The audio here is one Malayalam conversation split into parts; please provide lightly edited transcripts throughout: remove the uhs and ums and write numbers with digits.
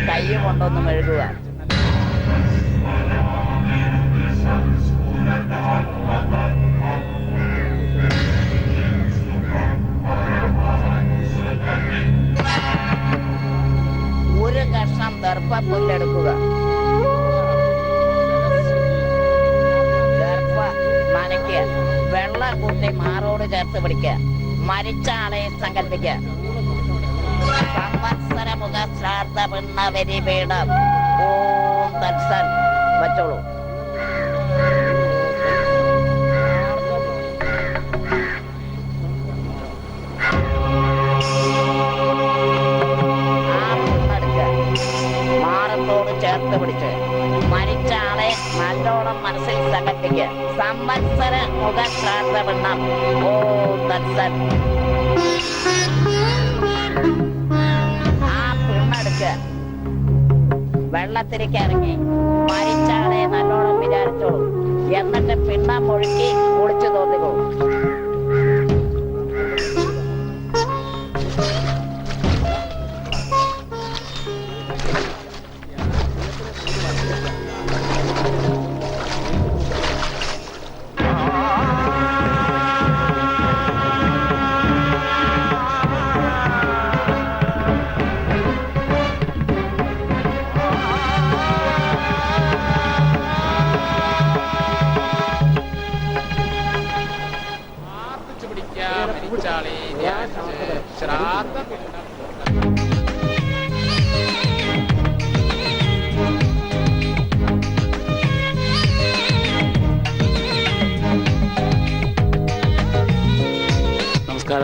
കൈ കൊണ്ടൊന്ന് മെഴുകുക. ഒരു കഷ്ണം ദർഭപ്പുല്ലെടുക്കുക. ദർഭ നനയ്ക്കുക. വെള്ളം കൂട്ടി മാറോട് ചേർത്ത് പിടിക്കുക. മരിച്ച ആളെ സങ്കല്പിക്കുക. സംവത്സര മുഖ ശ്രാദ്ധ പിണ്ണ വരിപീഠം ഓം തത്സൽ വച്ചോളൂ. മാറത്തോട് ചേർത്ത് പിടിച്ച് മരിച്ച ആളെ നല്ലോണം മനസ്സിൽ സങ്കല്പിക്കുക. സംവത്സര മുഖ ശ്രാദ്ധ പിണ്ണം ഓം തത്സൽ. വെള്ളത്തിലേക്ക് ഇറങ്ങി മരിച്ചാളെ നല്ലോണം വിചാരിച്ചോളൂ. എന്നിട്ട് പിണ്ണം ഒഴുക്കി കുളിച്ചു തോന്നിക്കോ.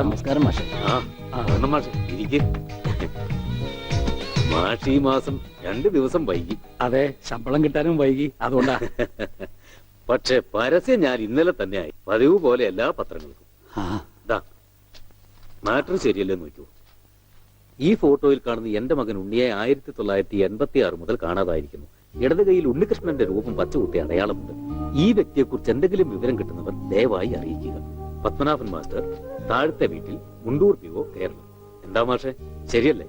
നമസ്കാരം മാഷെ. മാഷെ ഇരിക്ക്. മാഷ് ഈ മാസം 2 ദിവസം വൈകി. അതെ, ശമ്പളം കിട്ടാനും വൈകി, അതുകൊണ്ടാ. പക്ഷെ പരസ്യം ഞാൻ ഇന്നലെ തന്നെ ആയി. പതിവ് പോലെ എല്ലാ പത്രങ്ങൾക്കും. മാറ്റർ ശരിയല്ലേ നോക്കൂ. ഈ ഫോട്ടോയിൽ കാണുന്ന എന്റെ മകൻ ഉണ്ണിയെ 1986 മുതൽ കാണാതായിരിക്കുന്നു. ഇടത് കൈയിൽ ഉണ്ണികൃഷ്ണന്റെ രൂപം പച്ചകുത്തി അടയാളമുണ്ട്. ഈ വ്യക്തിയെ കുറിച്ച് എന്തെങ്കിലും വിവരം കിട്ടുന്നവർ ദയവായി അറിയിക്കുക. പത്മനാഭൻ മാസ്റ്റർ, താഴത്തെ വീട്ടിൽ, മുണ്ടൂർ PO, കേരളം. എന്താ മാഷെ, ശരിയല്ലേ?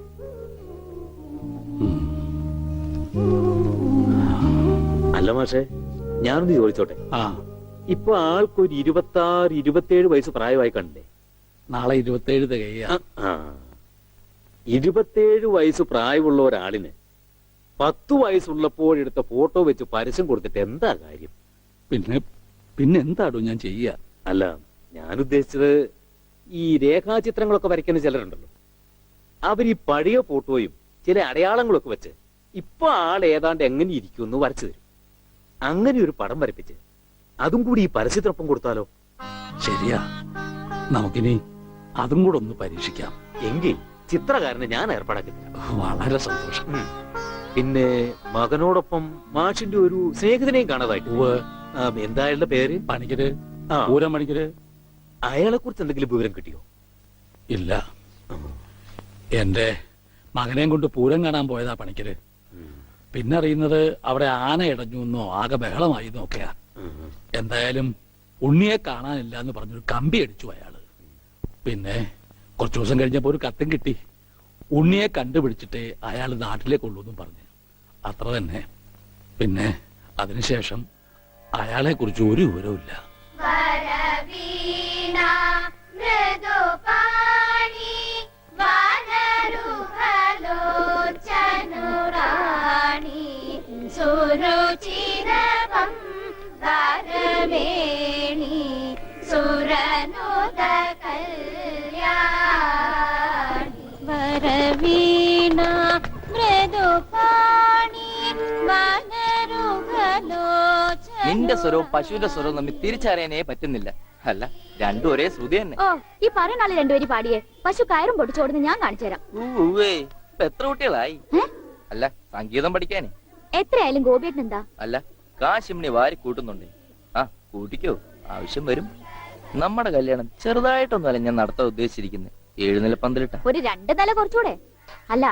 അല്ല മാഷെ, ഞാനൊന്ന് ചോദിച്ചോട്ടെ. ഇപ്പൊ ആൾക്കൊരു 26-27 വയസ്സ് പ്രായമായി കണ്ടില്ലേ? നാളെ 27 തികയ. 27 വയസ്സ് പ്രായമുള്ള ഒരാളിന് 10 വയസ്സുള്ളപ്പോഴെടുത്ത ഫോട്ടോ വെച്ച് പരസ്യം കൊടുത്തിട്ട് എന്താ കാര്യം? പിന്നെ എന്താടോ ഞാൻ ചെയ്യുക? അല്ല, ഞാൻ ഉദ്ദേശിച്ചത് ഈ രേഖാചിത്രങ്ങളൊക്കെ വരയ്ക്കുന്ന ചിലരുണ്ടല്ലോ, അവർ ഈ പഴയ ഫോട്ടോയും ചില അടയാളങ്ങളൊക്കെ വെച്ച് ഇപ്പൊ ആൾ ഏതാണ്ട് എങ്ങനെ ഇരിക്കുമെന്ന് വരച്ചു തരും. അങ്ങനെ ഒരു പടം വരപ്പിച്ച് അതും കൂടി ഈ പരസ്യത്തിനൊപ്പം കൊടുത്താലോ? ശരിയാ, നമുക്കിനി അതും കൂടെ ഒന്ന് പരീക്ഷിക്കാം. എങ്കിൽ ചിത്രകാരനെ ഞാൻ ഏർപ്പാടാക്കി തരാം. വളരെ സന്തോഷം. പിന്നെ മകനോടൊപ്പം മാഷിന്റെ ഒരു സ്നേഹിതനെയും കാണാതായിട്ട്. എന്തായാലും പേര്? പണിക്കര്, പൂരം പണിക്കര്. അയാളെ കുറിച്ച് എന്തെങ്കിലും വിവരം കിട്ടിയോ? ഇല്ല, എന്റെ മകനെയും കൊണ്ട് പൂരം കാണാൻ പോയതാ പണിക്കര്. പിന്നെ അറിയുന്നത് അവിടെ ആന ഇടഞ്ഞു എന്നോ ആകെ ബഹളമായി എന്നൊക്കെയാ. എന്തായാലും ഉണ്ണിയെ കാണാനില്ല എന്ന് പറഞ്ഞൊരു കമ്പി അടിച്ചു അയാള്. പിന്നെ കുറച്ചു ദിവസം കഴിഞ്ഞപ്പോ ഒരു കത്തും കിട്ടി. ഉണ്ണിയെ കണ്ടുപിടിച്ചിട്ടേ അയാൾ നാട്ടിലേക്ക് ഉള്ളൂന്നും പറഞ്ഞു. അത്ര തന്നെ. പിന്നെ അതിനുശേഷം അയാളെ കുറിച്ച് ഒരു വിവരവും ഇല്ല. നിന്റെ സ്വരവും പശുവിന്റെ സ്വരവും തമ്മിൽ തിരിച്ചറിയാനേ പറ്റുന്നില്ല. അല്ല, രണ്ടും ഒരേ ശ്രുതി തന്നെ. ഓ, ഈ പറയുന്ന ആള് രണ്ടുപേരും പാടിയേ പശു കയറും പൊടിച്ചോടുന്ന് ഞാൻ കാണിച്ചു തരാം. ഇപ്പൊ എത്ര കുട്ടികളായി? അല്ല, സംഗീതം പഠിക്കാനേ. എത്രയായാലും ഗോപിയേട്ടൻ എന്താ? അല്ല, കാശിമണി വാരി കൂട്ടുന്നുണ്ട്. കൂട്ടിക്കോ, ആവശ്യം വരും. നമ്മുടെ കല്യാണം ചെറുതായിട്ടൊന്നുമല്ല ഞാൻ നടത്താൻ ഉദ്ദേശിച്ചിരിക്കുന്നത്. 7 നില പന്തലിട്ട. ഒരു 2 നില കുറച്ചുകൂടെ? അല്ല,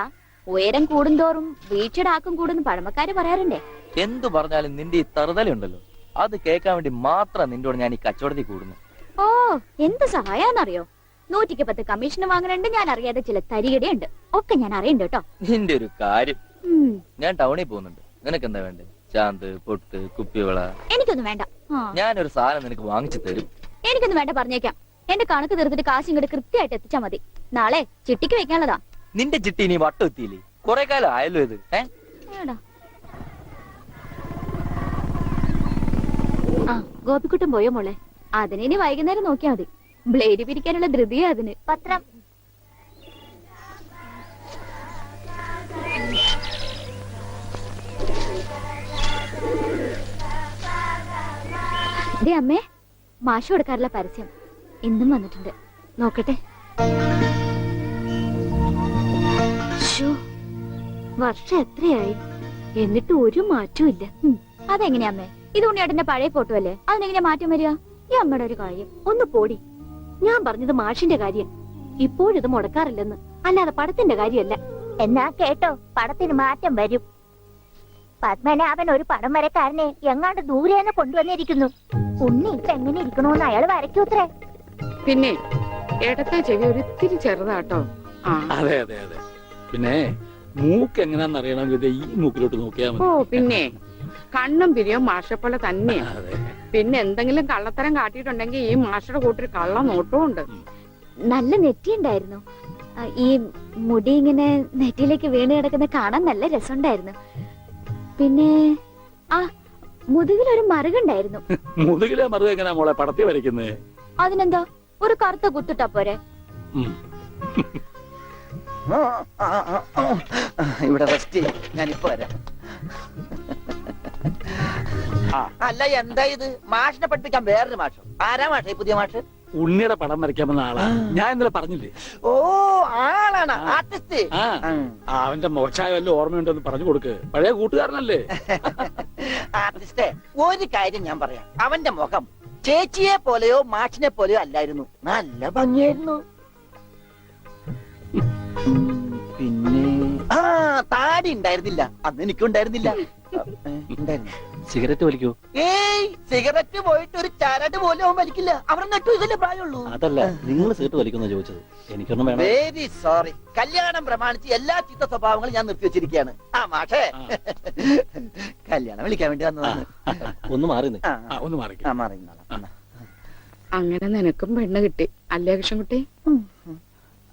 ഉയരം കൂടുന്തോറും വീഴ്ചയുടെ ആക്കം കൂടുന്നു പഴമക്കാര് പറയാറുണ്ടേ. എന്തു പറഞ്ഞാലും നിന്റെ ഈ തറുതലുണ്ടല്ലോ, അത് കേൾക്കാൻ വേണ്ടി മാത്രം നിന്നോട് ഞാൻ ഈ കച്ചവടത്തിൽ കൂടുന്നു. ഓ, എന്ത് സഹായാന്നറിയോ? 110 കമ്മീഷൻ വാങ്ങുന്നുണ്ട്. ഞാൻ അറിയാതെ ചില തരികടയുണ്ട്. ഒക്കെ ഞാൻ അറിയണ്ട കേട്ടോ. നിന്റെ ഒരു കാര്യം, ഉം, ഞാൻ ടൗണിൽ പോകുന്നുണ്ട്. നിനക്ക് എന്താ വേണ്ടേ? ചാന്ത്, പൊട്ട്, കുപ്പിവള. എനിക്കൊന്നും വേണ്ട. ആ, ഞാനൊരു സാധനം നിനക്ക് വാങ്ങിച്ചു തരും. എനിക്കൊന്നും വേണ്ട പറഞ്ഞേക്കാം. എന്റെ കണക്ക് തീർത്തിട്ട് കാശ് ഇങ്ങോട്ട് കൃത്യമായിട്ട് എത്തിച്ചാ മതി. നാളെ ചിട്ടിക്ക് വെക്കാനുള്ളതാ. നിന്റെ ചിട്ടി നീ വട്ടം എത്തിയില്ലേ? കൊറേ കാലം ആയല്ലോ ഇത്. എടാ. ആ ഗോപിക്കുട്ടൻ പോയോ മോളെ? അതിനെ ഇനി വൈകുന്നേരം നോക്കിയാ മതി. ബ്ലേഡ് പിരിക്കാനുള്ള ധൃതിയാ അതിന്. പത്രം ദേ അമ്മേ, മാഷ് കൊടുക്കാറുള്ള പരസ്യം ഇന്നും വന്നിട്ടുണ്ട്. നോക്കട്ടെ. ശ്ശോ, വർഷം എത്രയായി എന്നിട്ട് ഒരു മാറ്റവും ഇല്ല. അതെങ്ങനെയാ അമ്മേ? ഇത് ഉണ്ണിയേട്ടന്റെ പഴയ ഫോട്ടോ അല്ലേ? അതിനെങ്ങനെയാ മാറ്റം വരിക? ഈ അമ്മയുടെ ഒരു കാര്യം ഒന്ന് പോടി. ഞാൻ പറഞ്ഞത് മാഷിന്റെ കാര്യം. ഇപ്പോഴിത് മുടക്കാറില്ലെന്ന്, അല്ലാതെ പടത്തിന്റെ കാര്യമല്ല. എന്നാ കേട്ടോ, പടത്തിന് മാറ്റം വരും. പത്മനാഭൻ ഒരു പടം വരക്കാരനെ എങ്ങാണ്ട് ദൂരെന്ന് കൊണ്ടുവന്നിരിക്കുന്നു. ഉണ്ണി ഇപ്പൊ എങ്ങനെ ഇരിക്കണോന്ന് അയാൾ വരയ്ക്കൂത്രേ. പിന്നെ ഇടത്തെ ചെവി ഒരിത്തിരി ചെറുതാട്ടോ. ആ അതെ അതെ അതെ. പിന്നെ മൂക്ക് എങ്ങനെയാന്ന് അറിയണമെങ്കിൽ ഈ മൂക്കിലോട്ട് നോക്കിയാൽ ഓ മതി. പിന്നെ കണ്ണും പിരിയും മാഷപ്പോലെ തന്നെയാ. അതെ. പിന്നെ എന്തെങ്കിലും കള്ളത്തരം കാട്ടിയിട്ടുണ്ടെങ്കിൽ ഈ മാഷയുടെ കൂട്ടൊരു കള്ള നോട്ടവും ഉണ്ട്. നല്ല നെറ്റിയുണ്ടായിരുന്നു. ഈ മുടി ഇങ്ങനെ നെറ്റിയിലേക്ക് വീണ് കിടക്കുന്ന കാണാൻ നല്ല രസമുണ്ടായിരുന്നു. പിന്നെ ആ മുതുകിലൊരു മറുകുണ്ടായിരുന്നു. മുതുകിലെ മറുക എങ്ങനെയാ മോളെ പടത്തി വരയ്ക്കുന്നത്? അതിനെന്താ, ഒരു കറുത്ത കുത്തിട്ടാ പോരെ? ഇവിടെ റെസ്റ്റ്. ഞാനിപ്പോ വരാം. അല്ല, എന്താ ഇത്? മാഷിനെ പഠിപ്പിക്കാൻ വേറൊരു മാഷോ? ആരാ മാഷേ പുതിയ മാഷ്? ഉണ്ണിയുടെ പടം വരയ്ക്കാമെന്ന ആളാ. ഞാൻ ഇന്നലെ പറഞ്ഞില്ലേ? ഓ, ആളാണ് ആർട്ടിസ്റ്റ്. ആ അവന്റെ മോശമായ വല്ല ഓർമ്മയുണ്ടെന്ന് പറഞ്ഞു കൊടുക്ക്. പഴയ കൂട്ടുകാരനല്ലേ? ആർട്ടിസ്റ്റേ, ഒരു കാര്യം ഞാൻ പറയാം. അവന്റെ മുഖം ചേച്ചിയെ പോലെയോ മാഷിനെ പോലെയോ അല്ലായിരുന്നു. നല്ല ഭംഗിയായിരുന്നു. പിന്നെ താടി ഉണ്ടായിരുന്നില്ല. അന്ന് എനിക്കുണ്ടായിരുന്നില്ല. ഉണ്ടായിരുന്നു. സിഗരറ്റ് വലിക്കൂ? ഏയ്, സിഗരറ്റ് പോയിട്ട് ഒരു ചരട് പോലും അവൻ വലിക്കില്ല. അവർ നെട്ടു ഇതല്ലേ പ്രായമുള്ളൂ. അതല്ല, നിങ്ങൾ സിഗരറ്റ് വലിക്കുന്ന ചോദിച്ചത്. എനിക്കൊന്നും വേണം. Very sorry. കല്യാണം പ്രമാണിച്ച് എല്ലാ ചീത്ത സ്വഭാവങ്ങളും ഞാൻ നിർത്തി വെച്ചിരിക്കുകയാണ്. ആ മാഷേ, കല്യാണം വിളിക്കാൻ വേണ്ടി വന്നതാണ്. ഒന്ന് മാറി ആ, ഒന്ന് മാറിക്കും. ആ, മാറി നിന്നോളാം. അങ്ങനെ നിനക്കും പെണ്ണ് കിട്ടി അല്ലേ കൃഷ്ണൻകുട്ടി?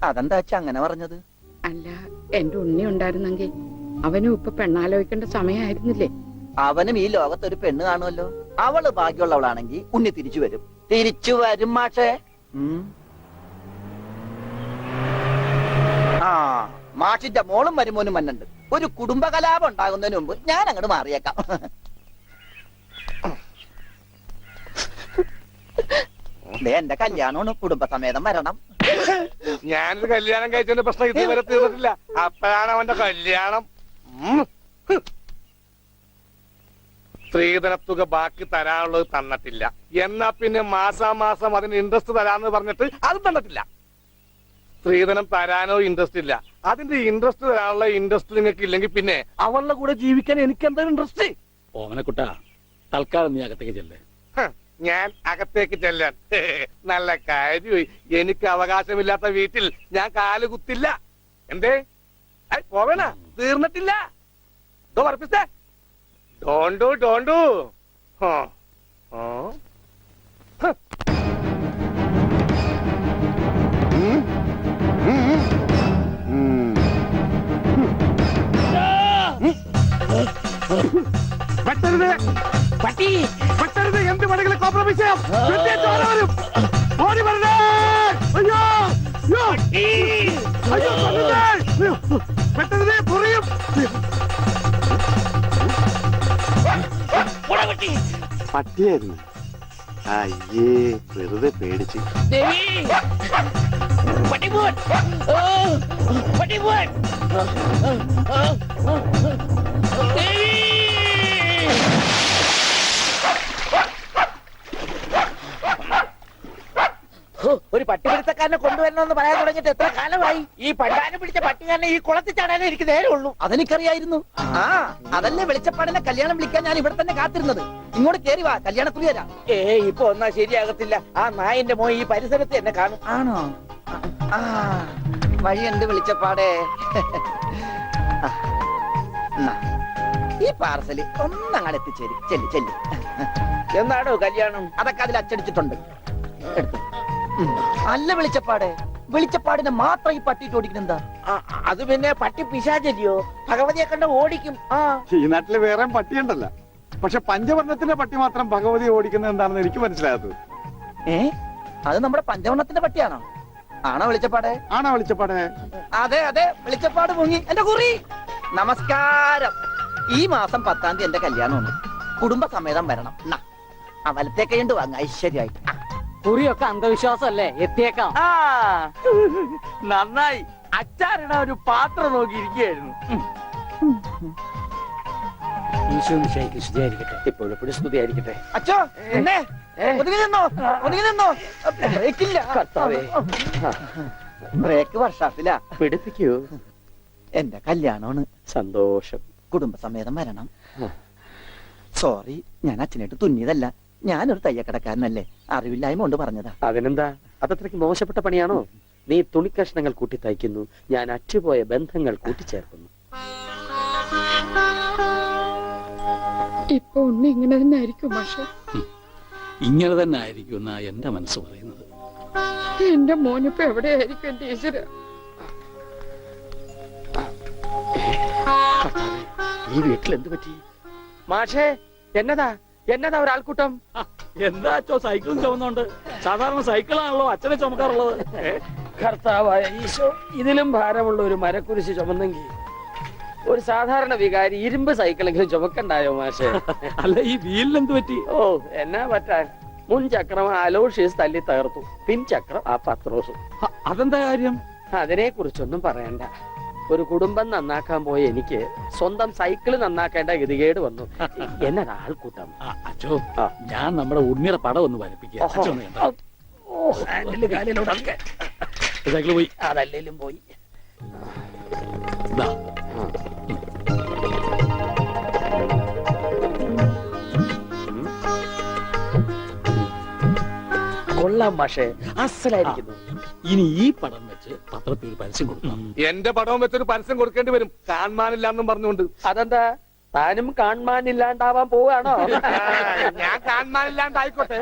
അതെന്താ അച്ഛാ അങ്ങനെ പറഞ്ഞത്? അല്ല, എന്റെ ഉണ്ണി ഉണ്ടായിരുന്നെങ്കിൽ അവനും ഇപ്പൊ പെണ്ണാലോചിക്കേണ്ട സമയമായിരുന്നില്ലേ? അവനും ഈ ലോകത്തൊരു പെണ്ണ് കാണുമല്ലോ. അവള് ഭാഗ്യമുള്ളവളാണെങ്കിൽ ഉണ്ണി തിരിച്ചു വരും. തിരിച്ചു വരും മാഷേ. ആ, മാഷിന്റെ മോളും മരുമോനും മന്നുണ്ട്. ഒരു കുടുംബകലാപം ഉണ്ടാകുന്നതിന് മുമ്പ് ഞാൻ അങ്ങോട്ട് മാറിയേക്കാം. എന്റെ കല്യാണമാണ്, കുടുംബസമേതം വരണം. ഞാനൊരു കല്യാണം കഴിച്ചതിന്റെ പ്രശ്നം ഇതുവരെ തീർന്നിട്ടില്ല. അപ്പോഴാണ് അവന്റെ കല്യാണം. സ്ത്രീധനത്തുക ബാക്കി തരാനുള്ളത് തന്നിട്ടില്ല. എന്നാ പിന്നെ മാസാമാസം അതിന് ഇൻട്രസ്റ്റ് തരാന്ന് പറഞ്ഞിട്ട് അത് തന്നിട്ടില്ല. സ്ത്രീധനം തരാനോ ഇൻട്രസ്റ്റ് ഇല്ല. അതിന്റെ ഇൻട്രസ്റ്റ് തരാനുള്ള ഇൻട്രസ്റ്റ് നിങ്ങൾക്ക് ഇല്ലെങ്കിൽ പിന്നെ അവളുടെ കൂടെ ജീവിക്കാൻ എനിക്ക് എന്താ ഇൻട്രസ്റ്റ്? ഓമനക്കുട്ട, തൽക്കാലം നീ അകത്തേക്ക് ചെല്ലേ. ഞാൻ അകത്തേക്ക് ചെല്ലാൻ നല്ല കാര്യമായി. എനിക്ക് അവകാശമില്ലാത്ത വീട്ടിൽ ഞാൻ കാല് കുത്തില്ല. എന്തേ പോവേണ? തീർന്നിട്ടില്ല. പറപ്പിച്ചേ. ഡോണ്ടു ഡോണ്ടു. വെട്ടരുത് പട്ടി, വെട്ടരുത്. എന്ത് വേണമെങ്കിലും കോംപ്രമൈസ് ചെയ്യാം. വരും. ഓടി വരണേ. അയ്യോ അയ്യോ, അയ്യോ, വെട്ടരുത്. പുറിയും. പട്ടിയായിരുന്നു. അയ്യേ, വെറുതെ പേടിച്ച്. ഒരു പട്ടിപിടുത്തക്കാരനെ കൊണ്ടുവരണമെന്ന് പറയാൻ തുടങ്ങിയിട്ട് എത്ര കാലമായി? ഈ പണ്ടാനം പിടിച്ച പട്ടിക്കാരനെ ഈ കുളത്തിൽ ചാടാനേ എനിക്ക് നേരെ ഉള്ളൂ. അതെനിക്കറിയായിരുന്നു. ആ, അതല്ലേ വെളിച്ചപ്പാടിനെ കല്യാണം വിളിക്കാൻ ഞാൻ ഇവിടെ തന്നെ കാത്തിരുന്നത്. ഇങ്ങോട്ട് കേറി വാ, കല്യാണക്കുറി തരാം. ഇപ്പൊ ഒന്നാ ശരിയാകത്തില്ല. ആ നായന്റെ മോൻ ഈ പരിസരത്ത് എന്നെ കാണും. ആണോ? വഴിയുണ്ട് വെളിച്ചപ്പാടേ. പാർസല് ഒന്നങ്ങാട് എത്തിച്ചേരി ചെല്ലി ചെല്ലി. എന്നാടോ കല്യാണം? അതൊക്കെ അതിൽ അച്ചടിച്ചിട്ടുണ്ട്. എടുത്തു. അല്ല വെളിച്ചപ്പാട്, വെളിച്ചപ്പാടിനെ മാത്രം ഈ പട്ടിയിട്ട് ഓടിക്കുന്നെന്താ? അത് പിന്നെ പട്ടി പിശാചല്ലിയോ, ഭഗവതിയെ കണ്ട ഓടിക്കും. ആ ഈ നാട്ടില് വേറെ പട്ടിയുണ്ടല്ല, പക്ഷെ പഞ്ചവർണ്ണത്തിന്റെ പട്ടി മാത്രം ഭഗവതി ഓടിക്കുന്നത് എന്താണെന്ന് എനിക്ക് മനസ്സിലായത്. അത് നമ്മുടെ പഞ്ചവർണ്ണത്തിന്റെ പട്ടിയാണോ? ആണോ വെളിച്ചപ്പാട്? ആണോ വെളിച്ചപ്പാട്? അതെ അതെ, വെളിച്ചപ്പാട് മുങ്ങി. എന്റെ കുറി നമസ്കാരം. ഈ മാസം 10-ാം തീയതി എന്റെ കല്യാണമുണ്ട്. കുടുംബസമേതം വരണം. ആ വലത്തെ കൈണ്ട് വാങ്ങ ഐശ്വര്യമായിട്ട്. കുറിയൊക്കെ അന്ധവിശ്വാസമല്ലേ, എത്തിയേക്കാം. നന്നായി. അച്ചാറിട ഒരു പാത്രം നോക്കിയിരിക്കുകയായിരുന്നു. ഇപ്പോഴെപ്പോഴും സ്തുതിയായിരിക്കട്ടെ. അച്ഛോ എന്നെ ഒതുങ്ങി നിന്നോ, ഒതുങ്ങി നിന്നോ. ബ്രേക്കില്ല. ബ്രേക്ക് വർഷാപ്പില്ല. പിടിപ്പിക്കൂ. എന്റെ കല്യാണമാണ്. സന്തോഷം. കുടുംബസമേതം വരണം. സോറി, ഞാൻ അച്ഛനായിട്ട് തുന്നിയതല്ല. ഞാനൊരു തയ്യക്കടക്കാരനല്ലേ, അറിവില്ലായ്മ കൊണ്ട് പറഞ്ഞതാ. അതിനെന്താ, അതത്രയ്ക്ക് മോശപ്പെട്ട പണിയാണോ? നീ തുണിക്കഷ്ണങ്ങൾ കൂട്ടി തയ്ക്കുന്നു, ഞാൻ അറ്റുപോയ ബന്ധങ്ങൾ കൂട്ടിച്ചേർക്കുന്നു. ഇപ്പൊ ഉണ്ണി ഇങ്ങനെ തന്നെ ആയിരിക്കും പക്ഷെ. ഇങ്ങനെ തന്നെ ആയിരിക്കും എന്നാ എന്റെ മനസ്സ് പറയുന്നത്. എന്റെ മോനിപ്പോ എവിടെയായിരിക്കും എന്റെ ഈശ്വര? ഈ വീട്ടിൽ എന്ത് പറ്റി? മാഷേ, എന്നതാ എന്നതാ ഒരാൾക്കൂട്ടം? എന്താ അച്ഛോ സൈക്കിളും ചുമന്നുണ്ട്? സാധാരണ സൈക്കിളാണല്ലോ അച്ഛനെ ചുമക്കാറുള്ളത്. കർത്താവായ ഈശോ, ഇതിലും ഭാരമുള്ള ഒരു മരക്കുരിശ് ചുമന്നെങ്കിൽ ഒരു സാധാരണ വികാരി ഇരുമ്പ് സൈക്കിളെങ്കിലും ചുമക്കണ്ടായോ മാഷെ? അല്ല, ഈ വീലിനെന്ത് പറ്റി? ഓ, എന്നാ പറ്റാൻ, മുൻ ചക്രം അലോഷ്യസ് തല്ലി തകർത്തു, പിൻചക്രം ആ പത്രോസും. അതെന്താ കാര്യം? അതിനെ കുറിച്ചൊന്നും പറയണ്ട. ഒരു കുടുംബം നന്നാക്കാൻ പോയ എനിക്ക് സ്വന്തം സൈക്കിള് നന്നാക്കേണ്ട ഗതികേട് വന്നു. എന്നതാ ആൾക്കൂട്ടം? അച്ഛോ, ഞാൻ നമ്മുടെ ഉണ്ണിയുടെ പടം ഒന്ന് വരപ്പിക്കുക. സൈക്കിള് പോയി. അതല്ലേലും പോയി. ദാ. കൊള്ളാം മാഷെ, അസലായിരിക്കുന്നു. ഇനി ഈ പടം വെച്ച് പത്രത്തിൽ ഒരു പരസ്യം കൊടുക്കണം. എന്റെ പടവും വെച്ചൊരു പരസ്യം കൊടുക്കേണ്ടി വരും, കാണാനില്ലാന്നും പറഞ്ഞുകൊണ്ട്. അതെന്താ, താനും കാണാനില്ലാണ്ടാവാൻ പോവാണോ? ഞാൻ കാണാനില്ലാണ്ടായിക്കോട്ടെ,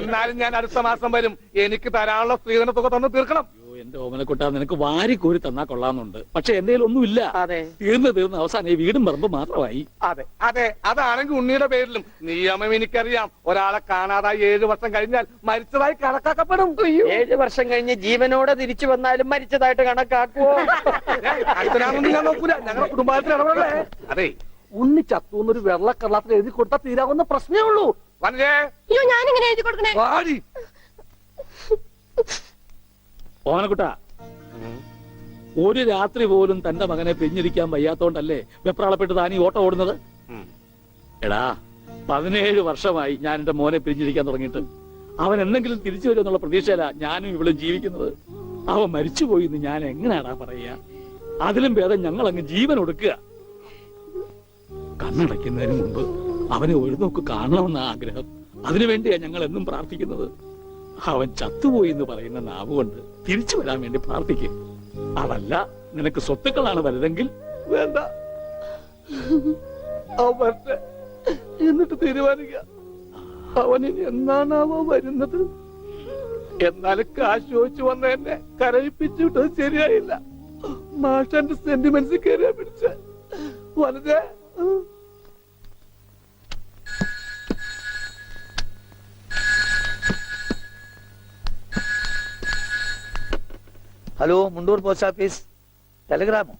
എന്നാലും ഞാൻ അടുത്ത മാസം വരും. എനിക്ക് തരാനുള്ള സ്ത്രീധന തുക തന്നു തീർക്കണം. എന്റെ ഓമനക്കുട്ട, നിനക്ക് വാരി കോരി തന്നാ കൊള്ളാന്നുണ്ട്, പക്ഷെ എന്റെ ഒന്നുമില്ല. അതെ, തീർന്ന് അവസാനം ഈ വീടും പറമ്പ് മാത്രമായി. അതെ അതെ, അതാണെങ്കിൽ ഉണ്ണിയുടെ പേരിലും നിയമം എനിക്കറിയാം. ഒരാളെ കാണാതായി 7 വർഷം കഴിഞ്ഞാൽ മരിച്ചതായി കണക്കാക്കപ്പെടും. 7 വർഷം കഴിഞ്ഞ് ജീവനോടെ തിരിച്ചു വന്നാലും മരിച്ചതായിട്ട് കണക്കാക്കുവോ? അടുത്തനാണെന്ന് ഞാൻ നോക്കൂല, ഞങ്ങളുടെ കുടുംബത്തിൽ ഇടപെടേ. അതെ, ഉണ്ണി ചത്തു എന്നൊരു വെള്ളക്കള്ളത്തിൽ എഴുതി കൊടുത്താൽ തീരാവുന്ന പ്രശ്നമേ ഉള്ളൂ. ഞാനിങ്ങനെ എഴുതി കൊടുക്കണേ. ഓമനക്കുട്ട, ഒരു രാത്രി പോലും തന്റെ മകനെ പിരിഞ്ഞിരിക്കാൻ വയ്യാത്തോണ്ടല്ലേ വെപ്രാളപ്പെട്ട് താനീ ഓട്ടം ഓടുന്നത്? എടാ, 17 വർഷമായി ഞാൻ എന്റെ മോനെ പിരിഞ്ഞിരിക്കാൻ തുടങ്ങിയിട്ട്. അവൻ എന്തെങ്കിലും തിരിച്ചു വരുമെന്നുള്ള പ്രതീക്ഷയില ഞാനും ഇവളും ജീവിക്കുന്നത്. അവൻ മരിച്ചുപോയി എന്ന് ഞാൻ എങ്ങനെയാടാ പറയുക? അതിലും ഭേദം ഞങ്ങൾ അങ്ങ് ജീവൻ ഒടുക്കുക. കണ്ണടയ്ക്കുന്നതിന് മുമ്പ് അവനെ ഒരു നോക്ക് കാണണമെന്ന ആഗ്രഹം. അതിനുവേണ്ടിയാ ഞങ്ങൾ എന്നും പ്രാർത്ഥിക്കുന്നത്. അവൻ ചത്തുപോയി എന്ന് പറയുന്ന നാവ് കൊണ്ട് തിരിച്ചു വരാൻ വേണ്ടി പ്രാർത്ഥിക്കും. അതല്ല, നിനക്ക് സ്വത്തുക്കളാണ് വലുതെങ്കിൽ വേണ്ട, അവന്റെ എന്നിട്ട് തീരുമാനിക്കുക. അവനിനി എന്നാണാവോ വരുന്നത്? എന്നാലും കാശ് ചോദിച്ചു വന്ന എന്നെ കരയിപ്പിച്ചു വിട്ടത് ശരിയായില്ല. മാഷന്റെ സെന്റിമെന്റ്സ് കയറിയാ പിടിച്ച വളരെ. ഹലോ, മുണ്ടൂർ പോസ്റ്റ് ഓഫീസ്, ടെലഗ്രാമോ?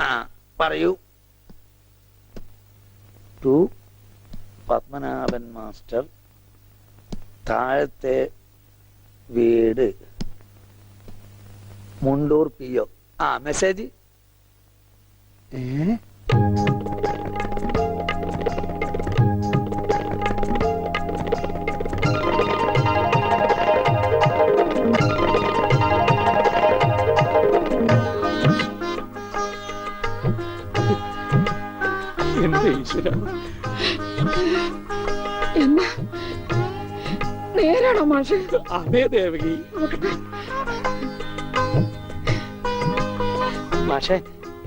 ആ പറയൂ. ടു പത്മനാഭൻ മാസ്റ്റർ, താഴത്തെ വീട്, മുണ്ടൂർ PO. ആ മെസ്സേജ്. എന്റെ ഈശ്വര, എന്നാ നേരാണോ മാഷെ? അതേ ദേവകി. മാഷെ,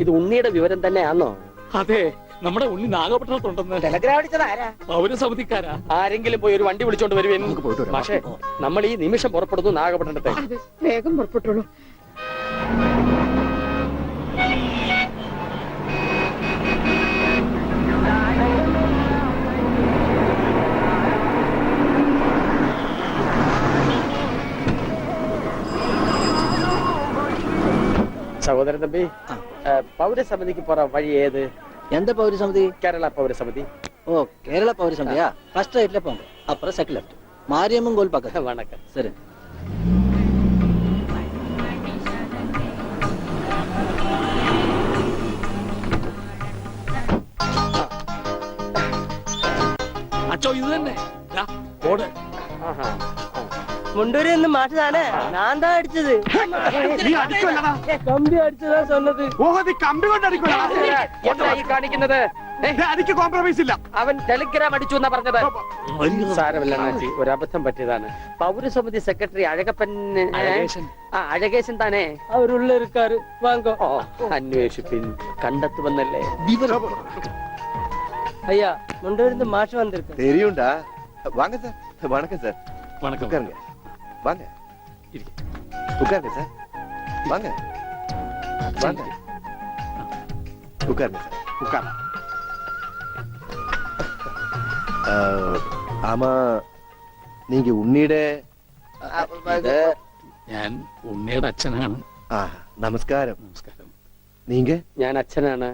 ഇത് ഉണ്ണിയുടെ വിവരം തന്നെയാണോ? അതെ, നമ്മുടെ ഉണ്ണി നാഗപട്ടണത്തുണ്ടെന്ന്. ടെലഗ്രാം അടിച്ചത് ആരാ? പൗരസമിതിക്കാരാ. ആരെങ്കിലും പോയി ഒരു വണ്ടി വിളിച്ചോണ്ട് വരുവേൻ. പക്ഷേ നമ്മൾ ഈ നിമിഷം പുറപ്പെടുന്നു നാഗപട്ടണത്തെ. അതെ, വേഗം പുറപ്പെട്ടോളൂ. சகோதரன் தம்பி, பௌரசமிதிக்கு போற வழி ஏது? எந்த பௌரசமிதி? கேரளா பௌரசமிதி. ஓ, கேரளா பௌரசமிதியா? ஃபர்ஸ்ட் ரைட்ல போங்க, அப்புறம் செகண்ட் லெஃப்ட். மாரியம்மன் கோயில் பக்கத்துல. வணக்கம். சரி. അച്ചോ ഇത് തന്നെ. ദാ, ഓട്. മുണ്ടൂരി എന്ന് മാറ്റതാണ്. ഞാൻ താ അടിച്ചത്. കമ്പി അടിച്ചതാ சொன்னது. എന്താ ഈ കാണിക്കുന്നത്? കോംപ്രമൈസ് ഇല്ല. അവൻ ടെലിഗ്രാം അടിച്ചു എന്നാ പറഞ്ഞത്. സാരമില്ല അണ്ണാച്ചി, ഒരു അബദ്ധം പറ്റിയതാണ്. പൗരസമിതി സെക്രട്ടറി അഴകപ്പൻ അഴകേശൻ താനേ അവരുള്ള ഇരുക്കാറ് വാങ്ങോ. അന്വേഷിപ്പിൻ, കണ്ടെത്തുമെന്നല്ലേ. ஐயா முண்டூர்ந்து மாஷ் வந்திருக்கு. தெரியும்டா. வாங்க சார். வணக்கம் சார். வணக்கம். உட்காருங்க. வாங்க. உட்காருங்க சார். வாங்க. வாங்க. உட்காருங்க சார். உட்கார். ஆமா, நீங்க உன்னிയുടെ ഞാൻ ഉണ്ണിയുടെ അച്ഛനാണ്. നമസ്കാരം. നമസ്കാരം. നീങ്ക? ഞാൻ അച്ഛനാണ്.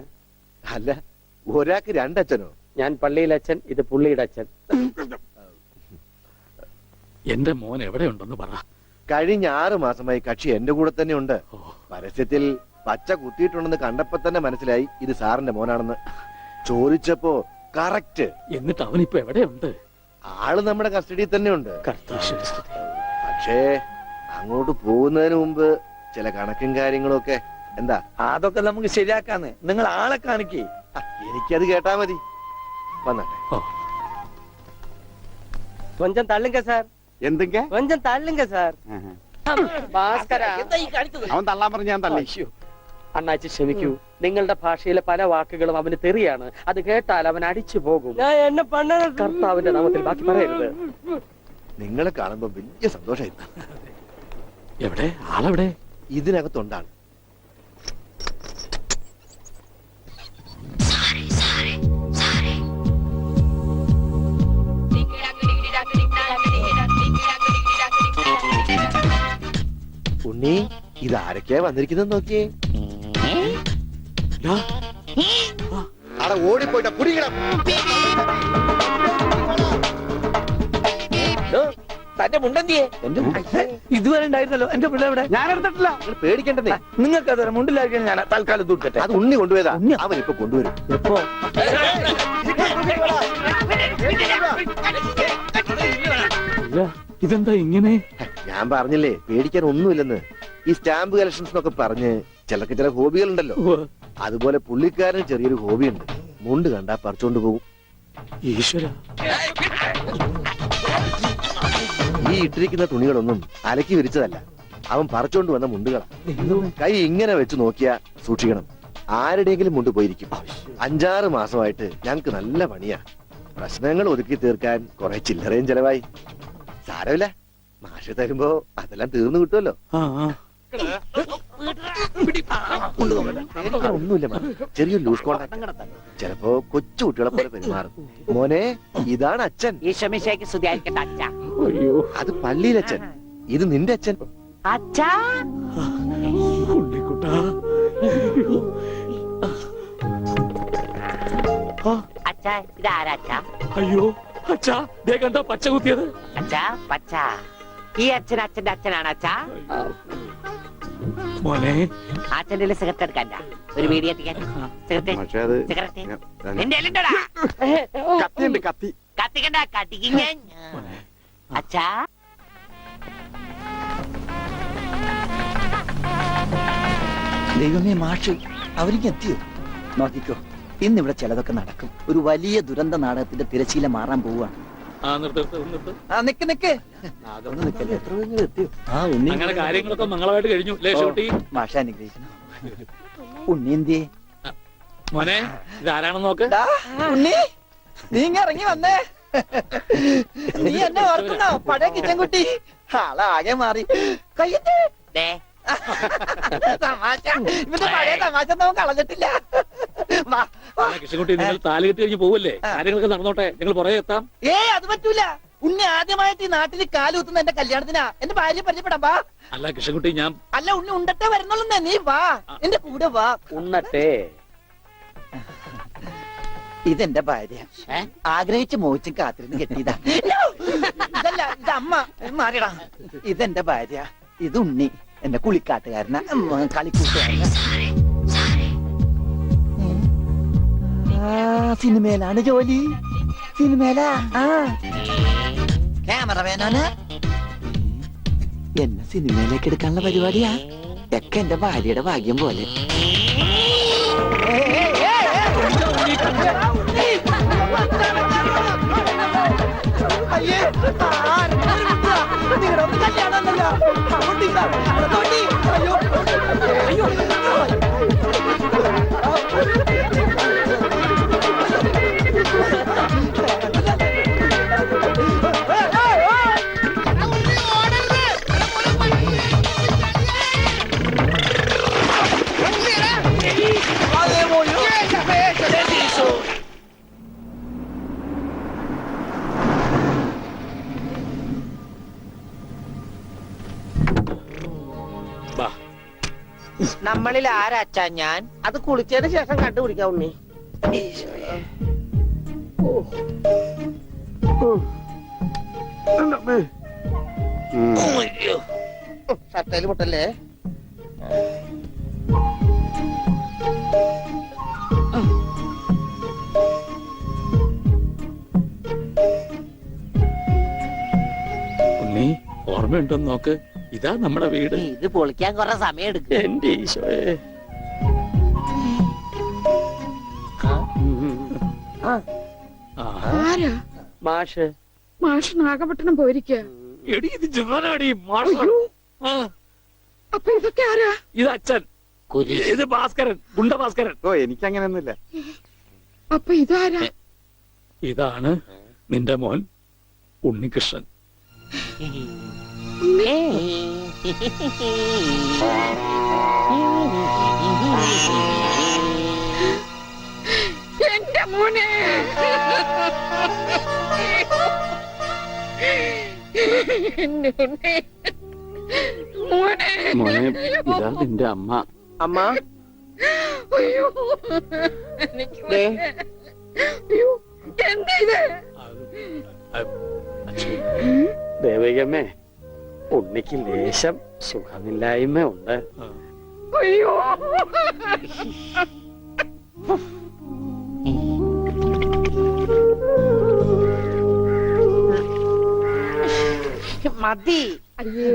അല്ല, ഒരാൾക്ക് രണ്ടച്ഛനോ? ഞാൻ പള്ളിയിലെ അച്ഛൻ, ഇത് പുള്ളിയുടെ അച്ഛൻ. എന്റെ മോൻ എവിടെയുണ്ടെന്ന് പറ. കഴിഞ്ഞ 6 മാസമായി കക്ഷി എന്റെ കൂടെ തന്നെ ഉണ്ട്. പരസ്യത്തിൽ പച്ച കുത്തിയിട്ടുണ്ടെന്ന് കണ്ടപ്പോ തന്നെ മനസ്സിലായി ഇത് സാറിന്റെ മോനാണെന്ന്. ചോദിച്ചപ്പോ കറക്റ്റ്. എന്നിട്ട് അവനിപ്പോ എവിടെയുണ്ട്? ആള് നമ്മുടെ കസ്റ്റഡിയിൽ തന്നെ ഉണ്ട്. പക്ഷേ അങ്ങോട്ട് പോകുന്നതിന് മുമ്പ് ചില കണക്കും കാര്യങ്ങളും ഒക്കെ. എന്താ? അതൊക്കെ നമുക്ക് ശരിയാക്കാന്ന്. നിങ്ങൾ ആളെ കാണിക്കേ. എനിക്കത് കേട്ടാ മതി. വന്നട്ടെ. கொஞ்சம் தள்ளுங்க சார். എന്തെങ്ക கொஞ்சம் தள்ளுங்க சார். ഭാസ്കരാ, എന്താ ഈ കാണിച്ചത്? അവൻ തള്ളാൻ പറഞ്ഞ ഞാൻ തള്ളി. അയ്യോ, അണ്ണാച്ചി ക്ഷമിക്കൂ. നിങ്ങളുടെ ഭാഷയിലെ പല വാക്കുകളും അവന് തെറിയാണ്. അത് കേട്ടാൽ അവൻ അടിച്ചു പോകും. കർത്താവിന്റെ നാമത്തിൽ ബാക്കി പറയരുത്. നിങ്ങളെ കാണുമ്പോ വലിയ സന്തോഷമായിരുന്നു. എവിടെ ആളെവിടെ? ഇതിനകത്തുണ്ടാണ്. ഉണ്ണി, ഇതാരൊക്കെയാ വന്നിരിക്കുന്നത് നോക്കിയേ. അവിടെ ഓടിപ്പോയിട്ട കുടിക്കണം. തന്റെ മുണ്ടെന്തിയെ? ഇതുവരെ ഉണ്ടായിരുന്നല്ലോ എന്റെ പിള്ളേ. ഇവിടെ ഞാൻ എടുത്തിട്ടില്ല. നിങ്ങൾ പേടിക്കേണ്ടതേ. നിങ്ങൾക്ക് അതുവരെ മുണ്ടിലാക്കിയാൽ ഞാൻ തൽക്കാലം തൂക്കട്ടെ. അത് ഉണ്ണി കൊണ്ടുപോയതാ. അവൻ ഇപ്പൊ കൊണ്ടുവരും. എപ്പോ? ഇതെന്താ ഇങ്ങനെ? ഞാൻ പറഞ്ഞില്ലേ പേടിക്കാൻ ഒന്നുമില്ലെന്ന്. ഈ സ്റ്റാമ്പ് കളക്ഷൻസ് എന്നൊക്കെ പറഞ്ഞ് ചിലർക്ക് ചില ഹോബികളുണ്ടല്ലോ. അതുപോലെ പുള്ളിക്കാരന് ചെറിയൊരു ഹോബിയുണ്ട്. മുണ്ട് കണ്ടാ പറിച്ചോണ്ട് പോകും. ഈശ്വര, ഈ ഇട്ടിരിക്കുന്ന തുണികളൊന്നും അലക്കി വിരിച്ചതല്ല. അവൻ പറിച്ചോണ്ട് വന്ന മുണ്ടുകളാ. കൈ ഇങ്ങനെ വെച്ച് നോക്കിയാ സൂക്ഷിക്കണം. ആരുടെയെങ്കിലും മുണ്ട് പോയിരിക്കും. 5-6 മാസമായിട്ട് ഞങ്ങക്ക് നല്ല പണിയാ. പ്രശ്നങ്ങൾ ഒതുക്കി തീർക്കാൻ കുറെ ചില്ലറയും ചെലവായി. സാരമില്ല, മാഷ് തരുമ്പോ അതെല്ലാം തീർന്നു കിട്ടുമല്ലോ. ഒന്നുമില്ല, ചെറിയൊരു ലൂസ് കോണ്ടാക്ട്. ചിലപ്പോ കൊച്ചു കുട്ടികളെ പോലെ പെരുമാറും. മോനെ, ഇതാണ് അച്ഛൻ. ഈശോമിശിഹായ്ക്ക് സ്തുതിയായിരിക്കട്ടെ അച്ഛാ. അത് പള്ളിയിലച്ഛൻ. ഇത് നിന്റെ അച്ഛൻ. അച്ഛാ, ഉണ്ണിക്കുട്ടാ. അച്ഛാ, ഇതാരാ അച്ഛാ? അയ്യോ അച്ഛാ, ദേ കണ്ട പച്ച കുത്തിയത്. അച്ഛാ, പച്ച. ഈ അച്ഛൻ അച്ഛന്റെ അച്ഛനാണ് അച്ഛാ. മോനെ, അച്ഛന്റെ സിഗരറ്റ് എടുക്കാൻ ഒരു വീഡിയോ എത്തിക്കാൻ. പക്ഷേ അത് സിഗരറ്റ് നിന്റെ എല്ലുണ്ടോടാ? കത്തിയുണ്ട്, കത്തി. കത്തിക്കണ്ട, കത്തിക്കും ഞാൻ. അച്ഛാ, ദൈവമേ, മാഷ് അവർക്ക് എത്തിയോ? നോക്കിക്കോ, ഇന്നിവിടെ ചിലതൊക്കെ നടക്കും. ഒരു വലിയ ദുരന്ത നാടകത്തിന്റെ തിരശീല മാറാൻ പോവുകയാണ്. നിക്ക് അങ്ങനെ കാര്യങ്ങളൊക്കെ മംഗളമായിട്ട് കഴിഞ്ഞു. ലേശോട്ടി മാഷ അനുഗ്രഹിക്കണം. ഉണ്ണി എന്തിയെ? മോനെ ഇതാരാണെന്ന് നോക്ക്. ദാ, ഉണ്ണി നീ ഇങ്ങ് ഇറങ്ങി വന്നേ. നീ എന്നെ ഓർക്കുന്നോ? പഴയ കിച്ചൻ കുട്ടി ആളാകെ മാറി. കയ്യത്തെ ദേ, തമാശ. ഇവന്റെ പഴയ തമാശ നമുക്ക് കളഞ്ഞിട്ടില്ല. വാ, വാ. കൃഷ്ണൻകുട്ടി നിങ്ങൾ താലി കെട്ടി കഴിഞ്ഞ് പോവല്ലേ? കാര്യങ്ങളൊക്കെ നടന്നോട്ടെ, ഞങ്ങൾ പുറകെ എത്താം. അത് പറ്റൂല. ഉണ്ണി ആദ്യമായിട്ട് ഈ നാട്ടിൽ കാലുകുത്തുന്ന എന്റെ കല്യാണത്തിനാ. എന്റെ ഭാര്യ പരിചയപ്പെടാം. വാ. അല്ല കൃഷ്ണൻകുട്ടി, ഞാൻ അല്ല ഉണ്ണി ഉണ്ടട്ടെ വരുന്നുള്ളൂ. നീ വാ, എന്റെ കൂടെ വാ. ഉണ്ണട്ടെ. ഇതെന്റെ ഭാര്യ. ആഗ്രഹിച്ച് മോഹിച്ചും കാത്തിരുന്ന് കെട്ടിയതാ. ഇതല്ല, ഇത് അമ്മ. മാറിയടാ. ഇതെന്റെ ഭാര്യ. ഇത് ഉണ്ണി, എന്റെ കുളിക്കാട്ടുകാരന, കളിക്കൂട്ടുകാരന. സിനിമയിലാണ് ജോലി. സിനിമയിലാ. ക്യാമറമാനാണ്. എന്നെ സിനിമയിലേക്ക് എടുക്കാനുള്ള പരിപാടിയാ. ഒക്കെ എന്റെ ഭാര്യയുടെ ഭാഗ്യം പോലെ. അയ്യേ, നിങ്ങളുടെ കല്യാണമല്ലോ. അയ്യോ, അയ്യോ. വാ. നമ്മളിൽ ആരാച്ചാ ഞാൻ? അത് കുളിച്ചതിന് ശേഷം കണ്ടുപിടിക്കാം ഉണ്ണി. ഷട്ടയില് പൊട്ടല്ലേ? ഉണ്ണി, ഓർമ്മയുണ്ടോന്ന് നോക്ക്. ഇതാ നമ്മുടെ വീട്. ഇത് പൊളിക്കാൻ കുറെ സമയം എടുക്കും. എന്റെ ഈശോയെ. ആരാ? മാഷ്. മാഷ് നാഗപട്ടണം പോയിരിക്കുക. എടി ഇത് ജാനാടി മാഷ്. ആ, അപ്പൊ ഇതൊക്കെ ആരാ? ഇത് അച്ഛൻ. ഇത് ഭാസ്കരൻ, ഗുണ്ട ഭാസ്കരൻ. ഓ എനിക്ക് അങ്ങനെയൊന്നുമില്ല. അപ്പൊ ഇതാരാ? ഇതാണ് നിന്റെ മോൻ ഉണ്ണികൃഷ്ണൻ. എന്റെ മോനെ. എന്റെ ഉണ്ണി. മോനെ. മോനെ, ഇതാ നിന്റെ അമ്മ. അമ്മ. അയ്യോ, എനിക്ക് വയ്യ. അയ്യോ, എന്താ ഇത്? ദേവകമ്മേ, ഉണ്ണിക്ക് ലേശം സുഖമില്ലായ്മ ഉണ്ട്. അയ്യോ. മതി. അയ്യേ,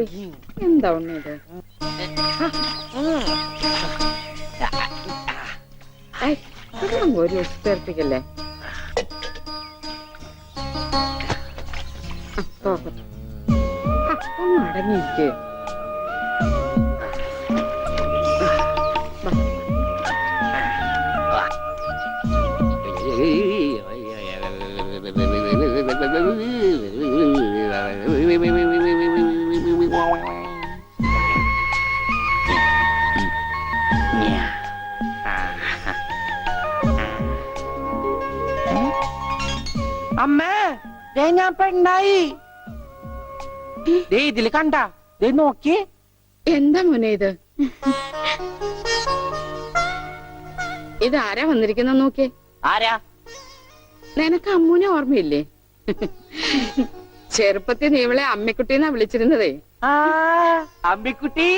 എന്താ ഉണ്ണിയത്? ഒരു ഉത്തേർപ്പിക്കല്ലേ? ഒന്ന് അടങ്ങിയിരിക്കേ. അമ്മേ, ഞാൻ പെണ്ണായി. ഇതില് കണ്ട നോക്കി. എന്താ മോനെ ഇത്? ഇതാരാ വന്നിരിക്കുന്ന നോക്കിയേ. ആരാ? നിനക്ക് അമ്മൂനെ ഓർമ്മയില്ലേ? ചെറുപ്പത്തിൽ നീ ഇവളെ അമ്മിക്കുട്ടിന്നാ വിളിച്ചിരുന്നതേ. അമ്മിക്കുട്ടി.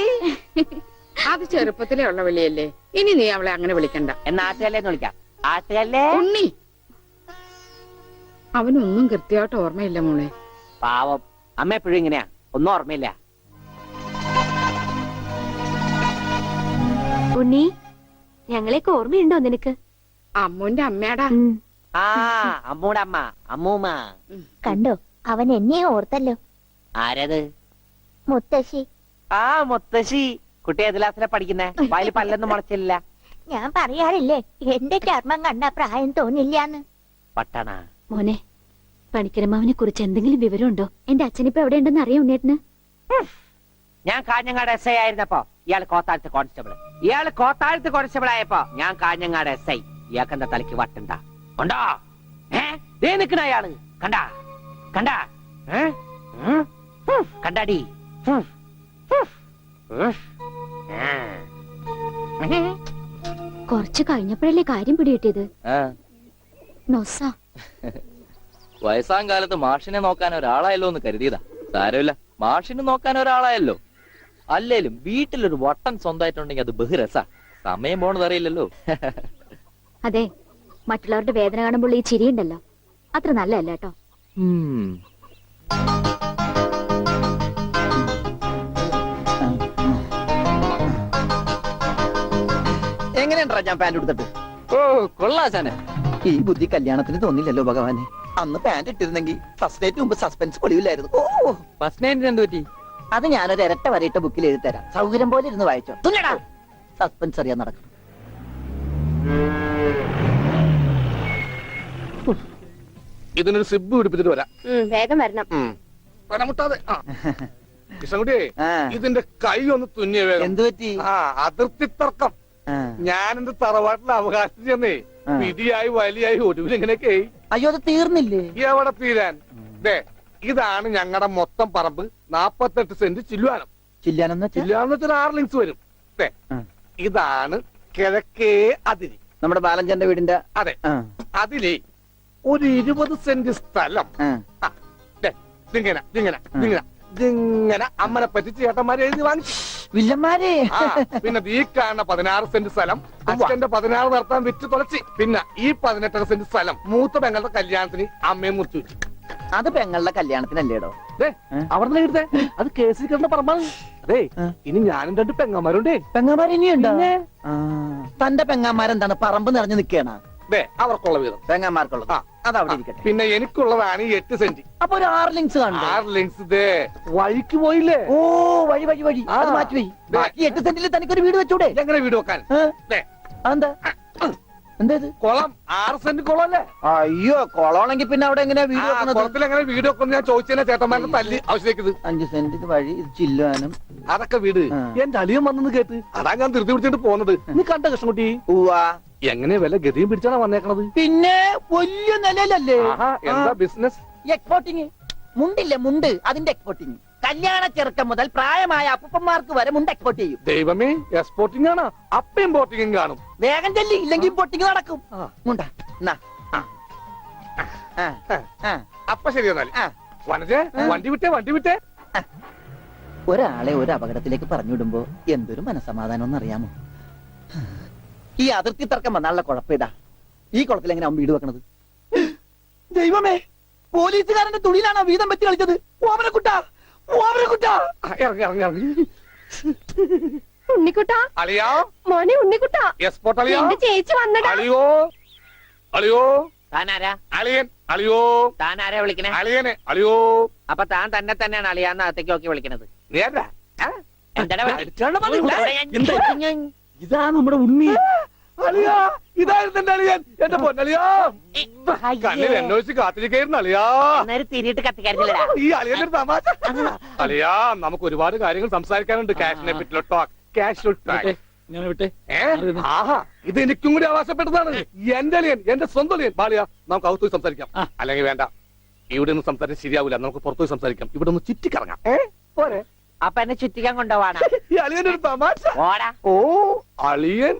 അത് ചെറുപ്പത്തിലേ ഉള്ള വിളിയല്ലേ. ഇനി നീ അവളെ അങ്ങനെ വിളിക്കണ്ട. എന്നാ ആട്ടുകല്ലേന്ന് വിളിക്കാം. ആട്ടുകല്ലേ. ഉണ്ണി, അവനൊന്നും കൃത്യമായിട്ട് ഓർമ്മയില്ല മോളെ. പാവം അമ്മ എപ്പോഴും ഇങ്ങനെയാ, ഒന്നും ഓർമ്മയില്ല. ഉണ്ണി, ഞങ്ങളെയൊക്കെ ഓർമ്മയുണ്ടോ നിനക്ക്? അമ്മൂന്റെ അമ്മയാടാ. ആ, അമ്മൂടെ അമ്മ, അമ്മൂമ്മ. കണ്ടോ, അവൻ എന്നെ ഓർത്തല്ലോ. ആരത്? മുത്തശ്ശി. ആ, മുത്തശ്ശി. കുട്ടി ഏത് ക്ലാസ്സിലാ പഠിക്കുന്നേ? വായിൽ പല്ലൊന്നും മുളച്ചില്ല. ഞാൻ പറയാറില്ലേ എന്റെ ചർമ്മം കണ്ട പ്രായം തോന്നില്ലാന്ന്. പട്ടണ മോനെ, പണിക്കരമാവിനെ കുറിച്ച് എന്തെങ്കിലും വിവരമുണ്ടോ? എന്റെ അച്ഛനിപ്പോ എവിടെ ഉണ്ടെന്ന് അറിയാം ഉണ്ണേട്ടന്? ഞാൻ കാഞ്ഞങ്ങാട് എസ് ഐ ആയിരുന്നപ്പോ ഇയാൾ കോത്താഴത്ത് കോൺസ്റ്റബിൾ. ഇയാൾ കോത്താഴത്ത് കോൺസ്റ്റബിൾ ആയപ്പോ ഞാൻ കാഞ്ഞങ്ങാട് എസ് ഐ. ഇയാൾക്ക് എന്താ തലയ്ക്ക് വട്ടുണ്ടാ? ഉണ്ടോ? ദേ നിക്കണ അയാള് കണ്ടാ? കണ്ടാ? കണ്ടാടി? കുറച്ച് കഴിഞ്ഞപ്പോഴല്ലേ കാര്യം പിടികിട്ടിയത്. നൊസ വയസ്സാം കാലത്ത് മാഷിനെ നോക്കാൻ ഒരാളായല്ലോ എന്ന് കരുതിയതാ. സാരമില്ല, മാഷിനെ നോക്കാൻ ഒരാളായല്ലോ. അല്ലേലും വീട്ടിലൊരു വട്ടൻ സ്വന്തമായിട്ടുണ്ടെങ്കിൽ അത് ബഹുരസ. സമയം പോണത് അറിയില്ലല്ലോ. അതെ, മറ്റുള്ളവരുടെ വേദന കാണുമ്പോൾ ഈ ചിരിയുണ്ടല്ലോ, അത്ര നല്ലതല്ല കേട്ടോ. എങ്ങനെയുണ്ടാ ഞാൻ പാന്റ് എടുത്തിട്ട്? ഓ കൊള്ളാശാനെ. ഈ ബുദ്ധി കല്യാണത്തിന് തോന്നില്ലല്ലോ ഭഗവാനെ. അന്ന് പാന്റ് ഇട്ടിരുന്നെങ്കിൽ ഫസ്റ്റ് ഡേറ്റ് മുമ്പ് സസ്പെൻസ് പൊളിവില്ലായിരുന്നു. ഓ, ഫസ്റ്റ് നൈറ്റിന് എന്ത് പറ്റി? അത് ഞാനൊരു ഇരട്ട വരയിട്ട ബുക്കിൽ എഴുതി തരാം. സൗകര്യം പോലെ ഇരുന്ന് വായിച്ചോ. തുന്നടാ, സസ്പെൻസ് അറിയാൻ നടക്കും. ഇതിനൊരു സിബ് പിടിപ്പിച്ചിട്ട് വരാം. വേഗം വരണം. പനമുട്ടാതെ. കൃഷ്ണൻകുട്ടിയെ, ആ. ഇതിന്റെ കൈ ഒന്ന് തുന്നിയ വേഗം. എന്തു പറ്റി? അതിർത്തി തർക്കം. ഞാൻ എന്റെ തറവാട്ടിലെ അവകാശം ചെന്നേ വിധിയായി വലിയായി ഒടുവിൽ ഇങ്ങനെയൊക്കെ. അയ്യോ, അത് തീർന്നില്ലേ? എവിടെ തീരാൻ? ദേ, ഇതാണ് ഞങ്ങളുടെ മൊത്തം പറമ്പ്. 48 സെന്റ് ചില്ലുവാനം. ചില്ലാനെന്ന് ചില്ലുവാനം വെച്ചാൽ 6 ലിങ്സ് വരും. ദേ, ഇതാണ് കിഴക്കേ അതിരി. നമ്മുടെ ബാലഞ്ചന്റെ വീടിന്റെ. അതെ, അതിലേ ഒരു 20 സെന്റ് സ്ഥലം. ഇതിങ്ങനെ അമ്മനെ പറ്റി ചേട്ടന്മാരെ എഴുതി വാങ്ങിച്ചു. വില്ലന്മാരെ. പിന്നെ ഈ കാണുന്ന 16 സെന്റ് സ്ഥലം അച്ഛന്റെ 16 നടത്താൻ വിറ്റ് തുളച്ചി. പിന്നെ ഈ 18 സെന്റ് സ്ഥലം മൂത്ത പെങ്ങളുടെ കല്യാണത്തിന് അമ്മയെ മുറിച്ചു വെച്ചു. അത് പെങ്ങളുടെ കല്യാണത്തിനല്ലേടോ? അവിടെ എഴുതേ, അത് കേസിൽ കിടന്ന പറമ്പാണ്. അതെ, ഇനി ഞാനും 2 പെങ്ങന്മാരുണ്ടേ. പെങ്ങന്മാർ ഇനിയുണ്ടോ? തന്റെ പെങ്ങന്മാരെന്താണ് പറമ്പ് നിറഞ്ഞു നിൽക്കണ? അവർക്കുള്ള വീതം പെങ്ങന്മാർക്കുള്ളത് അതവിടെ ഇരിക്കട്ടെ. പിന്നെ എനിക്കുള്ളതാണ് ഈ 8 സെന്റ്. അപ്പൊ ഒരു 6 ലിങ്സ് കാണും. 6 ലിങ്സ് ദേ വഴിക്ക് പോയില്ലേ? ഓ, വഴി വഴി വഴി. അത് മാറ്റി പോയി. ബാക്കി 8 സെന്റിൽ തനിക്കൊരു വീട് വെച്ചൂടെ? എങ്ങനെ വീട് വെക്കാൻ? എന്താ എന്താ ഇത്? കുളം 6 സെന്റ് കുളം അല്ലേ? അയ്യോ, കുളമാണെങ്കിൽ പിന്നെ അവിടെ എങ്ങനെയാ വീട് വെക്കുന്നത്? കുളത്തിൽ എങ്ങനെ വീട് വെക്കുന്നു ഞാൻ ചോദിച്ചതിനെ ചേട്ടന്മാരുടെ തല്ലി ആവശ്യത്തേക്ക്. 5 സെന്റ് ഇത് വഴി, ഇത് ചില്ലുവാനും. അതൊക്കെ വീട് എന്റെ അളിയൻ വന്നെന്ന് കേട്ട് അതാ ഞാൻ ധൃതി പിടിച്ചിട്ട് പോകുന്നത്. നീ കണ്ട കൃഷ്ണൻകുട്ടി? എങ്ങനെ വില ഗതിയും പിടിച്ചാണ് വന്നേക്കണത്? പിന്നെ വലിയ നിലയിലല്ലേ? എന്താ ബിസിനസ്? എക്സ്പോർട്ടിങ്. മുണ്ടില്ലേ, മുണ്ട്, അതിന്റെ എക്സ്പോർട്ടിങ്. കല്യാണ ചെറുക്കം മുതൽ പ്രായമായ അപ്പൂപ്പന്മാർക്ക് വരെ മുണ്ട് എക്സ്പോർട്ട് ചെയ്യും. ദൈവമേ, എക്സ്പോർട്ടിംഗ് ആണ്. അപ്പ ഇമ്പോർട്ടിംഗും കാണും. വേഗം ചെല്ലി, ഇല്ലെങ്കിൽ ഇമ്പോർട്ടിംഗ് നടക്കും. മുണ്ട അപ്പൊ ശരി എന്നാല് വനജേ, വണ്ടി വിട്ടേ. ഒരാളെ ഒരു അപകടത്തിലേക്ക് പറഞ്ഞുവിടുമ്പോ എന്തൊരു മനസമാധാനം എന്നറിയാമോ? ഈ അതിർത്തി തർക്കം വന്നാലുള്ള കുഴപ്പമിതാ. ഈ കുളത്തിൽ എങ്ങനെ അവൻ വീട് വെക്കണത്? ദൈവമേ, പോലീസുകാരന്റെ തുണിയിലാണ് വീതം വെച്ച് കളിച്ചത്. ഓമനക്കുട്ടാ. ഉണ്ണിക്കുട്ടാ, അളിയാ, മോനെ ഉണ്ണിക്കുട്ടാ, എക്സ്പോർട്ട് അളിയാ. ചേച്ചി വന്നടാ. അളിയോ, താനാരാ? അളിയൻ. അളിയോ, താനാരാ വിളിക്കണേ? അളിയനെ. അളിയോ, അപ്പൊ താൻ തന്നെ തന്നെയാണ് അളിയാന്ന് അകത്തേക്ക് നോക്കി വിളിക്കണത്. നീ ആരാ? ഇതാ നമ്മുടെ ഉണ്ണി. അളിയാ, ഇതായിരുന്നു എന്റെ അളിയൻ. എന്റെ പൊന്നളിയാ, കണ്ണിൽ എന്നോച്ച് കാത്തിരിക്കായിരുന്നു അളിയാ. തിരിയിട്ട് കത്തിക്കാരില്ലടാ. ഈ അളിയന്റെ ഒരു തമാശ. അളിയാ, നമുക്ക് ഒരുപാട് കാര്യങ്ങൾ സംസാരിക്കാനുണ്ട്. കാഷിനെ പറ്റിയുള്ള ടോക്ക്, കാഷ്വൽ ടോക്ക്. ഞാൻ വിട്ടെ. ആഹാ, ഇത് എനിക്കും കൂടി അവകാശപ്പെട്ടതാണ്. എന്റെ അളിയൻ, എന്റെ സ്വന്തം അളിയൻ. ബാലിയ, നമുക്ക് അകത്ത് പോയി സംസാരിക്കാം. അല്ലെങ്കിൽ വേണ്ട, ഇവിടെ നിന്ന് സംസാരിക്കാൻ ശരിയാവില്ല. നമുക്ക് പുറത്തു പോയി സംസാരിക്കാം. ഇവിടെ ഒന്ന് ചുറ്റിക്കറങ്ങാം. പോരെ? അപ്പൊ എന്നെ ചുറ്റിക്കാൻ കൊണ്ടുപോവാണ്. ഈ അളിയന്റെ ഒരു തമാശ. ഓ, അളിയൻ.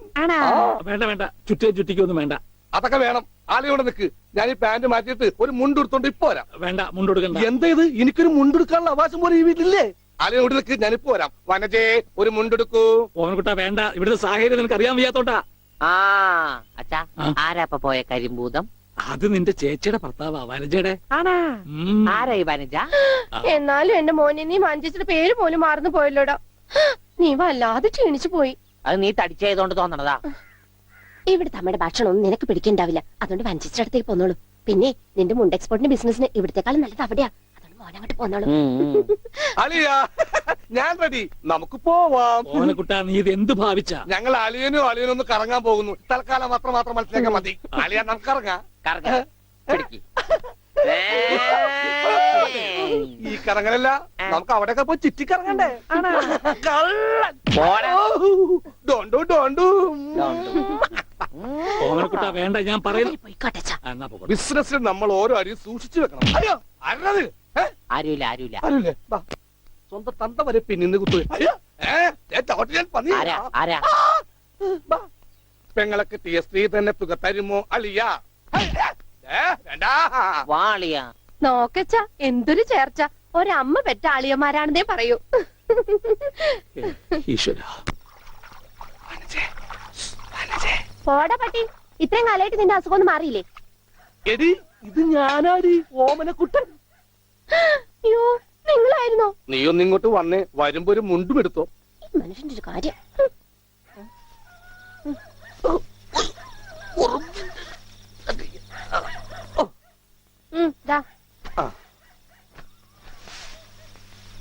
വേണ്ട, ചുറ്റിക്കൊന്നും വേണ്ട. അതൊക്കെ വേണം. ആളിയോടെ നിൽക്ക്. ഞാൻ ഈ പാന്റ് മാറ്റിയിട്ട് ഒരു മുണ്ടെടുത്തോണ്ട് ഇപ്പൊ വരാം. വേണ്ട, മുണ്ടെടുക്കണ്ട. എന്താ ഇത്? എനിക്കൊരു മുണ്ടെടുക്കാനുള്ള അവകാശം പോലെ ഈ വീട്ടിലില്ലേ? ആളിയോട് നിൽക്ക്, ഞാനിപ്പോ വരാം. വനജേ, ഒരു മുണ്ടെടുക്കൂ. ഓമനക്കുട്ടാ, വേണ്ട. ഇവിടുത്തെ സാഹചര്യം നിനക്ക് അറിയാൻ വയ്യാത്തോട്ടാ. അച്ഛാ, ആരാ ഇപ്പൊ പോയ കരിമ്പൂതം? അത് നിന്റെ ചേച്ചിയുടെ ഭർത്താവാ, വനജയുടെ. ആരാ ഈ വനജ? എന്നാലും എന്റെ മോനെ നീ മഞ്ചേച്ചിയുടെ പേര് പോലും മറന്നു പോയല്ലോടാ. നീ വല്ലാതെ ക്ഷീണിച്ചു പോയി. അത് നീ തടിച്ചതുകൊണ്ട് തോന്നണതാ. ഇവിടുത്തെ അമ്മയുടെ ഭക്ഷണം ഒന്നും നിനക്ക് പിടിക്കണ്ടാവില്ല. അതുകൊണ്ട് വഞ്ചിച്ചിടത്തേക്ക് പോന്നോളൂ. പിന്നെ നിന്റെ മുണ്ട് എക്സ്പോർട്ടിന്റെ ബിസിനസിന് ഇവിടത്തെക്കാളും നല്ലത് അവിടെയാ. അതുകൊണ്ട് മോനങ്ങോട്ട് പോന്നോളൂ. അലിയ ഞാൻ റെഡി, നമുക്ക് പോവാം. ഓമനക്കുട്ട നീ ഇത് എന്ത് ഭാവിച്ച? ഞങ്ങൾ അലിയനും അലിയനും ഒന്ന് കറങ്ങാൻ പോകുന്നു. തൽക്കാലം മാത്രം മനസ്സിലാക്കാൻ മതി. അലിയ നമുക്ക് ഇറങ്ങാം. ഈ കറങ്ങലല്ല, നമുക്ക് അവിടെയൊക്കെ പോയി ചുറ്റിക്കറങ്ങണ്ടേ? ഓമനക്കുട്ട വേണ്ട, ഞാൻ പറയുന്നു. പോയിക്കോട്ടെ. ബിസിനസ്സിൽ നമ്മൾ ഓരോ അരിയും സൂക്ഷിച്ചു വെക്കണം. അയ്യോ അരുത്. ആരുമില്ല ആരുല്ലേ? സ്വന്തം തന്ത വരെ പിന്നിന്ന് കുത്തു. ഞാൻ പന്നി. പെങ്ങളൊക്കെ ടി എസ് ത്രീ തന്നെ തുക തരുമോ അലിയ? നോക്കച്ച എന്തൊരു ചേർച്ച, ഒരമ്മ പെറ്റ ആളിയന്മാരാണെന്നേ പറയൂ. പോടാ പട്ടി, ഇത്രയും കാലമായിട്ട് നിന്റെ അസുഖം ഒന്നും മാറിയില്ലേ? എടി ഇത് ഞാനാടി, ഓമനക്കുട്ടൻ. അയ്യോ നിങ്ങളായിരുന്നോ? നീ ഒന്ന് ഇങ്ങോട്ട് വന്നേ, വരുമ്പോ ഒരു മുണ്ടും എടുത്തോ. ഈ മനുഷ്യന്റെ ഒരു കാര്യം. ദാ.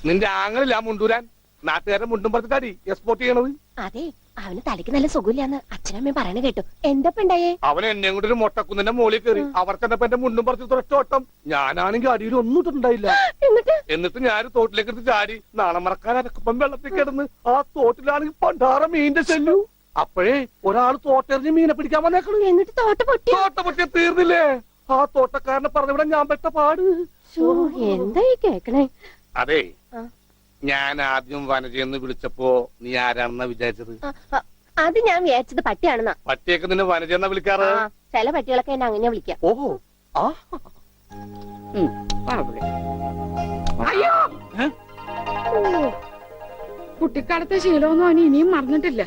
നിന്റെ ആങ്ങളില്ല മുണ്ടൂരാൻ, നാട്ടുകാരെ മുണ്ടും പറഞ്ഞിട്ടാടി എക്സ്പോർട്ട് ചെയ്യണത്. അതെ, അവന് തലയ്ക്ക് നല്ല സുഖമില്ലാന്ന് അച്ഛനമ്മയും പറയണ കേട്ടു. എന്തപ്പണ്ടായേ? അവൻ എന്നെ കൊണ്ട് ഒരു മൊട്ടക്കുന്നിന്റെ മുകളിൽ കയറി. അവർ ചെന്നപ്പോ എന്റെ മുണ്ടും പറിച്ച് ഒറ്റ ഓട്ടം. ഞാനാണെങ്കിൽ അടിയിൽ ഒന്നും ഇട്ടിട്ടുണ്ടായില്ല. എന്നിട്ട് ഞാൻ തോട്ടിലേക്ക് എടുത്ത് ചാടി. നാളെ മറക്കാൻ അരക്കപ്പം വെള്ളത്തിൽ കിടന്ന് ആ തോട്ടിലാണെങ്കിൽ പണ്ടാറ മീനിന്റെ ചെല്ലു. അപ്പോഴേ ഒരാൾ തോട്ടെറിഞ്ഞ് മീനെ പിടിക്കാൻ വന്നേക്കണു. എന്നിട്ട് തോട്ട പൊട്ടിയ തീർന്നില്ലേ? ആ തോട്ടക്കാരനെ പറഞ്ഞവിടെ ഞാൻ പെട്ട പാട്. എന്താ ഈ കേക്കണേ? അതെ, ഞാൻ ആദ്യം വനജയെന്ന് വിളിച്ചപ്പോ നീ ആരാണെന്നാ വിചാരിച്ചത്? അത് ഞാൻ വിചാരിച്ചത് പട്ടിയാണെന്നാ. പട്ടിയൊക്കെ നിന്നെ വനജയെന്നാ വിളിക്കാറ്? ചില പട്ടികളൊക്കെ എന്നെ അങ്ങനെ വിളിക്കാം. ഓഹോ. ആ അയ്യോ, കുട്ടിക്കാലത്തെ ശീലമൊന്നും അവന് ഇനിയും മറന്നിട്ടില്ല.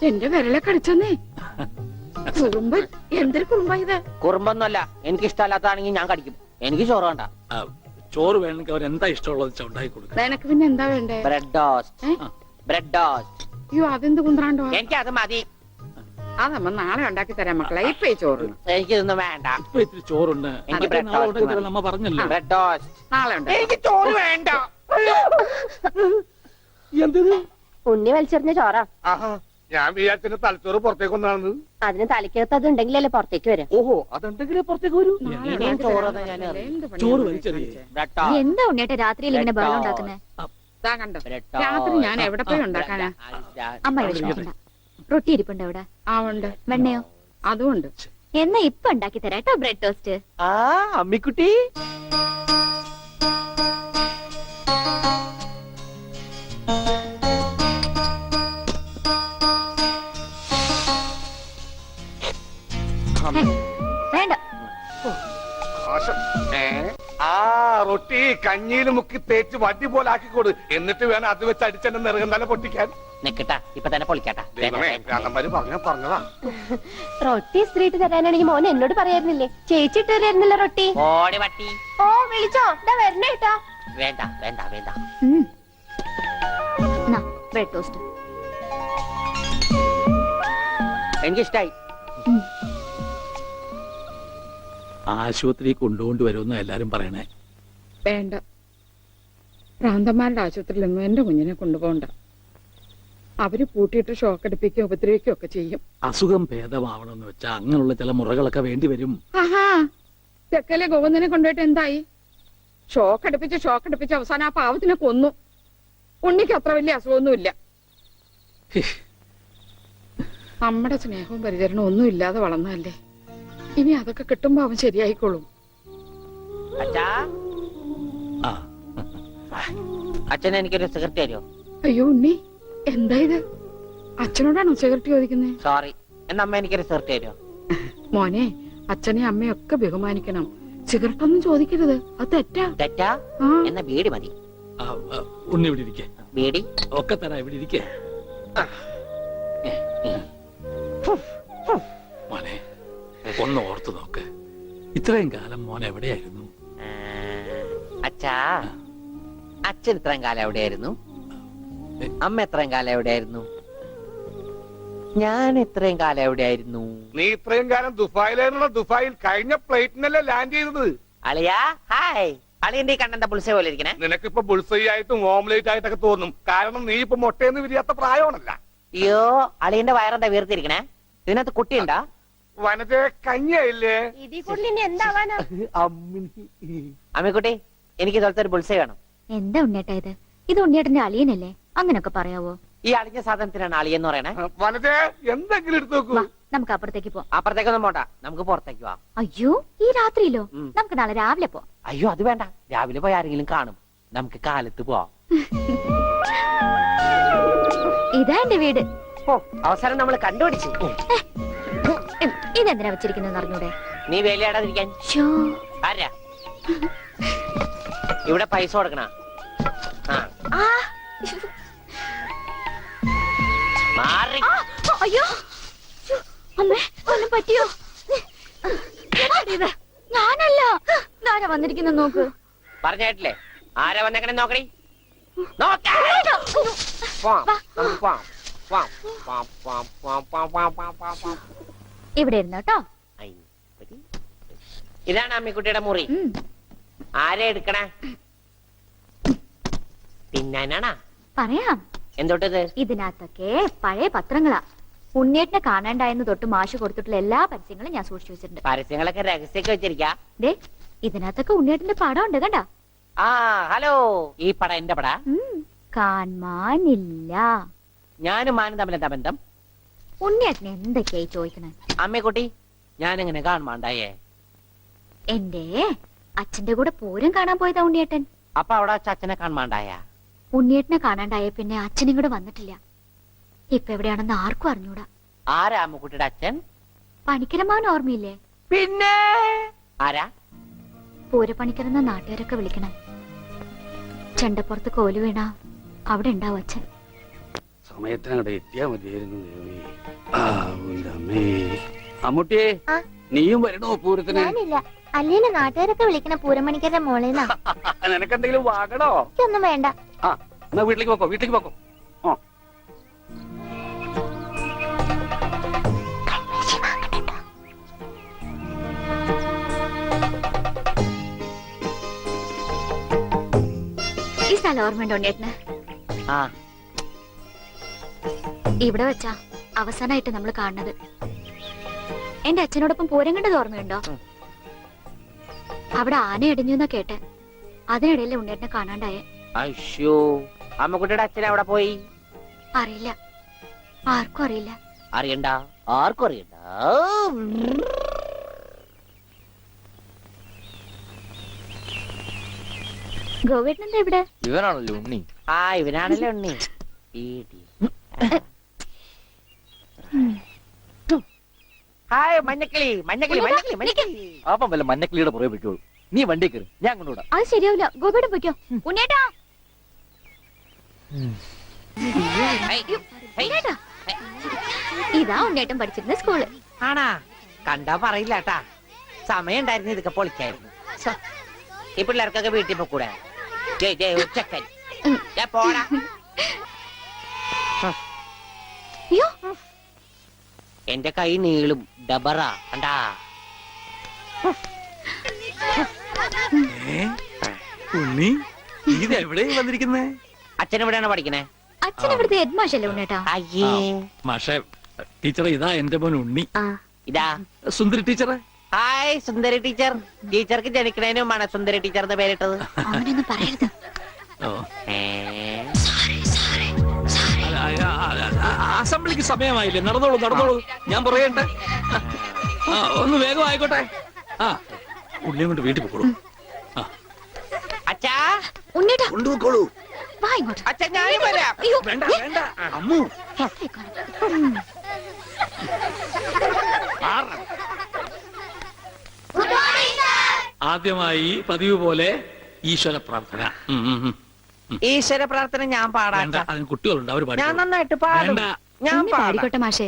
എന്റെ വിരലെ കടിച്ചെന്നേ. കുറുമ്പ്, എന്തൊരു കുറുമ്പാ ഇത്? കുറുമ്പൊന്നുമല്ല, എനിക്ക് ഇഷ്ടമല്ലാത്തതാണെങ്കിൽ ഞാൻ കടിക്കും. എനിക്ക് ചോറ് വേണ്ട. ചോറ് വേണമെങ്കിൽ അവർ എന്താ ഇഷ്ടമുള്ളത് ഉണ്ടാക്കി കൊടുക്കും. നിനക്ക് പിന്നെ എന്താ വേണ്ടേ? Bread toast. Bread toast. അയ്യോ, അതെന്ത് കുന്ത്രാണ്ടോ? എനിക്ക് അത് മതി. അതമ്മ നാളെ ഉണ്ടാക്കി തരാം മക്കളെ. ഇപ്പൊ ഈ ചോറ് എനിക്കിതൊന്നും വേണ്ട. ഇപ്പൊ ഇത്തിരി ചോറുണ്ട്, എനിക്ക് ബ്രെഡ് ടോസ്റ്റ്. നമ്മ പറഞ്ഞല്ലോ. ബ്രെഡ് ടോസ്റ്റ് നാളെ ഉണ്ട്. എനിക്ക് ചോറ് വേണ്ട. എന്തിന്? ഉണ്ണി വലിച്ചെറിഞ്ഞ ചോറാ. ആഹാ, ഞാൻ വിചാരിച്ചെന്റെ തലച്ചോറ് പുറത്തേക്ക് ഒന്നാണ്. അതിന് തലയ്ക്കകത്ത് അത് ഉണ്ടെങ്കിലല്ലേ പുറത്തേക്ക് വരാം. ഓഹോ, അതുണ്ടെങ്കിലേ പുറത്തേക്ക് വരൂ. ചോറ് വലിച്ചെറിയേ. Bread toast. എന്താ ഉണ്ണിയേട്ട രാത്രിയിൽ ഇങ്ങനെ ബഹളം ഉണ്ടാക്കുന്നേ? കണ്ടോ, രാത്രി ഞാൻ എവിടെ പോയി ഉണ്ടാക്കാനാ? അമ്മ വിഷമിക്കണ്ട, റൊട്ടി ഇരിപ്പുണ്ട് അവിടെ. ആ ഉണ്ട്. വെണ്ണയോ? അതും ഉണ്ട്. എന്നാ ഇപ്പൊ ഉണ്ടാക്കി തരാം കേട്ടോ ബ്രെഡ് ടോസ്റ്റ്. ആ അമ്മിക്കുട്ടി, വേണ്ട. ആ റൊട്ടി കഞ്ഞിയിൽ മുക്കി തേച്ച് വടി പോലെ ആക്കിക്കോട്. എന്നിട്ട് വേണം അത് വെച്ച് അടിച്ചെന്നെ നിറകം തന്നെ പൊട്ടിക്കാൻ. നിക്കട്ടാ, ഇപ്പൊ തന്നെ പൊളിക്കട്ടാ. പറഞ്ഞതാ. റൊട്ടി സ്ത്രീട്ട് തരാനാണെങ്കിൽ മോൻ എന്നോട് പറയായിരുന്നില്ലേ? ചേച്ചി ഇട്ട് തരായിരുന്നില്ല റൊട്ടി? ഓടി പട്ടി. ഓ വിളിച്ചോ, ഇതാ വരണേ കേട്ടാ. വേണ്ട വേണ്ട വേണ്ട. ബ്രെഡ് ടോസ്റ്റ് എനിക്കിഷ്ടായി. ആശുപത്രി കൊണ്ടുവരുമെന്ന് എല്ലാരും പറയണേ. വേണ്ട, ഭ്രാന്തന്മാരുടെ ആശുപത്രിയിലൊന്നും എന്റെ കുഞ്ഞിനെ കൊണ്ടുപോകണ്ട. അവര് പൂട്ടിയിട്ട് ഷോക്ക് അടിപ്പിക്കുകയോ ഉപദ്രവിക്കുകയോ ഒക്കെ ചെയ്യും. അസുഖം ഭേദമാവണമെന്ന് വെച്ചാ അങ്ങനെയുള്ള ചില മുറകളൊക്കെ വേണ്ടി വരും. ആഹാ, തെക്കലെ ഗോവിന്ദനെ കൊണ്ടുപോയിട്ട് എന്തായി? ഷോക്ക് അടുപ്പിച്ച് അവസാനം ആ പാവത്തിനെ കൊന്നു. ഉണ്ണിക്ക് അത്ര വലിയ അസുഖമൊന്നുമില്ല. നമ്മുടെ സ്നേഹവും പരിചരണവും ഒന്നും ഇല്ലാതെ വളർന്നതല്ലേ. ഇനി അതൊക്കെ കിട്ടുമ്പോ അവൻ ശരിയായിക്കോളും. അച്ഛാ, ആ, അച്ഛൻ എനിക്കൊരു സിഗരറ്റ് തരുമോ? അയ്യോ ഉണ്ണി, എന്താ ഇത്? അച്ഛനോടാണോ സിഗരറ്റ് ചോദിക്കുന്നത്? സോറി, എന്നാ അമ്മ എനിക്കൊരു സിഗരറ്റ് തരുമോ? മോനെ, അച്ഛനെ അമ്മയൊക്കെ ബഹുമാനിക്കണം. സിഗരറ്റ് ഒന്നും ചോദിക്കരുത്, അത് തെറ്റാ. തെറ്റാ? ആ, എന്നാ ബീഡി മതി. ഉണ്ണി ഇവിടെ ഇരിക്കേ. ബീഡി ഒക്കെ തരാ, ഇവിടെ ഇരിക്കേ. മോനെ, ഒന്ന് ഓർത്തു നോക്ക്, ഇത്രയും കാലം മോൻ എവിടെയായിരുന്നു? അച്ഛാ, അച്ഛൻ ഇത്രയും കാലം എവിടെയായിരുന്നു? അമ്മ എത്രയും കാലം എവിടെയായിരുന്നു? ഞാൻ ഇത്രയും കാലം എവിടെയായിരുന്നു? നീ ഇത്രയും കാലം ദുബായിലായിരുന്നോ? ദുബായിൽ കഴിഞ്ഞ പ്ലേറ്റിനല്ലേ ലാൻഡ് ചെയ്തത്? അളിയാ ഹായ്. അളിയന്റെ കണ്ണന്റെ പുളിസ പോലെ ഇരിക്കണേ. നിനക്കിപ്പോ ബുൾസൈ ആയിട്ടും ഓംലേറ്റ് ആയിട്ടൊക്കെ തോന്നും. കാരണം നീ ഇപ്പൊ മുട്ടയെന്ന് വിരിയാത്ത പ്രായമാണല്ല. അയ്യോ, അളിയന്റെ വയറെന്താ വീർത്തിരിക്കണേ? ഇതിനകത്ത് കുട്ടിയുണ്ടാ? വനജെ കഞ്ഞിയായില്ലേ? ഇതിൽ കൂടുതൽ ഇനി എന്താവാനാ? അമ്മിക്കുട്ടി, എനിക്ക് ഇതുപോലത്തെ ഒരു ബുൾസ വേണം. എന്താ ഉണ്ണേട്ടാ ഇത്? ഇത് ഉണ്ണിയേട്ടന്റെ അളിയനല്ലേ? അങ്ങനൊക്കെ പറയാവോ? ഈ അളിഞ്ഞ സാധനത്തിനാണ് അളിയെന്ന് പറയണേ. വനജെ എന്തെങ്കിലും എടുത്തു നോക്കൂ. വാ, നമുക്ക് അപ്പുറത്തേക്ക് പോവാം. അപ്പുറത്തേക്കൊന്നും പോണ്ട, നമുക്ക് പുറത്തേക്ക് പോവാം. അയ്യോ, ഈ രാത്രിയിലോ? നമുക്ക് നാളെ രാവിലെ പോവാം. അയ്യോ, അത് വേണ്ട. രാവിലെ പോയി ആരെങ്കിലും കാണും. നമുക്ക് കാലത്ത് പോവാം. ഇതാ എന്റെ വീട്. ഓ, അവസാനം നമ്മൾ കണ്ടുപിടിച്ചു. ഇതെന്തിനാ വെച്ചിരിക്കുന്നത് അറിഞ്ഞൂടെ? നീ വേലയാടാതിരിക്കാൻ. ശ്ശോ. ആരാ ഇവിടെ പൈസ കൊടുക്കണ? ആ. മാറി. അയ്യോ, ശ്ശോ. അമ്മേ, ഒന്നും പറ്റിയോ? ഇത് ഞാനല്ല. ആരാ വന്നിരിക്കുന്ന നോക്ക്. പറഞ്ഞിട്ടില്ലേ ആരാ വന്നേക്കണേ? നോക്കണേ, നോക്കാം. ഇവിടെ ഇരുന്നോട്ടോ. ഇതാണ് അമ്മിക്കുട്ടിയുടെ മുറി. ആരെ എടുക്കണേ? തിന്നാനാണാ? പറയാം. എന്തോട്ടത്? ഇതിനകത്തൊക്കെ പഴയ പത്രങ്ങളാ. ഉണ്ണിയേട്ടനെ കാണാണ്ടായെന്ന് തൊട്ട് മാഷ് കൊടുത്തിട്ടുള്ള എല്ലാ പരസ്യങ്ങളും ഞാൻ സൂക്ഷിച്ചു വെച്ചിട്ടുണ്ട്. പരസ്യങ്ങളൊക്കെ രഹസ്യമൊക്കെ വെച്ചിരിക്കാ. ദേ, ഇതിനകത്തൊക്കെ ഉണ്ണിയേട്ടന്റെ പടം ഉണ്ട്, കണ്ടാ? ആ, ഹലോ. ഈ പടം എന്റെ പടാ? കാണാനില്ല. ഞാനും മാനും തമ്മിലെന്താ ബന്ധം? ഉണ്ണിയേട്ടനെ എന്തൊക്കെയായി ചോദിക്കണേ? അമ്മക്കുട്ടി, ഞാനെങ്ങനെ കാണുമാണ്ടായേ? എന്റെ അച്ഛന്റെ കൂടെ പൂരം കാണാൻ പോയതാ ഉണ്ണിയേട്ടൻ. അപ്പൊ അവിടെ അച്ഛനെ കാണുമാണ്ടായ? ഉണ്ണിയേട്ടനെ കാണാണ്ടായ പിന്നെ അച്ഛനും കൂടെ വന്നിട്ടില്ല. ഇപ്പൊ എവിടെയാണെന്ന് ആർക്കും അറിഞ്ഞൂടാ. ആരാ അമ്മക്കുട്ടിയുടെ അച്ഛൻ? പണിക്കരമാവൻ ഓർമ്മയില്ലേ? പിന്നെ ആരാ? പൂരപ്പണിക്കരെന്ന നാട്ടുകാരൊക്കെ വിളിക്കണം. ചെണ്ടപ്പുറത്ത് കോലു വീണ അവിടെ ഉണ്ടാവും അച്ഛൻ. സമയത്തിനവിടെ എത്തിയാ മതിയായിരുന്നു. അമ്മൂട്ടിയെ, നീയും വരണോ പൂരത്തിന്? ഞാനില്ല. അല്ലേലും നാട്ടുകാരൊക്കെ വിളിക്കണ പൂരമണിക്കരുടെ മോളേന്നാ. നിനക്കെന്തെങ്കിലും വാങ്ങണോ? ഒന്നും വേണ്ട. ആ, എന്നാ വീട്ടിലേക്ക് പോക്കോ, വീട്ടിലേക്ക് പോക്കോ. ഓ, ഈ സ്ഥലം ഓർമ്മയുണ്ടോ ഉണ്ണിയേട്ടന്? ആ, ഇവിടെ വെച്ചാ അവസാനമായിട്ട് നമ്മൾ കാണുന്നത്. എന്റെ അച്ഛനോടൊപ്പം പൂരം കണ്ടത് ഓർമ്മയുണ്ടോ? അവിടെ ആന ഇടിഞ്ഞു എന്നാ കേട്ടെ. അതിനിടയിലെ ഉണ്ണിയേട്ടനെ കാണാണ്ടായ. അയ്യോ, അമ്മക്കുട്ടിയുടെ അച്ഛൻ അവിടെ പോയി? അറിയില്ല, ആർക്കും അറിയില്ല. അറിയണ്ട, ആർക്കും അറിയണ്ട. ഗോവേട്ടനെന്താ ഇവിടെ? ഇവനാണല്ലോ ഉണ്ണി. ആ, ഇവനാണല്ലേ ഉണ്ണി. ഹായ് മഞ്ഞക്കിളി, മഞ്ഞക്കിളി, മഞ്ഞക്കിളി, മഞ്ഞക്കിളി. അപ്പം വല്ല മഞ്ഞക്കിളിയുടെ പുറകെ വെക്കോളൂ. നീ വണ്ടി കയറി, ഞാൻ കൊണ്ടുവിടാം. അത് ശരിയാവില്ല. ഗോപേട്ടൻ പൊയ്ക്കോ. ഉണ്ണേട്ടാ, ഉണ്ണേട്ടാ. ഇതാ ഉണ്ണേട്ടൻ പഠിച്ചിരുന്ന സ്കൂള്. ആണാ? കണ്ടാ പറയില്ല കേട്ടാ. സമയം ഉണ്ടായിരുന്നു ഇതൊക്കെ പൊളിക്കായിരുന്നു. ഈ പിള്ളേർക്കൊക്കെ വീട്ടിൽ പോക്കൂടെ? ഉച്ചക്കൻ പോടാ. അയ്യോ, എന്റെ കൈ നീളും. ഡബറ കണ്ടാ? ഉണ്ണി, ഇതെവിടെ വന്നിരിക്കുന്നേ? അച്ഛൻ എവിടെയാണ് പഠിക്കണേ? അച്ഛൻ ഇവിടുത്തെ ഹെഡ് മാഷല്ലേ ഉണ്ണേട്ടാ? അയ്യേ, മാഷെ, ടീച്ചറെ, ഇതാ എന്റെ മോൻ ഉണ്ണി. ഇതാ സുന്ദരി ടീച്ചറെ. ഹായ് സുന്ദരി ടീച്ചർ. ടീച്ചർക്ക് ജനിക്കണേനുമാണ് സുന്ദരി ടീച്ചർ എന്ന് പേരിട്ടത്. അവനൊന്നും പറയരുത്. അസംബ്ലിക്ക് സമയമായില്ലേ? നടന്നോളൂ, നടന്നോളൂ, ഞാൻ പറയട്ടെ. ഒന്ന് വേഗം ആയിക്കോട്ടെ. ആ, ഉണ്ണിയും കൊണ്ട് വീട്ടിൽ പോക്കോളൂ. അച്ഛാ, ഉണ്ണേട്ടാ കൊണ്ടുപോക്കോളൂ. വാ ഇങ്ങോട്ട്. അച്ഛൻ ഞാനും വരാം. അയ്യോ, വേണ്ട, വേണ്ട അമ്മു. ആദ്യമായി പതിവ് പോലെ ഈശ്വര പ്രാർത്ഥന. ഈശ്വര പ്രാർത്ഥന ഞാൻ പാടാം. അതിന് കുട്ടികളുണ്ട്, അവർ ഞാൻ നന്നായിട്ട് പാടും. ഞാൻ പാടിക്കോട്ടെ മാഷേ.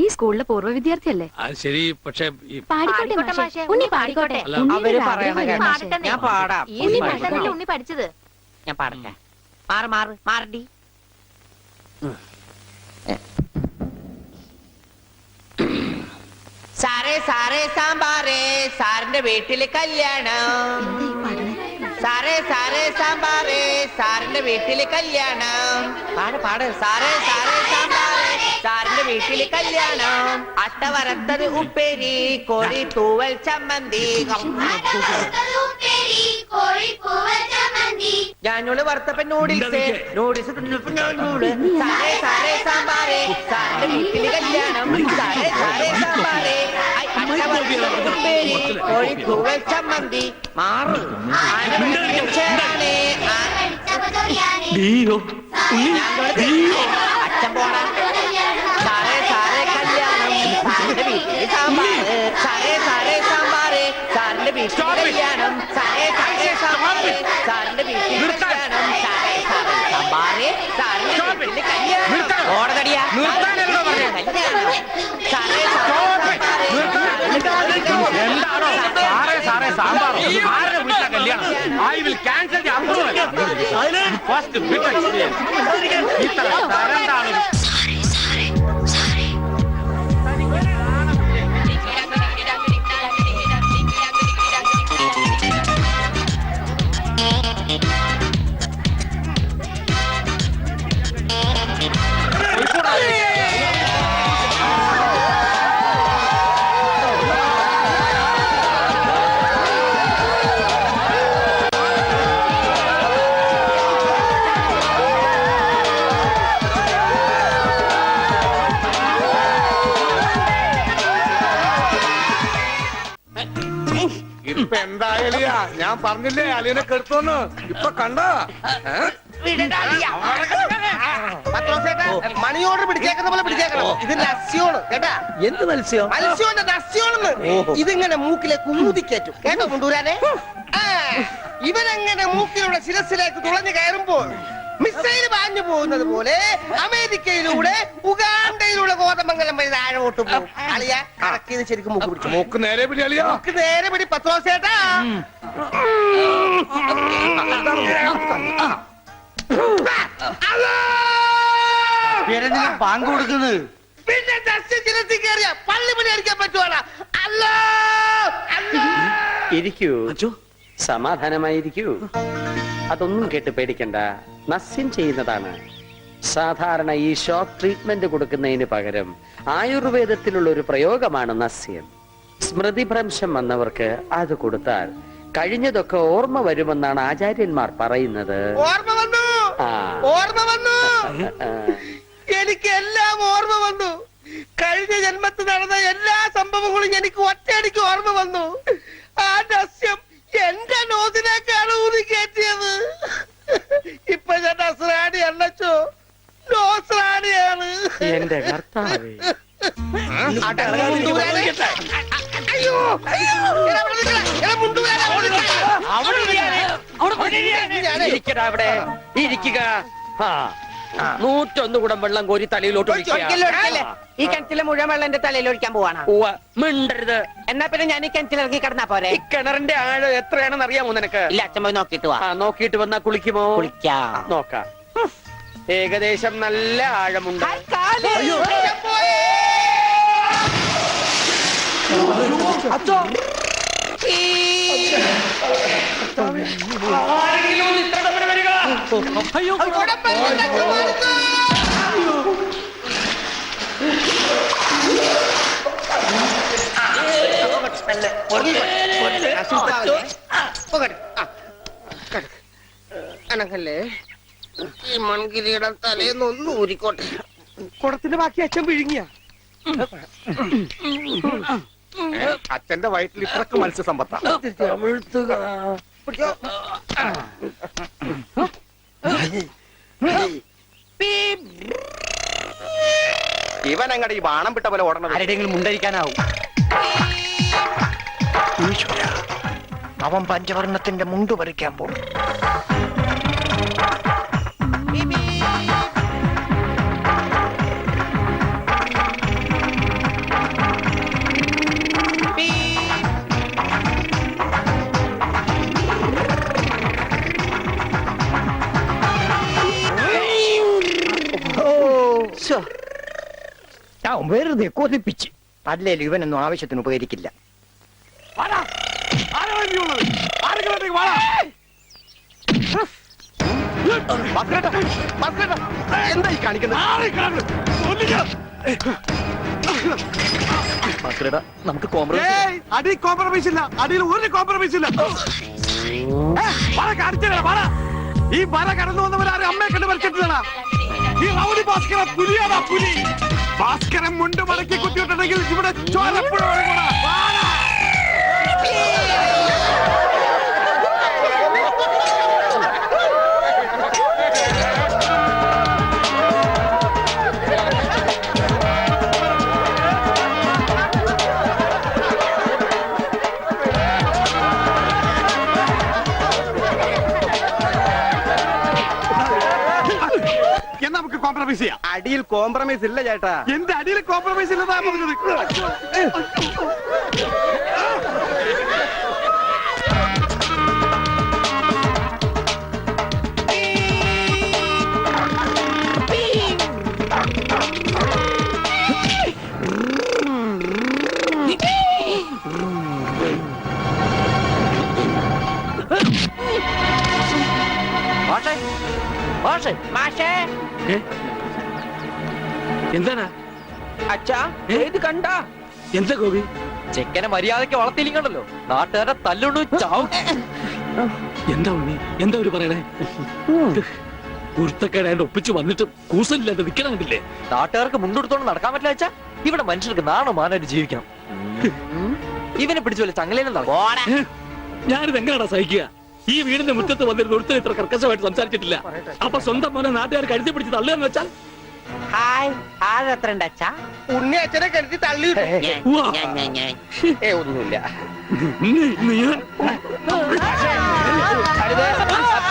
ഈ സ്കൂളിലെ പൂർവ്വ വിദ്യാർത്ഥിയല്ലേ? അത് ശരി, പക്ഷെ പാടിക്കോട്ടെ മാഷേ. ഉണ്ണി പാടിക്കോട്ടെ. അവര് പറയണ ഞാൻ പാടാം. ഉണ്ണി പഠിച്ചത്. ഞാൻ പാടട്ടെ. മാറ് മാറ് മാറടി. സാറേ സാറേ സാമ്പാറേ, സാറിന്റെ വീട്ടില് കല്യാണം. സാറേ സാറേ സാമ്പാറേ സാറിന്റെ വീട്ടില് കല്യാണം. പാട് സാറേ സാറേ സാമ്പാറേ സാറിന്റെ വീട്ടില് കല്യാണം. അട്ട വറുത്തത് ഉപ്പേരി കോഴി തൂവൽ ചമ്മന്തി. ഞാനോട് വറുത്തപ്പൻ നൂഡിൽസ് നൂഡിൽസ് സാറേ സാറേ സാമ്പാറേ സാറിന്റെ വീട്ടില് കല്യാണം. സാറേ സാറേ സാമ്പാറേ അട്ട വറുത്തത് ഉപ്പേരി കോഴി തൂവൽ ചമ്മന്തി. മാറും അച്ഛൻ പോടാ. സാറേ സാറേ കല്യാണം സാറിന്റെ വീട്ടില് സാമ്പാറ്. സാറേ സാറേ സാമ്പാറ് സാറിന്റെ വീട്ടില് കല്യാണം. സാറേ സാറേ സാമ്പാറ് സാറിന്റെ വീട്ടില് കല്യാണം. സാറേ സാറേ സാമ്പാറ് സാറിന്റെ വീട്ടില് കല്യാണം. ഓടതടിയാ കല്യാണം. സാറേ സാറേ സാമ്പാർ ആരുടെ വീട്ടിലെ കല്യാണം? I will cancel the approval. First bit experience. ഇത്ര തരണ്ടാണ്. ഇപ്പൊ എന്താ എളിയാ? ഞാൻ പറഞ്ഞില്ലേ അളിയനെ കെടുത്തോന്ന്. ഇപ്പൊ കണ്ട മണി ഓർഡർ പിടിച്ചേക്കുന്ന പോലെ പിടിച്ചേക്കണം. ഇത് ലസ്യോണ് കേട്ടാ. എന്ത് മത്സ്യം? മത്സ്യോന്റെ ലസ്യോണെന്ന്. ഇതിങ്ങനെ മൂക്കിലെ കുമുതിക്കേറ്റും കേട്ടോ കൊണ്ടുവരാനെ. ഇവനങ്ങനെ മൂക്കിലൂടെ ശിരസിലേക്ക് തുളഞ്ഞു കയറുമ്പോൾ മിസൈൽ പാഞ്ഞു പോകുന്നത് പോലെ അമേരിക്കയിലൂടെ ഉഗാണ്ടയിലൂടെ കോതമംഗലം വഴി താഴോട്ട് പോകും. അളിയ കറക്റ്റ് ചെയ്ത് ശരിക്കും മൂക്ക് പിടിച്ചു. മൂക്ക് നേരെ പിടി അളിയാ. മൂക്ക് നേരെ പിടി പത്രോസേട്ടാ. ബാങ്ക് കൊടുക്കുന്നത് പിന്നെ ശിരസി കയറിയ പള്ളി പണി അടിക്കാൻ പറ്റുവാണ്. അല്ലോ ഇരിക്കൂ, സമാധാനമായിരിക്കൂ. അതൊന്നും കേട്ട് പേടിക്കണ്ട, നസ്യം ചെയ്യുന്നതാണ്. സാധാരണ ഈ ഷോക്ക് ട്രീറ്റ്മെന്റ് കൊടുക്കുന്നതിന് പകരം ആയുർവേദത്തിലുള്ള ഒരു പ്രയോഗമാണ് നസ്യം. സ്മൃതിഭ്രംശം വന്നവർക്ക് അത് കൊടുത്താൽ കഴിഞ്ഞതൊക്കെ ഓർമ്മ വരുമെന്നാണ് ആചാര്യന്മാർ പറയുന്നത്. ഓർമ്മ വന്നു, ഓർമ്മ വന്നു. എനിക്ക് എല്ലാം ഓർമ്മ വന്നു. കഴിഞ്ഞ ജന്മത്തിൽ നടന്ന എല്ലാ സംഭവങ്ങളും എനിക്ക് ഒറ്റയടിക്ക് ഓർമ്മ വന്നു. ആ നസ്യം എന്റെ നോസിലേക്കാണ് ഊതി കയറ്റിയത്. ഇപ്പൊ ഞാൻ നസ്രാണി അല്ലച്ചോ, നോസ്രാണിയാണ്. എന്റെ കർത്താവേ. അയ്യോ ഇരിക്കടാ അവിടെ, ഇരിക്കുക. 101 കുടം വെള്ളം കോരി തലയിലോട്ട് ഈ കിണറ്റിലെ മുഴുവൻ വെള്ളം എന്റെ തലയിൽ ഒഴിക്കാൻ പോവാണ്. മിണ്ടരുത്. എന്നാ പിന്നെ ഞാൻ ഈ കിണറ്റിലിറങ്ങി കിടന്നാ പോരെ? ഈ കിണറിന്റെ ആഴം എത്രയാണെന്ന് അറിയാമോ നിനക്ക്? ഇല്ല, അച്ഛൻ പോയി നോക്കിട്ട് വാ. നോക്കിയിട്ട് വന്നാ കുളിക്കുമോ? കുളിക്കാം. നോക്കാം. ഏകദേശം നല്ല ആഴമുണ്ട്. അനങ്ങല്ലേ, ഈ മൺകിരിയുടെ തലേന്നൊന്നും ഊരിക്കോട്ടെ. കുടത്തിന്റെ ബാക്കി അച്ഛൻ വിഴുങ്ങിയ. അച്ഛന്റെ വയറ്റിൽ ഇത്രക്ക് മത്സ്യസമ്പത്താ. ഇവൻ അങ്ങടെ ഈ ബാണം വിട്ട പോലെ ഓടണം. ആരുടെയെങ്കിലും മുണ്ടരിക്കാനാവും. അവൻ പഞ്ചവർണ്ണത്തിന്റെ മുണ്ട് പറിക്കാൻ പോകും. വെറുതെ കൊതിപ്പിച്ച് അല്ലേലും ഇവനൊന്നും ആവശ്യത്തിന് ഉപകരിക്കില്ല. എന്തായി കാണിക്കുന്നത്? നമുക്ക് കോംപ്രമൈസ് അടി കോംപ്രമൈസ് ഇല്ല, അടിയിൽ ഒരു കോംപ്രമൈസ് ഇല്ല. ഈ വര കടന്നു വന്നവരാരും അമ്മയെ കണ്ട് മരിച്ചിട്ടില്ല. ഈ റൗഡി ഭാസ്കര പുലിയാടാ പുലി. ഭാസ്കരൻ മുണ്ട് മടക്കി കുത്തിയിട്ടുണ്ടെങ്കിൽ ഇവിടെ ചോരപ്പുഴ. നമുക്ക് കോംപ്രമൈസ് ചെയ്യാം. അടിയിൽ കോംപ്രമൈസ് ഇല്ല ചേട്ടാ. എന്റെ അടിയിൽ കോംപ്രമൈസ് ഇല്ലെന്നാ പറഞ്ഞത്. എന്താണ് അച്ഛാ ഇത് കണ്ട എന്താ ഗോപി? ചെക്കനെ മര്യാദയ്ക്ക് വളർത്തിയില്ലെങ്കിണ്ടല്ലോ നാട്ടുകാരെ തല്ലുകൊണ്ട് ചാവും. എന്താ ഉണ്ണി, എന്താ ഒരു പറയണേ? കുരുത്തക്കേടായിട്ട് ഒപ്പിച്ച് വന്നിട്ട് കൂസലില്ലാതെ നിൽക്കണം കണ്ടില്ലേ? നാട്ടുകാർക്ക് മുണ്ടെടുത്തോണ്ട് നടക്കാൻ പറ്റില്ല അച്ഛാ. ഇവിടെ മനുഷ്യർക്ക് നാണോ മാനായിട്ട് ജീവിക്കണം. ഇവനെ പിടിച്ചു വല്ല ചങ്ങലേനും നടക്കും. ഞാനിത് എങ്ങനെയാടാ സഹിക്കുക? ഈ വീടിന്റെ മുറ്റത്ത് വന്നിരുന്ന ഒരുത്തർ ഇത്ര കർക്കശമായിട്ട് സംസാരിച്ചിട്ടില്ല. അപ്പൊ സ്വന്തം മോനെ നാട്ടുകാർ കഴുതി പിടിച്ച് തള്ളുകയെന്ന് വെച്ചാൽ ഉണ്ണി അച്ഛനെ കരുതി തള്ളി. ഒന്നുമില്ല.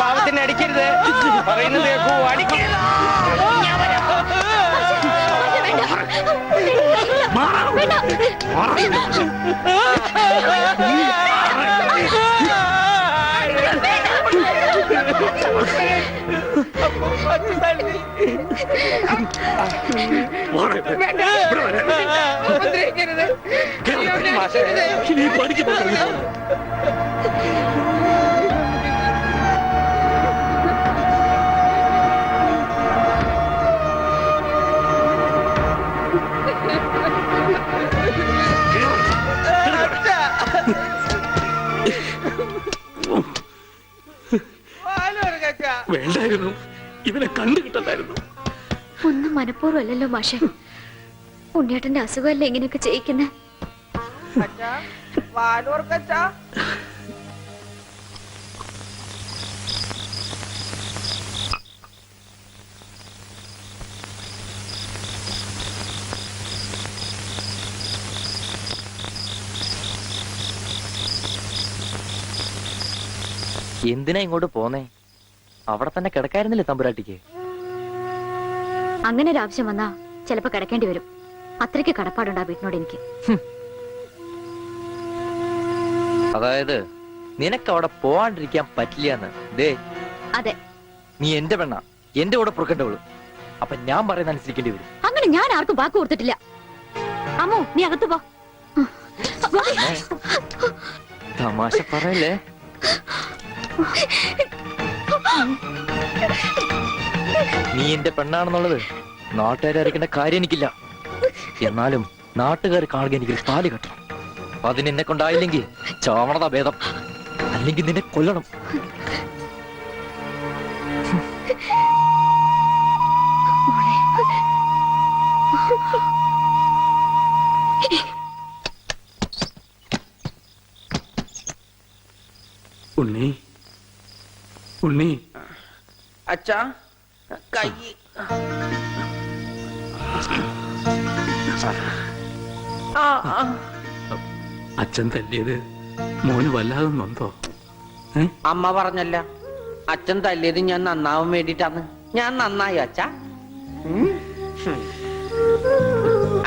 പാവത്തിന് അടിക്കരുത്. പറയുന്നത് കേൾക്കൂ. അടിക്കരുത്. വേണ്ടായിരുന്നു, ഇവനെ കണ്ടു കിട്ടണ്ടായിരുന്നു. ഒന്നും മനഃപൂർവ്വമല്ലല്ലോ മാഷെ. ഉണ്ണിയേട്ടന്റെ അസുഖമല്ലേ ഇങ്ങനെയൊക്കെ ചെയ്യിക്കുന്നേ? എന്തിനാ ഇങ്ങോട്ട് പോന്നേ? അവിടെ തന്നെ കിടക്കായിരുന്നില്ലേ തമ്പുരാട്ടിക്ക്? അങ്ങനെ ഒരു ആവശ്യം വന്നാ ചിലപ്പോ കിടക്കേണ്ടി വരും. അത്രയ്ക്ക് കടപ്പാടുണ്ടാ വീട്ടിനോട് എനിക്ക്. അതായത് നിനക്ക് അവിടെ പോവാണ്ടിരിക്കാൻ പറ്റില്ലാന്ന്. ദേ അതെ, നീ എന്റെ പെണ്ണ, എന്റെ കൂടെ പുറക്കേണ്ടവള്. അപ്പൊ ഞാൻ പറയുന്ന അനുസരിക്കേണ്ടി വരും. അങ്ങനെ ഞാൻ ആർക്കും വാക്ക് കൊടുത്തിട്ടില്ല. അമ്മോ, നീ അകത്ത് പോ. തമാശ പറയല്ലേ? നീ എന്റെ പെണ്ണാണെന്നുള്ളത് നാട്ടുകാരെ അറിയിക്കേണ്ട കാര്യം എനിക്കില്ല. എന്നാലും നാട്ടുകാർ കാണുക എനിക്കൊരു താലി കെട്ടണം. അതിനെന്നെ കൊണ്ടായില്ലെങ്കിൽ ചാവണത ഭേദം, അല്ലെങ്കിൽ നിന്നെ കൊല്ലണം. ഉണ്ണി, ഉണ്ണി. അച്ഛാ കൈ. അച്ഛൻ തല്ലിയത് മോന് വല്ലാതെ നൊന്തോ? അമ്മ പറഞ്ഞല്ല, അച്ഛൻ തല്ലിയത് ഞാൻ നന്നാവാൻ വേണ്ടിട്ടാണ്. ഞാൻ നന്നായി അച്ഛാ.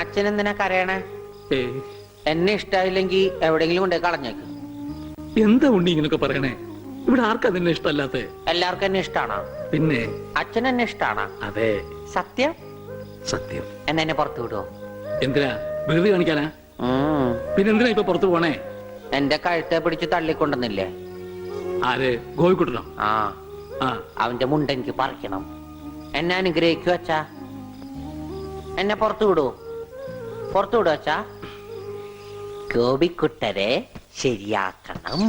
അച്ഛൻ എന്തിനാ കരയണേ? എന്നെ ഇഷ്ടായില്ലെങ്കി എവിടെങ്കിലും കൊണ്ടേ കളഞ്ഞേക്ക്. എന്താ ഉണ്ണി ഇങ്ങനൊക്കെ പറയണേ? ഇവിടെ ആർക്കാ നിന്നെ ഇഷ്ടമല്ലാത്ത? എല്ലാവർക്കും എന്നെ ഇഷ്ടാണോ? പിന്നെ അച്ഛൻ എന്നെ ഇഷ്ടാണോ? അതെ. സത്യം? സത്യം. എന്നെ പുറത്തു വിടുവോ? എന്തിനാ? വെറുതെ കാണിക്കാനാ? പിന്നെന്തിനാ ഇപ്പൊ പുറത്തു പോണേ? എന്റെ കഴുത്തെ പിടിച്ച് തള്ളിക്കൊണ്ടെന്നില്ലേ? ആര്? ഗോവിക്കുട്ടനോ? ആ, ആ അവന്റെ മുണ്ട എനിക്ക് പറിക്കണം. എന്നെ അനുഗ്രഹിക്കൂ അച്ഛാ. എന്നെ പുറത്തു വിടൂ, പുറത്തു വിടൂ അച്ഛാ. ഗോപിക്കുട്ടരെ ശരിയാക്കണം.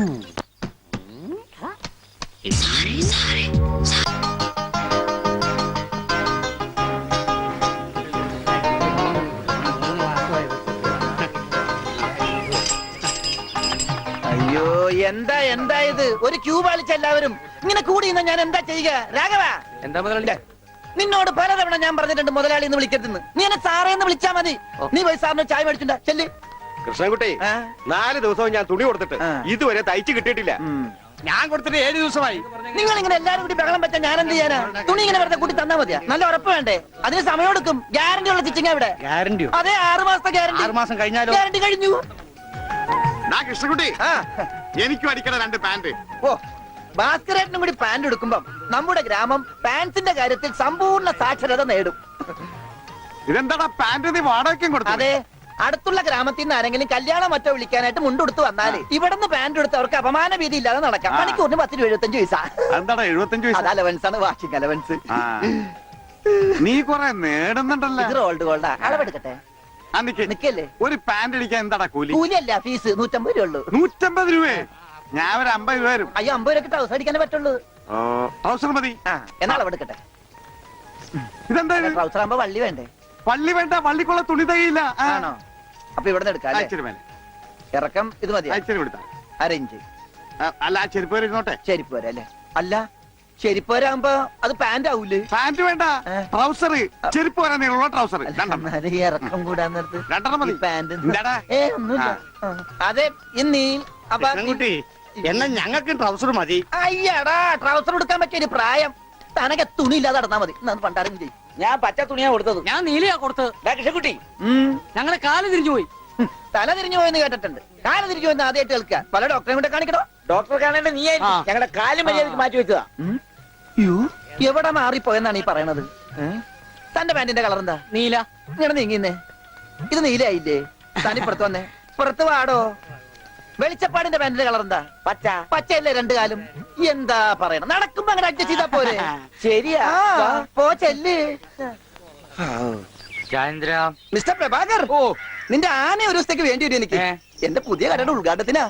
അയ്യോ എന്താ എന്താ ഇത്? ഒരു ക്യൂ പാലിച്ച എല്ലാവരും ഇങ്ങനെ കൂടി നിന്നാ ഞാൻ എന്താ ചെയ്യുക? രാഘവ, എന്താ മുതലാളി? നിന്നോട് പലതവണ ഞാൻ പറഞ്ഞിട്ടുണ്ട് മുതലാളി എന്ന് വിളിക്കരുതെന്ന്. നീ എന്നെ സാറേ എന്ന് വിളിച്ചാ മതി. നീ പോയി സാറിന് ചായ മേടിച്ചിട്ടുണ്ടാ ചെല്ലി. കൃഷ്ണൻകുട്ടി 4 ദിവസവും ഞാൻ തുണി കൊടുത്തിട്ട് ഇതുവരെ തയ്ച്ചു കിട്ടിയിട്ടില്ല. ഞാൻ കൊടുത്തിട്ട് 7 ദിവസമായി. നിങ്ങൾ ഇങ്ങനെ എല്ലാരും കൂടി ബഹളം പറ്റാൻ ഞാൻ എന്ത് ചെയ്യാനാ? തുണി ഇങ്ങനെ വെറുതെ കൂട്ടി തന്നാ മതിയാ? നല്ല ഉറപ്പ് വേണ്ടേ? അതിന് സമയം എടുക്കും. ഗ്യാരണ്ടി ഉള്ള സ്റ്റിച്ചിങ് ഇവിടെ. ഗ്യാരണ്ടിയോ? അതെ, 6 മാസത്തെ ഗ്യാരണ്ടി. 6 മാസം കഴിഞ്ഞാലോ? ഗ്യാരണ്ടി കഴിഞ്ഞു. കൃഷ്ണൻകുട്ടി, എനിക്കും അടിക്കണ 2 പാന്റ്. ഓ, ഭാസ്കരേട്ടനും കൂടി പാന്റ് എടുക്കുമ്പം നമ്മുടെ ഗ്രാമം പാൻസിന്റെ കാര്യത്തിൽ സമ്പൂർണ്ണ സാക്ഷരത നേടും. ഇതെന്താടാ പാന്റ് നീ വാടകയ്ക്കും കൊടുത്തു? അതെ, അടുത്തുള്ള ഗ്രാമത്തിൽ നിന്ന് ആരെങ്കിലും കല്യാണം മറ്റോ വിളിക്കാനായിട്ട് മുണ്ടെടുത്ത് വന്നാല് ഇവിടുന്ന് പാന്റ് എടുത്ത് അവർക്ക് അപമാന ഭീതി ഇല്ലാതെ നടക്കാം. മണിക്കൂറിന് 10 രൂപ 75 പൈസ. എന്താടാ 75 അത് അലവൻസ് ആണ്, വാഷിംഗ് അലവൻസ്. നീ കൊറേ നേടുന്നുണ്ടല്ലോ. ഇത് റോൾഡ് ഗോൾഡാ. അളവെടുക്കട്ടെ? നിക്കല്ലേ? ഒരു പാന്റ് അടിക്കാൻ എന്താടാ കൂലി? കൂലിയല്ല, ഫീസ് 150 രൂപ ഉള്ളൂ. 150 രൂപയെ? ഞാൻ ഒരു 50 രൂപ വരും. അയ്യോ, 50 രൂപ ട്രൗസർ അടിക്കാനേ പറ്റുള്ളൂ. ട്രൗസർ മതി. എന്നാ അളവെടുക്കട്ടെ? ഇതെന്താ? ട്രൗസർ ആകുമ്പോ വള്ളി വേണ്ടേ? വള്ളി വേണ്ട, വള്ളിക്കുള്ള തുണി തയ്യില്ല. ആണോ? അപ്പൊ ഇവിടെ നിന്ന് എടുക്കാം. ഇറക്കം ഇത് മതി. അരയിഞ്ച്. അല്ല, ചെരുപ്പ് വരെ ഇരുന്നോട്ടെ. ചെരുപ്പ് വരെ അല്ലേ? അല്ല, ചെരുപ്പ് വരാകുമ്പോ അത് പാന്റ് ആവൂലേ? പാന്റ് വേണ്ട, ട്രൗസർ. ചെരുപ്പ് വരാൻ നീളമുള്ള ട്രൗസർ. ഇറക്കം കൂടാൻ നേരത്ത് 2 മതി. പാന്റ് എന്താടാ? ഒന്നുമില്ല. അതെ, ഇന്നീ എന്നാ ഞങ്ങൾക്ക് ട്രൗസർ മതി. അയ്യടാ, ട്രൗസർ എടുക്കാൻ പറ്റിയ ഒരു പ്രായം. തനക്ക് തുണി ഇല്ലാതെ നടന്നാ മതി. പണ്ടാരും ചെയ്യും. ഞാൻ പച്ച തുണിയാ കൊടുത്തത്. ഞാൻ നീലയാ കൊടുത്തത്. കൃഷ്ണൻകുട്ടി, ഞങ്ങളെ കാല് തിരിഞ്ഞു പോയി. തല തിരിഞ്ഞു പോയെന്ന് കേട്ടിട്ടുണ്ട്. കാല് തിരിഞ്ഞു പോയെന്ന് ആദ്യമായിട്ട് കേൾക്കുക. പല ഡോക്ടറെ കൂടെ കാണിക്കണോ? ഡോക്ടറെ കാണേണ്ട നീ ഞങ്ങളുടെ കാലും മര്യാദക്ക് മാറ്റി വെച്ചതാ. എവിടെ മാറിപ്പോയെന്നാണ് ഈ പറയണത്? തന്റെ പാന്റിന്റെ കളർ എന്താ? നീല. ഇങ്ങനെ നീങ്ങിന്നേ. ഇത് നീലയായില്ലേ? തനിപ്പുറത്ത് വന്നേ. പുറത്ത് വാടോ. വെളിച്ചപ്പാടിന്റെ പാന്റിന്റെ കളർ എന്താ? പച്ച. പച്ചയല്ലേ 2 കാലും? എന്താ പറയണം? നടക്കുമ്പോ അങ്ങനെ അഡ്ജസ്റ്റ് ചെയ്താ പോരെ? ശരിയാ, പോ ചെല്ല്. മിസ്റ്റർ പ്രഭാകർ, നിന്റെ ആന ഒരു ദിവസത്തേക്ക് വേണ്ടി വരും എനിക്ക്. എന്റെ പുതിയ കടയുടെ ഉദ്ഘാടനത്തിനാ.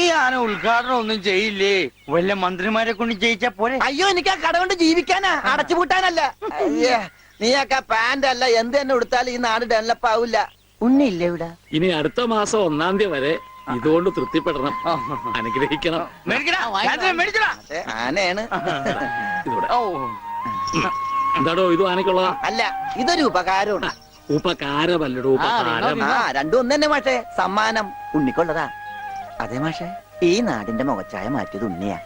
ഈ ആന ഉദ്ഘാടനം ഒന്നും ചെയ്യില്ലേ? വല്ല മന്ത്രിമാരെ കൊണ്ട് ജയിച്ചാ പോലെ. അയ്യോ, എനിക്ക് ആ കട കൊണ്ട് ജീവിക്കാനാ, അടച്ചുപൂട്ടാനല്ല. നീയൊക്കെ പാന്റ് അല്ല എന്ത് തന്നെ കൊടുത്താലും ഈ നാട് ഡെവലപ്പ് ആവില്ല. ഉണ്ണിയില്ലേ ഇവിടെ? ഇനി അടുത്ത മാസം 1-ാം തീയതി വരെ ഇതുകൊണ്ട് തൃപ്തിപ്പെടണം, അനുഗ്രഹിക്കണം. ആനയാണ്. ഇതൂടെ. എന്താടോ ഇത് ആനയ്ക്കുള്ള? അല്ല, ഇതൊരു ഉപകാരമാണ്. ഉപകാരമല്ലടോ, ഉപകാരം. രണ്ടും ഒന്ന് തന്നെ മാഷേ. സമ്മാനം ഉണ്ണിക്കുള്ളതാ. അതെ മാഷേ, ഈ നാടിന്റെ മുഖച്ചായ മാറ്റിയത് ഉണ്ണിയാ.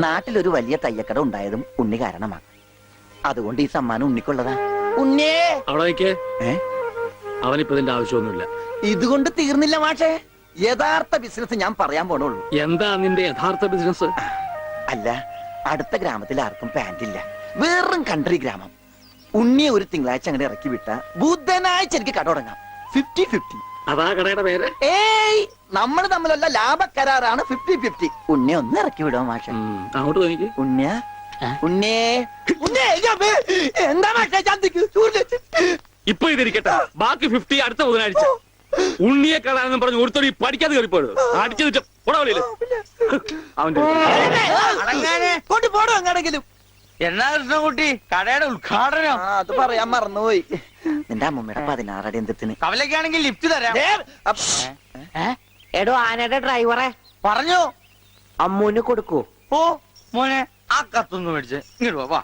നാട്ടിലൊരു വലിയ തയ്യക്കട ഉണ്ടായതും ഉണ്ണി കാരണമാണ്. അതുകൊണ്ട് ഈ സമ്മാനം ഉണ്ണിക്കുള്ളതാ. ഉണ്ണിയേ അവിടെ അവനിപ്പോ ഇതിന്റെ ആവശ്യമൊന്നുമില്ല. ഇതുകൊണ്ട് തീർന്നില്ല മാഷേ. യഥാർത്ഥ ബിസിനസ് ഞാൻ പറയാൻ പോണുള്ളൂ. എന്താ നിന്റെ യഥാർത്ഥ ബിസിനസ്? അല്ല, അടുത്ത ഗ്രാമത്തിൽ ആർക്കും പാന്റ് ഇല്ല. വെറും കൺട്രി ഗ്രാമം. ഉണ്ണിയെ ഒരു തിങ്കളാഴ്ച അങ്ങനെ ഇറക്കി വിട്ട ബുധനാഴ്ച എനിക്ക് കട തുടങ്ങാം. 50-50. അതാ കടയുടെ പേര്? ഏയ്, നമ്മൾ തമ്മിലുള്ള ലാഭക്കരാറാണ് 50-50. ഉണ്ണിയെ ഒന്ന് ഇറക്കി വിടുമോ മാഷ? അങ്ങോട്ട് തോന്നിക്ക്. ഉണ്ണിയ ഉണ്ണിയേ എന്താ മാഷ? ഇപ്പൊ ഇതിരിക്കട്ടെ, ബാക്കി 50 അടുത്ത ബുധനാഴ്ച. ഉണ്ണിയെ കാണാനെന്നും പറഞ്ഞു ഒരുത്തോടി പഠിക്കാതെ കയറിപ്പോയത് അടിച്ചു അവന്റെ കൊണ്ടുപോടും എങ്ങനെങ്കിലും. എന്നാ കൃഷ്ണൻകുട്ടി, കടയുടെ ഉദ്ഘാടനം? അത് പറയാൻ മറന്നുപോയി. നിന്റെ അമ്മൂമ്മയുടെ 16 അടി എന്തിന്? കവലക്കാണെങ്കിൽ ലിഫ്റ്റ് തരാം. എടോ, ആനയുടെ ഡ്രൈവറെ പറഞ്ഞു അമ്മൂന് കൊടുക്കൂ. ഓ മോനെ, ആ കത്തൊന്ന് മേടിച്ച് ഇങ്ങോട്ട് വാ.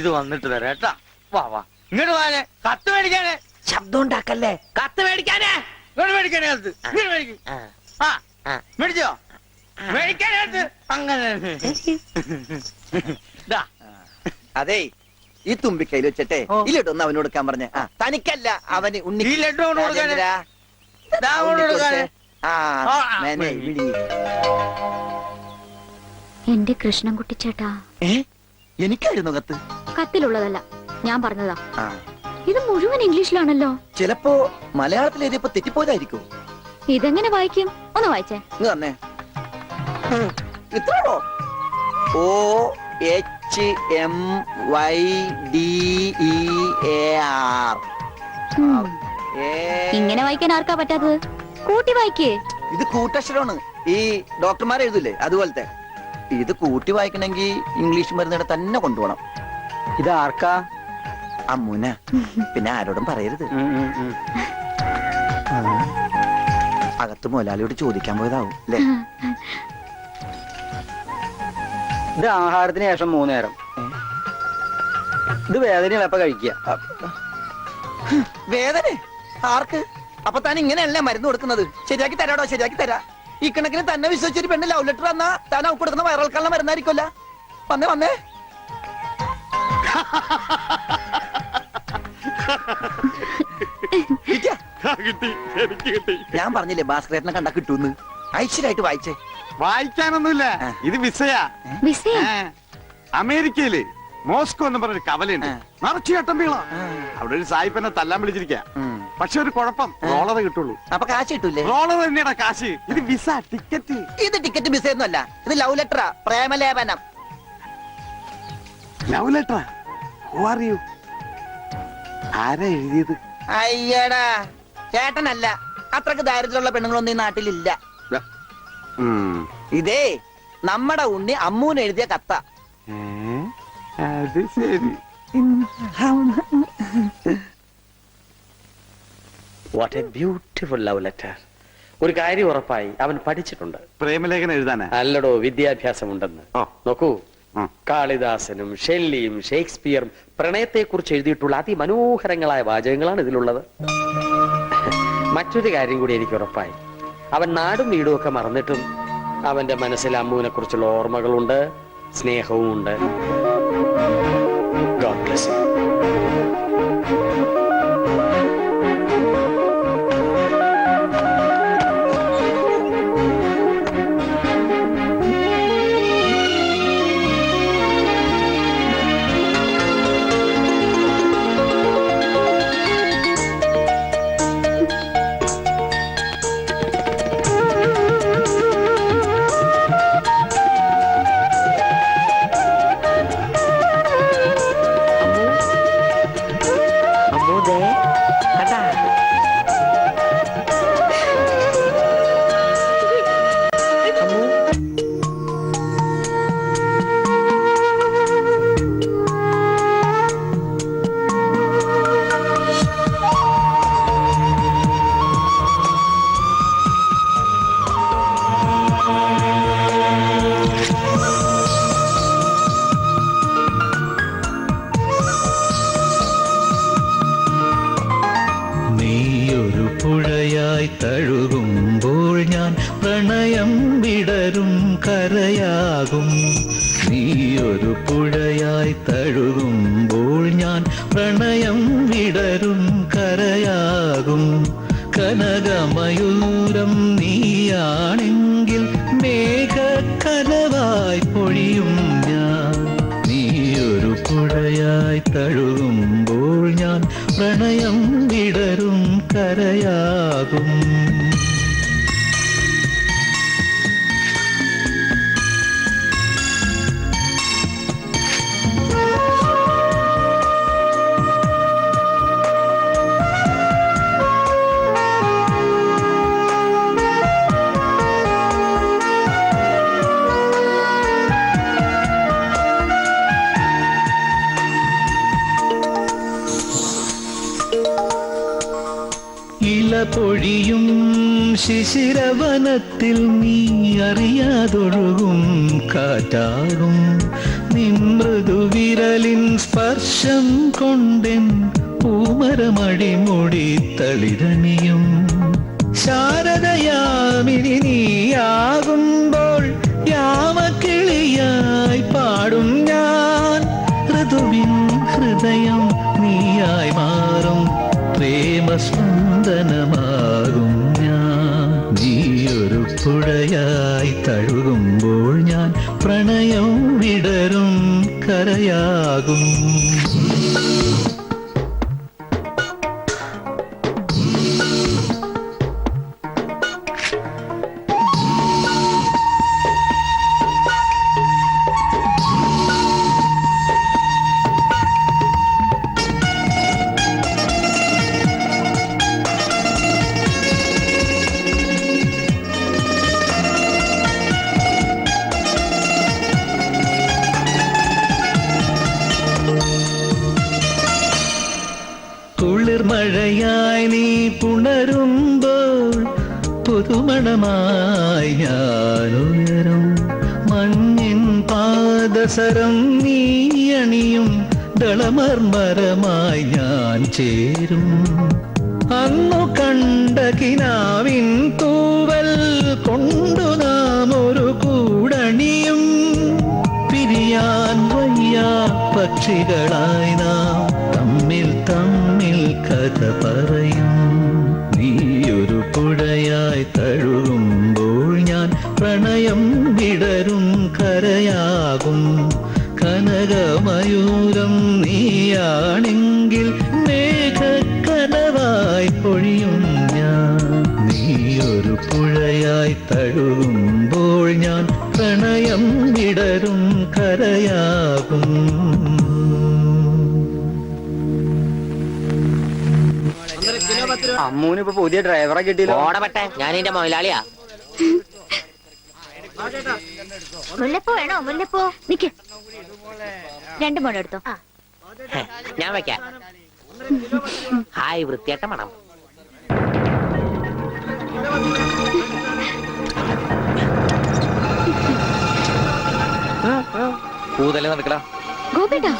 ഇത് വന്നിട്ട് തരാം കേട്ടാ. വാ വാ, ഇങ്ങോട്ട് വാനെ. കത്ത് മേടിക്കാനേ. ശബ്ദം ഉണ്ടാക്കല്ലേ. കത്ത് മേടിക്കാനേ. ഇങ്ങോട്ട് മേടിക്കാനേ കത്ത്. ഇങ്ങോട്ട് മേടിക്കും. മേടിച്ചോ? മേടിക്കാനകത്ത്. അങ്ങനെ അതെ, ഈ തുമ്പിക്കൈയിൽ വെച്ചിട്ടെ ഈ ലഡു ഒന്ന് അവന് കൊടുക്കാൻ പറഞ്ഞ. തനിക്കല്ല, അവന്. ഉണ്ണി ഈ ലഡു കൊണ്ട് കൊടുക്കാനേ. എന്റെ കൃഷ്ണൻകുട്ടി ചേട്ടാ. എനിക്കായിരുന്നു കത്ത്. കത്തിലുള്ളതല്ല, ഞാൻ പറഞ്ഞതാ. ഇത് മുഴുവൻ ഇംഗ്ലീഷിലാണല്ലോ. ചിലപ്പോ മലയാളത്തിൽ എഴുതിയപ്പോ തെറ്റിപ്പോയതായിരിക്കും. ഇതെങ്ങനെ വായിക്കും? ഒന്ന് വായിച്ചേ. തന്നെ ഇത്രോ? OH HMYDEAR. ഇങ്ങനെ വായിക്കാൻ ആർക്കാ പറ്റാത്തത്? കൂട്ടി വായിക്കേ. ഇത് കൂട്ടക്ഷരമാണ്. ഈ ഡോക്ടർമാർ എഴുതില്ലേ അതുപോലത്തെ. ഇത് കൂട്ടി വായിക്കണമെങ്കിൽ ഇംഗ്ലീഷ് മരുന്നിടെ തന്നെ കൊണ്ടുപോകണം. ഇത് ആർക്കാ? അമ്മൂന. പിന്നെ ആരോടും പറയരുത്. അകത്ത് മുതലാളിയോട് ചോദിക്കാൻ പോയതാവും അല്ലേ? ഇത് ആഹാരത്തിന് ശേഷം 3 നേരം. ഇത് വേദനയുള്ള എപ്പ കഴിക്കുക. വേദന ആർക്ക്? അപ്പൊ താൻ ഇങ്ങനെയല്ലേ മരുന്ന് കൊടുക്കുന്നത്? ശരിയാക്കി തരാടോ, ശരിയാക്കി തരാ. ഈ കണക്കിന് തന്നെ വിശ്വസിച്ചൊരു പെണ്ണ് ലവ് ലെറ്റർ തന്നാ താൻ അവർക്ക് കൊടുക്കുന്ന വയറിളക്കാനുള്ള മരുന്നായിരിക്കുമല്ല. വന്നേ വന്നേ. ഞാൻ പറഞ്ഞില്ലേ ഭാസ്കരേട്ടനെ കണ്ടാ കിട്ടൂന്ന്. ഐശ്വര്യമായിട്ട് വായിച്ചേ. വായിക്കാനൊന്നുമില്ല, ഇത് വിസയാ. അമേരിക്കയില് മോസ്കോ എന്ന് പറഞ്ഞൊരു കവലയുണ്ട്, നിറച്ചു ചട്ടമ്പികള. അവിടെ ഒരു സായിപ്പനെ തല്ലാൻ വിളിച്ചിരിക്ക. പക്ഷെ ഒരു കുഴപ്പം, റോളർ കിട്ടുള്ളൂ. അപ്പൊ കാശ് കിട്ടൂലേ? റോളർ തന്നെയാ കാശ്. ഇത് വിസ, ടിക്കറ്റ്. ഇത് ടിക്കറ്റ് വിസ ഒന്നുമല്ല, ഇത് ലവ് ലെറ്ററാ, പ്രേമലേപനം. ലവ് ലെറ്ററാ? അറിയൂ ആരാ എഴുതിയത്? അയ്യടാ ചേട്ടനല്ല, അത്രക്ക് ദാരിദ്ര്യമുള്ള പെണ്ണുങ്ങളൊന്നും ഈ നാട്ടിലില്ല. ഇതേ നമ്മടെ ഉണ്ണി അമ്മൂന് എഴുതിയ കത്ത. അത് ശരി. What A beautiful love letter. ഒരു കാര്യം ഉറപ്പായി, അവൻ പഠിച്ചിട്ടുണ്ട്. പ്രേമലേഖനം എഴുതാനാ? അല്ലടോ, വിദ്യാഭ്യാസമുണ്ടെന്ന്. നോക്കൂ, കാളിദാസനും ഷെല്ലിയും ഷേക്സ്പിയറും പ്രണയത്തെക്കുറിച്ച് എഴുതിയിട്ടുള്ള അതിമനോഹരങ്ങളായ വാചകങ്ങളാണ് ഇതിലുള്ളത്. മറ്റൊരു കാര്യം കൂടി എനിക്ക് ഉറപ്പായി, അവൻ നാടും വീടും ഒക്കെ മറന്നിട്ടും അവന്റെ മനസ്സിൽ അമ്മുവിനെ കുറിച്ചുള്ള ഓർമ്മകളുണ്ട്, സ്നേഹവും ഉണ്ട്. God bless you. പുഴയായി തഴുകുമ്പോൾ ഞാൻ പ്രണയം വിടരും കരയാകും. നീയൊരു പുഴയായി തഴുകുമ്പോൾ ഞാൻ പ്രണയം വിടരും കരയാകും. കനകമയൂരം നീയാണെങ്കിൽ മേഘക്കനവായി പൊഴിയും ഞാൻ. നീയൊരു പുഴയായി തഴുകുമ്പോൾ ഞാൻ പ്രണയം വിടരും കരയാകും. പൊഴിയും ശിശിരവനത്തിൽ നീ അറിയാതൊഴുകും കാറ്റാകും. നിൻ മൃദുവിരലിൻ സ്പർശം കൊണ്ടെൻ പൂമരമടിമുടി തളിരണിയും. ശാരദയാമിനി നീയാകുമ്പോൾ യാമക്കിളിയായി പാടും ഞാൻ. ഋതുവിൻ ഹൃദയം നീയായി മാറും, പ്രേമസ്പന്ദനമാകും ഞാൻ. നീയൊരു പുഴയായി തഴുകുമ്പോൾ ഞാൻ പ്രണയം വിടരും കരയാകും. പുതുമണമായി ഞാനുയരും മഞ്ഞിൻ പാദസരം നീയണിയും ദളമർമരമായി ഞാൻ ചേരും അന്നു കണ്ട കിനാവിൻ തൂവൽ കൊണ്ടു നാം ഒരു കൂടണിയും പിരിയാൻ വയ്യ പക്ഷികളായി നാം തമ്മിൽ തമ്മിൽ കഥ പറയും നീയൊരു പുഴയായി തഴുകുമ്പോൾ ഞാൻ പ്രണയം വിടരും കരയാകും കനകമയൂരം നീയാണെങ്കിൽ മേഘക്കനവായി പൊഴിയും ഞാൻ നീയൊരു പുഴയായി തഴുകുമ്പോൾ ഞാൻ പ്രണയം വിടരും കരയാകും. അമ്മൂന് ഇപ്പൊ പുതിയ ഡ്രൈവറെ കിട്ടിയില്ല. ഓടപെട്ടെ, ഞാൻ എന്റെ മുതലാളിയാ. മുല്ലപ്പൂ വേണോ? മുല്ലപ്പൂ നിക്ക്, 2 മുഴം എടുത്തോ. ഞാൻ വെക്കാം. ഹായ്, വൃത്തിയായിട്ട മണം. പൂതല്ലേ നടക്കടാ. ഗോപിട്ടാ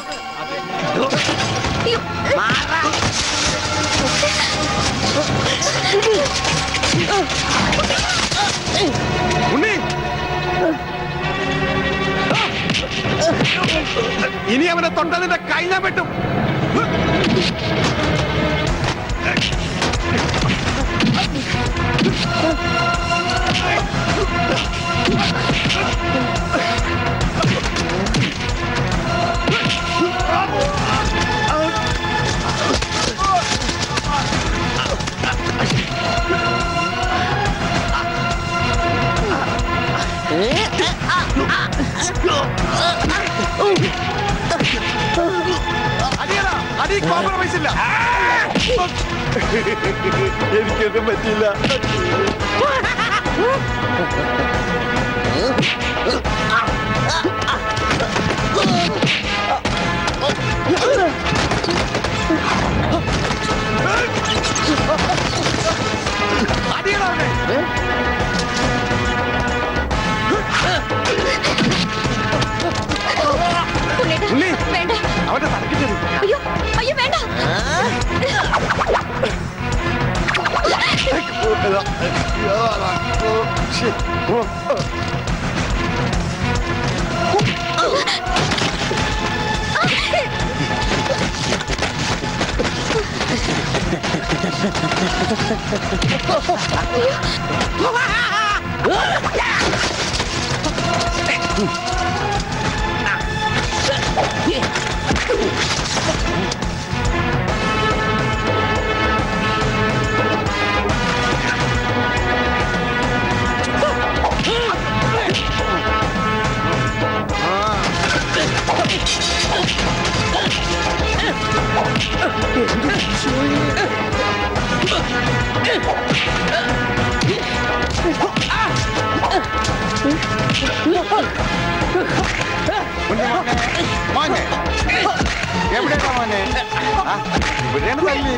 ഇനി അവനെ തൊണ്ടതിന്റെ കൈ ഞാൻ വെട്ടും. അടി കോംപ്രമൈസ് ഇല്ല. എനിക്കൊന്നും പറ്റില്ല. വേണ്ട. അവന്റെ തലക്ക് ചെറിയ അയ്യോ അയ്യോ വേണ്ട. മോനെ എവിടെയാ മോനെ? ഇവിടെയാണ് തല്ലി.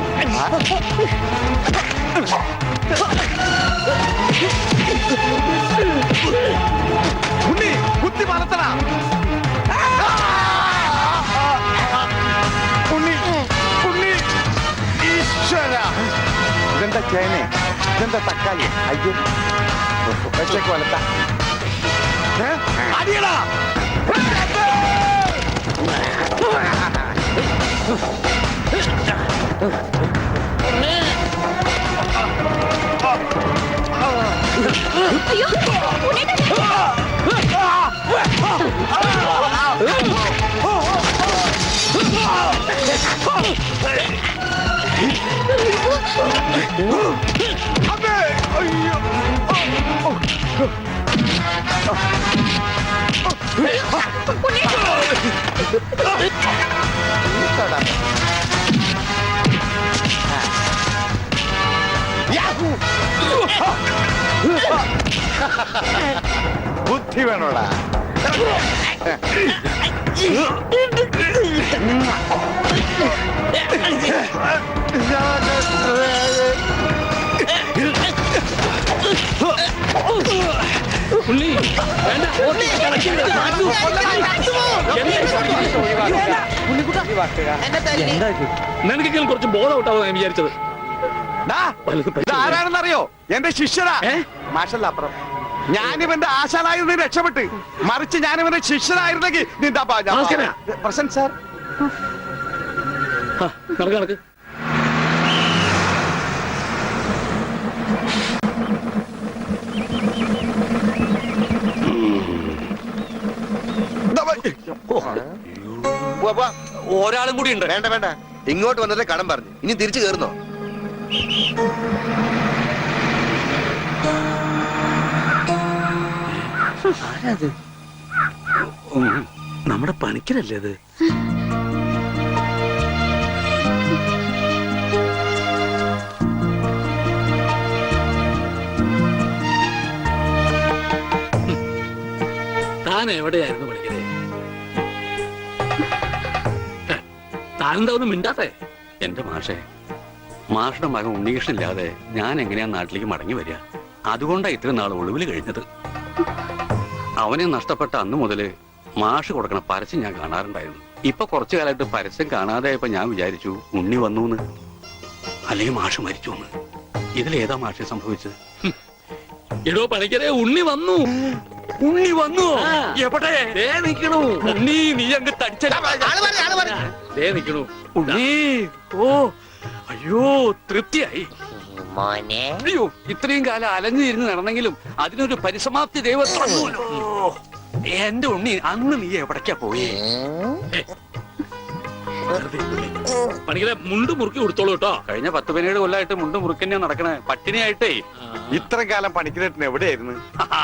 ഉണ്ണി കുത്തി മലത്തണ. ഉണ്ണി ഉണ്ണി ഈശ്വര. ഇതെന്താ ചേനെ? ഇതെന്താ തക്കാളി? അയ്യോ വെച്ചേക്ക് വലത്ത. അടിയടാ. അയ്യോ ബുദ്ധി വേണോടാ. ഉണ്ണി വേണ്ട നിനക്കെങ്കിലും കുറച്ച് ബോധം ഔട്ടാവും ഞാൻ വിചാരിച്ചത്. ആരാണെന്നറിയോ? എന്റെ ശിഷ്യനാ. മാഷല്ല അപ്പുറം. ഞാനിവന്റെ ആശാനായിരുന്നു രക്ഷപ്പെട്ട്, മറിച്ച് ഞാനിവന്റെ ശിഷ്യനായിരുന്നെങ്കിൽ പ്രസന്റ് സാർ. നടക്ക് ഒരാളും കൂടി ഉണ്ട്. വേണ്ട വേണ്ട, ഇങ്ങോട്ട് വന്നിട്ട് കടം പറഞ്ഞു. ഇനി തിരിച്ചു കയറുന്നോ? ആരാത്? നമ്മുടെ പണിക്കരല്ലേ അത്? താൻ എവിടെയായിരുന്നു പണിക്കരെ? താനെന്താ ഒന്നും മിണ്ടാത്തെ? എന്റെ മാഷെ, മാഷയുടെ മകൻ ഉണ്ണികൃഷ്ണനില്ലാതെ ഞാൻ എങ്ങനെയാ നാട്ടിലേക്ക് മടങ്ങി വരിക? അതുകൊണ്ടാ ഇത്ര നാൾ ഒളിവിൽ കഴിഞ്ഞത്. അവനെ നഷ്ടപ്പെട്ട അന്ന് മുതല് മാഷ് കൊടുക്കണ പരസ്യം ഞാൻ കാണാറുണ്ടായിരുന്നു. ഇപ്പൊ കുറച്ചു കാലമായിട്ട് പരസ്യം കാണാതായപ്പോ ഞാൻ വിചാരിച്ചു ഉണ്ണി വന്നു, അല്ലെങ്കിൽ മാഷ് മരിച്ചു എന്ന്. ഇതിലേതാ മാഷെ സംഭവിച്ചത്? എടോ പണിക്കരെ, ഉണ്ണി വന്നു. ഉണ്ണി വന്നു? എവിടെ? നിക്കണു ഉണ്ണി, നീ അങ്ങ് തടിച്ചേ നിക്കണു ഉണ്ണി. ഓ അയ്യോ, തൃപ്തിയായി. അയ്യോ, ഇത്രയും കാലം അലഞ്ഞിരുന്ന് നടന്നെങ്കിലും അതിനൊരു പരിസമാപ്തി ദൈവം തന്നൂലോ. എന്റെ ഉണ്ണി, അന്ന് നീ എവിടേക്കാ പോയേ? പണിക്കരെ, മുണ്ട് മുറുക്കി കൊടുത്തോളൂ കേട്ടോ. കഴിഞ്ഞ 10-17 കൊല്ലമായിട്ട് മുണ്ട് മുറുക്കന്നെ നടക്കണേ, പട്ടിണിയായിട്ടേ. ഇത്ര കാലം പണിക്കരേട്ടൻ എവിടെയായിരുന്നു?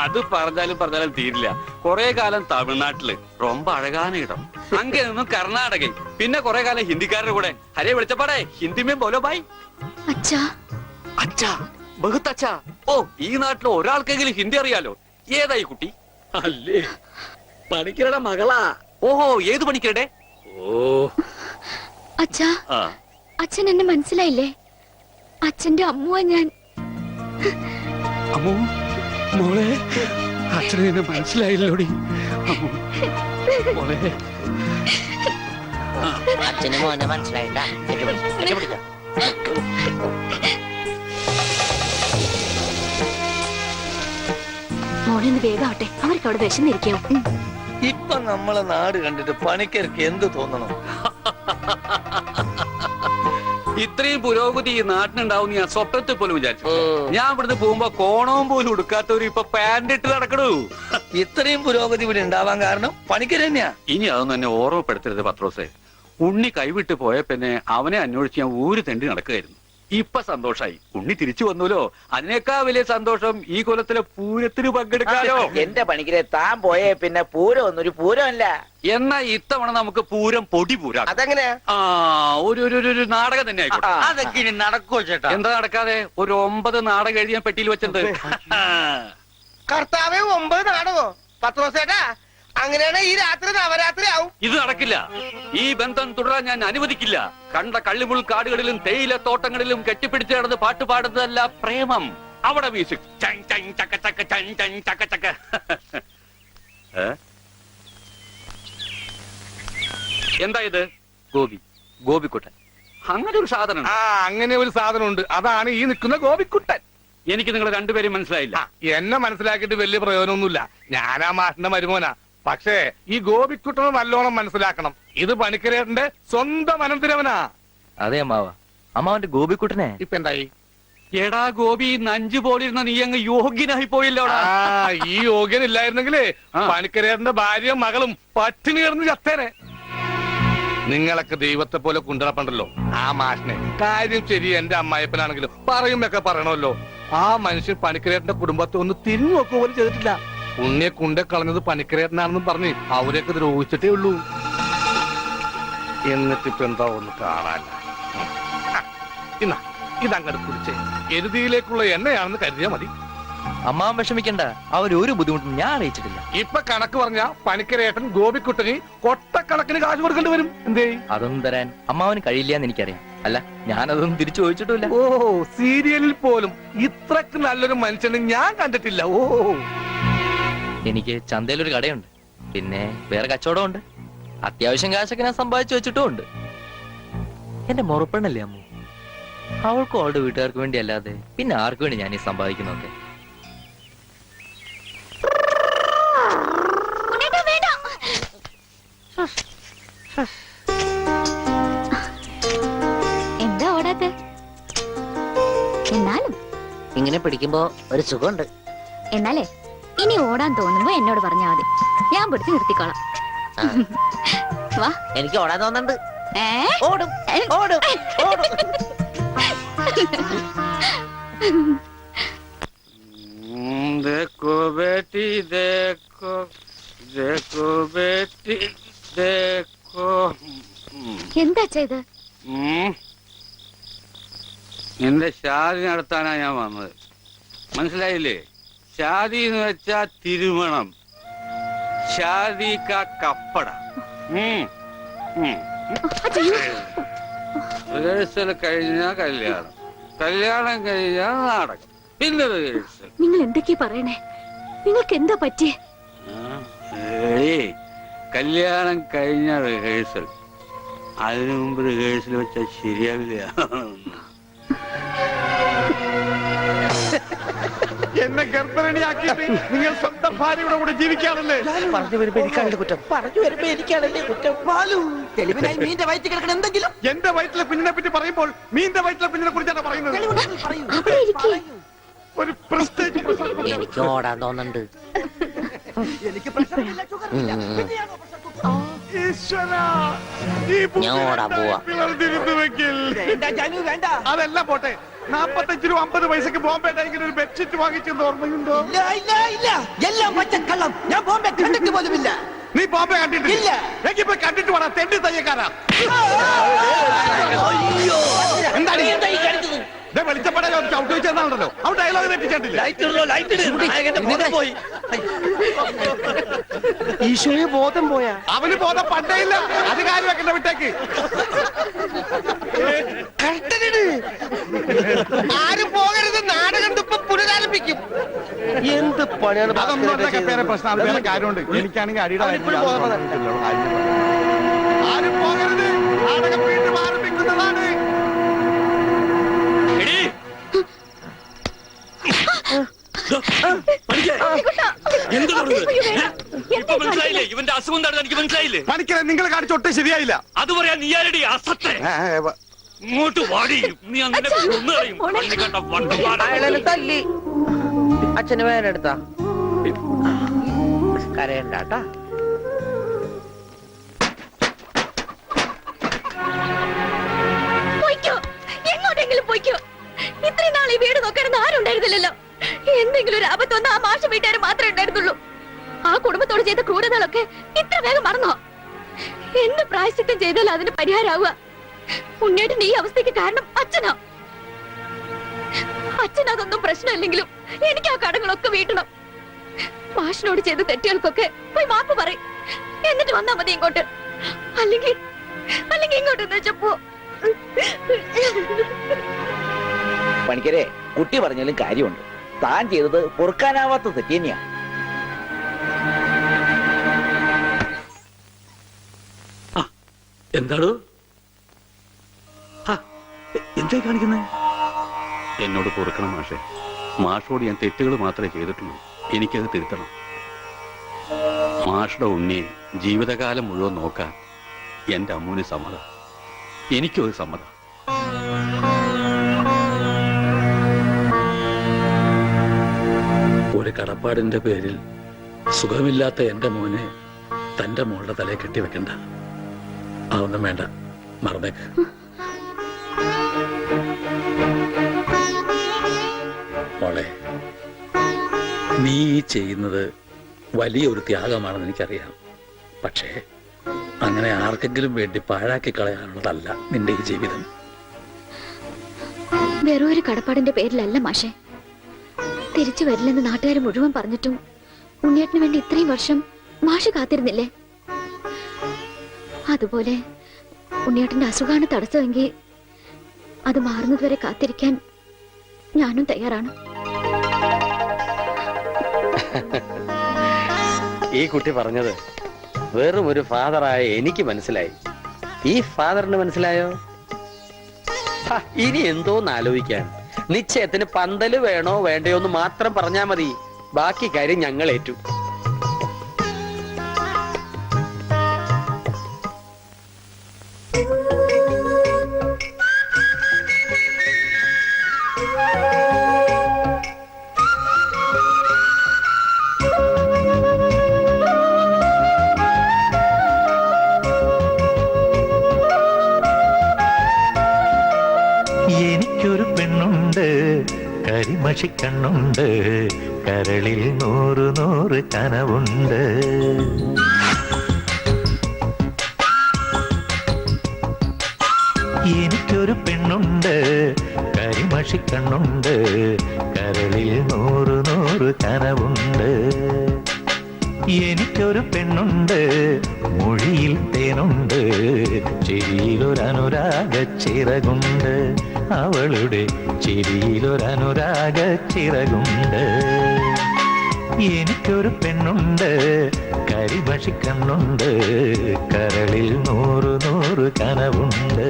അത് പറഞ്ഞാലും തീരില്ല. കൊറേ കാലം തമിഴ്നാട്ടില് ரொம்ப അഴകാന ഇടം, അങ്ങേ നിന്നും കർണാടക, പിന്നെ കൊറേ കാലം ഹിന്ദിക്കാരുടെ കൂടെ. ഹരേ വിളിച്ചപ്പാടേ ഹിന്ദിമേ ബോലോ ബായ്. അച്ഛാ അച്ഛാ, ബഹുത്ത് അച്ഛാ. ഓ, ഈ നാട്ടിൽ ഒരാൾക്കെങ്കിലും ഹിന്ദി അറിയാലോ. ഏതായി കുട്ടി? അല്ലേ, പണിക്കരുടെ മകളാ. ഓഹോ, ഏത് പണിക്കരുടെ? ഓ അച്ഛാ, അച്ഛൻ എന്നെ മനസ്സിലായില്ലേ? അച്ഛന്റെ അമ്മുവാ ഞാൻ. അമ്മോ, മോളെ, അച്ഛനെ എന്നെ മനസ്സിലായില്ലോടി. മോളെ, അച്ഛന് മോനെ മനസ്സിലായിട്ടാ. മോളൊന്ന് വേഗാവട്ടെ, അവർക്ക് അവിടെ വിശന്നിരിക്കാവും. ഇപ്പൊ നമ്മളെ നാട് കണ്ടിട്ട് പണിക്കർക്ക് എന്ത് തോന്നണം? ഇത്രയും പുരോഗതി ഈ നാട്ടിനുണ്ടാവും ഞാൻ സ്വപ്നത്തിൽ പോലും വിചാരിച്ചു. ഞാൻ ഇവിടുന്ന് പോകുമ്പോ കോണവും പോലും ഉടുക്കാത്തവര് ഇപ്പൊ പാന്റ് ഇട്ട് നടക്കണു. ഇത്രയും പുരോഗതി ഇവിടെ ഉണ്ടാവാൻ കാരണം പണിക്കർ തന്നെയാ. ഇനി അതൊന്നും എന്നെ ഓർമ്മപ്പെടുത്തരുത് പത്രോസേ. ഉണ്ണി കൈവിട്ട് പോയ പിന്നെ അവനെ അന്വേഷിച്ച് ഞാൻ ഊര് തെണ്ടി നടക്കുകയായിരുന്നു. ഇപ്പൊ സന്തോഷായി, ഉണ്ണി തിരിച്ചു വന്നല്ലോ. അതിനേക്കാൾ വലിയ സന്തോഷം ഈ കൊല്ലത്തിലെ പൂരത്തിന് പങ്കെടുക്കാലോ. എന്റെ പണിക്കരെ, താൻ പോയേ പിന്നെ പൂരം ഒന്നൊരു പൂരമല്ല. എന്നാ ഇത്തവണ നമുക്ക് പൂരം പൊടി പൂരാം. അതെങ്ങനെയാ? ഒരു നാടകം തന്നെ ആയിക്കോട്ടെ. അതൊക്കെ ഇനി നടക്കോ ചേട്ടാ? എന്താ നടക്കാതെ? ഒരു 9 നാടകം എഴുതി ഞാൻ പെട്ടിയിൽ വെച്ചിട്ടുണ്ട്. കർത്താവേ, 9 നാടകോ? പത്രോസേട്ടാ, അങ്ങനെയാണ് ഈ രാത്രി നവരാത്രി ആവും. ഇത് നടക്കില്ല. ഈ ബന്ധം തുടരാൻ ഞാൻ അനുവദിക്കില്ല. കണ്ട കള്ളിമുൾ കാടുകളിലും തേയില തോട്ടങ്ങളിലും കെട്ടിപ്പിടിച്ച് നടന്ന് പാട്ട് പാടുന്നതല്ല പ്രേമം. അവിടെ മ്യൂസിക്. എന്താ ഇത്? ഗോപിക്കുട്ടൻ. അങ്ങനെ ഒരു സാധനം? അങ്ങനെ ഒരു സാധനം ഉണ്ട്. അതാണ് ഈ നിൽക്കുന്ന ഗോപിക്കുട്ടൻ. എനിക്ക് നിങ്ങൾ രണ്ടുപേരും മനസ്സിലായില്ല. എന്നെ മനസ്സിലാക്കിയിട്ട് വലിയ പ്രയോജനമൊന്നുമില്ല. ഞാനാ മാഷിന്റെ മരുമോനാ. പക്ഷേ ഈ ഗോപിക്കുട്ടനെ നല്ലോണം മനസ്സിലാക്കണം. ഇത് പണിക്കരേട്ടന്റെ സ്വന്തം അനന്തരവനാ. അതെ അമ്മാവ, അമ്മാവന്റെ ഗോപിക്കുട്ടനെ ഇപ്പൊ എന്തായി? എടാ ഗോപി, നഞ്ചു പോലിരുന്ന നീ അങ്ങ് യോഗ്യനായി പോയില്ലോടാ. ഈ യോഗ്യനില്ലായിരുന്നെങ്കിലേ പണിക്കരേട്ടന്റെ ഭാര്യയും മകളും പട്ടിണി കിടന്ന് ചത്തേനെ. നിങ്ങളൊക്കെ ദൈവത്തെ പോലെ കൊണ്ടുനടപ്പണ്ടല്ലോ ആ മാഷിനെ. കാര്യം ശരി, എന്റെ അമ്മായപ്പനാണെങ്കിലും പറയുമ്പൊക്കെ പറയണമല്ലോ. ആ മനുഷ്യൻ പണിക്കരേട്ടന്റെ കുടുംബത്തെ ഒന്ന് തിരിഞ്ഞു നോക്കുക പോലും ചെയ്തിട്ടില്ല. ഉണ്ണിയെ കൊണ്ടേ കളഞ്ഞത് പണിക്കരേട്ടനാണെന്നും പറഞ്ഞ് അവരെയൊക്കെ ദ്രോഹിച്ചിട്ടേ ഉള്ളൂ. എന്നിട്ടിപ്പോ എന്താ ഒന്ന് കാണാല്ല. ഇതങ്ങോട്ട് കുടിച്ചേ. എരുതിയിലേക്കുള്ള എണ്ണയാണെന്ന് കരുതിയാ മതി. അമ്മാവൻ വിഷമിക്കണ്ട, അവരൊരു ബുദ്ധിമുട്ടും ഞാൻ അറിയിച്ചിട്ടില്ല. ഇപ്പൊ കണക്ക് പറഞ്ഞ പണിക്കരേട്ടൻ ഗോപിക്കുട്ടന് കൊട്ടക്കണക്കിന് കാശ് കൊടുക്കേണ്ടി വരും. എന്തേ? അതൊന്നും തരാൻ അമ്മാവന് കഴിയില്ല എന്ന് എനിക്കറിയാം. അല്ല ഞാനതൊന്നും തിരിച്ചു ചോദിച്ചിട്ടില്ല. ഓ സീരിയലിൽ പോലും ഇത്രക്ക് നല്ലൊരു മനുഷ്യനെ ഞാൻ കണ്ടിട്ടില്ല. ഓ എനിക്ക് ചന്തയിലൊരു കടയുണ്ട്, പിന്നെ വേറെ കച്ചവടമുണ്ട്. അത്യാവശ്യം കാശൊക്കെ ഞാൻ സമ്പാദിച്ചു വെച്ചിട്ടും ഉണ്ട്. എന്റെ മുറപ്പെണ്ണല്ലേ അമ്മു, അവൾക്കും അവളുടെ വീട്ടുകാർക്ക് വേണ്ടി അല്ലാതെ പിന്നെ ആർക്ക് വേണ്ടി ഞാൻ ഈ സമ്പാദിക്കുന്നൊക്കെ? എന്താ ഓടാത്തെ? എന്നാലും ഇങ്ങനെ പിടിക്കുമ്പോ ഒരു സുഖമുണ്ട്. എന്നാലേ ഇനി ഓടാൻ തോന്നുമ്പോ എന്നോട് പറഞ്ഞാ മതി, ഞാൻ പിടിച്ച് നിർത്തിക്കോളാം. വാ. എനിക്ക് ഓടാൻ തോന്നുന്നുണ്ട്. ഓടും ഓടും ഓടും. देखो बेटी देखो देखो बेटी देखो. എന്താ ചെയ്ത്? നിന്റെ ഷാദി നടത്താനാ ഞാൻ വന്നത്, മനസ്സിലായില്ലേ? ഷാദി എന്ന് വെച്ചാ തിരുമണം, ഷാദി കാ കപ്പട. റിഹേഴ്സൽ കഴിഞ്ഞാ കല്യാണം, കല്യാണം കഴിഞ്ഞാ നാടകം, പിന്നെ റിഹേഴ്സൽ. നിങ്ങൾ എന്തൊക്കെയാ പറയണേ? നിങ്ങൾക്ക് എന്താ പറ്റിയേ? കല്യാണം കഴിഞ്ഞ റിഹേഴ്സൽ, അതിനു മുമ്പ് റിഹേഴ്സൽ വെച്ചാൽ ശരിയാവില്ല. എന്നെ ഗർഭിണിയാക്കിയിട്ട് നിങ്ങൾ സ്വന്തം ഭാര്യയുടെ കൂടെ ജീവിക്കാണല്ലേ? പറഞ്ഞു വരുമ്പോ എനിക്കാണല്ലേ കുറ്റം. പറഞ്ഞു വരുമ്പോ എനിക്കാണല്ലേ കുറ്റം. ബാലു, തെളിവിനായി മീന്റെ വയറ്റിൽ കിടക്കണ എന്തെങ്കിലും. എന്റെ വയറ്റിലെ കുഞ്ഞിനെ പറ്റി പറയുമ്പോൾ മീന്റെ വയറ്റിലെ കുഞ്ഞിനെ കുറിച്ചാണ് പറയുന്നത്. ഒരു പ്രസ്റ്റേജ്. എനിക്ക് ഓടാൻ തോന്നുന്നുണ്ട്. എനിക്ക് പ്രശ്നമില്ല, ഷുഗറില്ല. ഞാൻ ഓടാൻ പോവാ. അതല്ല പോട്ടെ, 45 രൂപ 50 പൈസക്ക് ബോംബെ ടൈഗിന് ഒരു ബെഡ്ഷീറ്റ് വാങ്ങിച്ചെന്ന് ഓർമ്മയുണ്ടോ? ഇല്ല ഇല്ല ഇല്ല, എല്ലാം പച്ചക്കള്ളം. ഞാൻ ബോംബെ കണ്ടിട്ട് പോലുമില്ല. നീ ബോംബെ കണ്ടിട്ടില്ല? ഇല്ല. എങ്കിൽ പോയി കണ്ടിട്ട് വേണം, തെണ്ടി തയ്യക്കാരാ. എന്താണ് ഈ കാണിച്ചത്? വെളിച്ചപ്പെടാൻ ചവിട്ടി വെച്ചെന്നാണല്ലോ, അവിടെ ഡയലോഗ് തെറ്റിച്ചിട്ടില്ല. ഈശോയെ ബോധം പോയാ? അവന് ബോധം പണ്ടേ ഇല്ല, അത് കാര്യം വെക്കണ്ട, വിട്ടേക്ക്. ആരും പോകരുത്, നാടകം ഇപ്പൊ പുനരാരംഭിക്കും. എന്ത് പണിയാണ്? അതൊന്നും അതൊക്കെ പേരെ പ്രശ്നം, അത് വേറെ കാര്യമുണ്ട്. എനിക്കാണെങ്കിൽ അടിയുടെ ആരും പോകരുത്, നാടകം വീണ്ടും ആരംഭിക്കുന്നതാണ്. ഇവന്റെ അസുഖം എന്താണെന്ന് എനിക്ക് മനസ്സിലായില്ലേ? പണിക്കരെ നിങ്ങൾ കാണിച്ചൊട്ടും ശരിയായില്ല. അത് പറയാ നീ ആരടി അസത്തെ? ഇങ്ങോട്ട് വാടി, നീ അങ്ങനെ കൊന്നുകളയും. അയാളെ തല്ലി. അച്ഛന് വേനെടുത്താ കരയണ്ടാട്ടാ. എങ്ങോട്ടെങ്കിലും പോയിക്കോ. ഇത്രയും നാൾ ഈ വീട് നോക്കാനൊന്നും ആരും ഉണ്ടായിരുന്നില്ലല്ലോ. എന്തെങ്കിലും ഒരു ആപത്ത് വന്ന ആ മാഷ വീട്ടുകാർ മാത്രമേ ഉണ്ടായിരുന്നുള്ളൂ. ആ കുടുംബത്തോട് ചെയ്ത ക്രൂരതകളൊക്കെ ഇത്ര വേഗം മറന്നോ? എന്ത് പ്രായശ്ചിത്തം ചെയ്താലും അതിന് പരിഹാരമാവുക. ഉണ്ണേട്ടന്റെ ഈ അവസ്ഥയ്ക്ക് കാരണം അച്ഛനാ. അച്ഛനതൊന്നും പ്രശ്നമില്ലെങ്കിലും എനിക്ക് ആ കടങ്ങളൊക്കെ വീട്ടണം. മാഷിനോട് ചെയ്ത തെറ്റുകൾക്കൊക്കെ പോയി മാപ്പ് പറയും, എന്നിട്ട് വന്നാ മതി ഇങ്ങോട്ട്. അല്ലെങ്കിൽ ഇങ്ങോട്ട് വെച്ചപ്പോ. പണിക്കരെ, കുട്ടി പറഞ്ഞാലും കാര്യമുണ്ട്. താൻ ചെയ്തത് പൊറുക്കാനാവാത്ത തെറ്റ് തന്നെയാ. എന്താടോ എന്തായി കാണിക്കുന്നേ? എന്നോട് പൊറുക്കണം മാഷെ. മാഷോട് ഞാൻ തെറ്റുകൾ മാത്രമേ ചെയ്തിട്ടുള്ളൂ, എനിക്കത് തിരുത്തണം. മാഷുടെ ഉണ്ണിയെ ജീവിതകാലം മുഴുവൻ നോക്കാൻ എന്റെ അമ്മൂന് സമ്മതം, എനിക്കും അത് സമ്മതം. ഒരു കടപ്പാടിന്റെ പേരിൽ സുഖമില്ലാത്ത എന്റെ മോനെ തന്റെ മോളുടെ തലയെ കെട്ടിവെക്കണ്ട. അതൊന്നും വേണ്ട, മറന്നേക്ക്. മോളെ, നീ ചെയ്യുന്നത് വലിയൊരു ത്യാഗമാണെന്ന് എനിക്കറിയാം. പക്ഷേ അങ്ങനെ ആർക്കെങ്കിലും വേണ്ടി പാഴാക്കി കളയാനുള്ളതല്ല നിന്റെ ഈ ജീവിതം. വെറും ഒരു കടപ്പാടിന്റെ പേരിലല്ല മാഷെ. തിരിച്ചു വരില്ലെന്ന് നാട്ടുകാർ മുഴുവൻ പറഞ്ഞിട്ടും ഉണ്ണിയേട്ടന് വേണ്ടി ഇത്രയും വർഷം മാഷ് കാത്തിരുന്നില്ലേ? അതുപോലെ ഉണ്ണിയേട്ടന്റെ അസുഖമാണ് തടസ്സമെങ്കിൽ അത് മാറുന്നതുവരെ കാത്തിരിക്കാൻ ഞാനും തയ്യാറാണ്. ഈ കുട്ടി പറഞ്ഞത് വെറും ഒരു ഫാദറായ എനിക്ക് മനസ്സിലായി. ഈ ഫാദറിന് മനസ്സിലായോ? ഇനി എന്തോന്ന് ആലോചിക്കാൻ. നിശ്ചയത്തിന് പന്തല് വേണോ വേണ്ടയോ എന്ന് മാത്രം പറഞ്ഞാ മതി. ബാക്കി കാര്യം ഞങ്ങൾ ഏറ്റു. എനിക്കൊരു പെണ്ണുണ്ട്, കരിമഷിക്കണ്ണുണ്ട്, കരളിൽ 100 കനവുണ്ട്. എനിക്കൊരു പെണ്ണുണ്ട്, കരിമഷിക്കണ്ണുണ്ട്, കരളിൽ 100 കനവുണ്ട്. എനിക്കൊരു പെണ്ണുണ്ട്, മൊഴിയിൽ തേനുണ്ട്, ചിരിയിലൊരനുരാഗ ചിറകുണ്ട്. അവളുടെ ചിരിയിലൊരനുരാഗ ചിറകുണ്ട്. എനിക്കൊരു പെണ്ണുണ്ട്, കരിമഷിക്കണ്ണുണ്ട്, കരളിൽ 100 കനവുണ്ട്.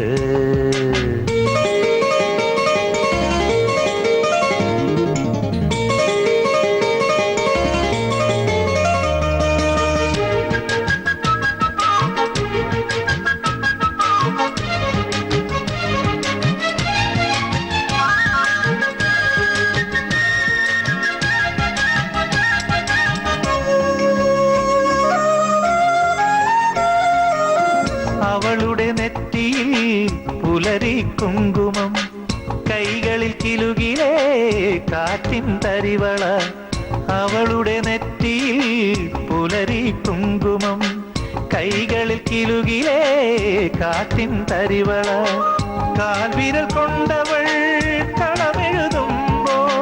അവളുടെ നെറ്റിയിൽ പുലരി കുങ്കുമം, കൈകളിൽ കിലുകിലേ കാറ്റിൻ തരിവള. അവളുടെ നെറ്റിയിൽ പുലരി കുങ്കുമം, കൈകളിൽ കിലുകിലേ കാറ്റിൻ തരിവള. കാൽവിരൽ കൊണ്ടവൾ കളമെഴുതുമ്പോൾ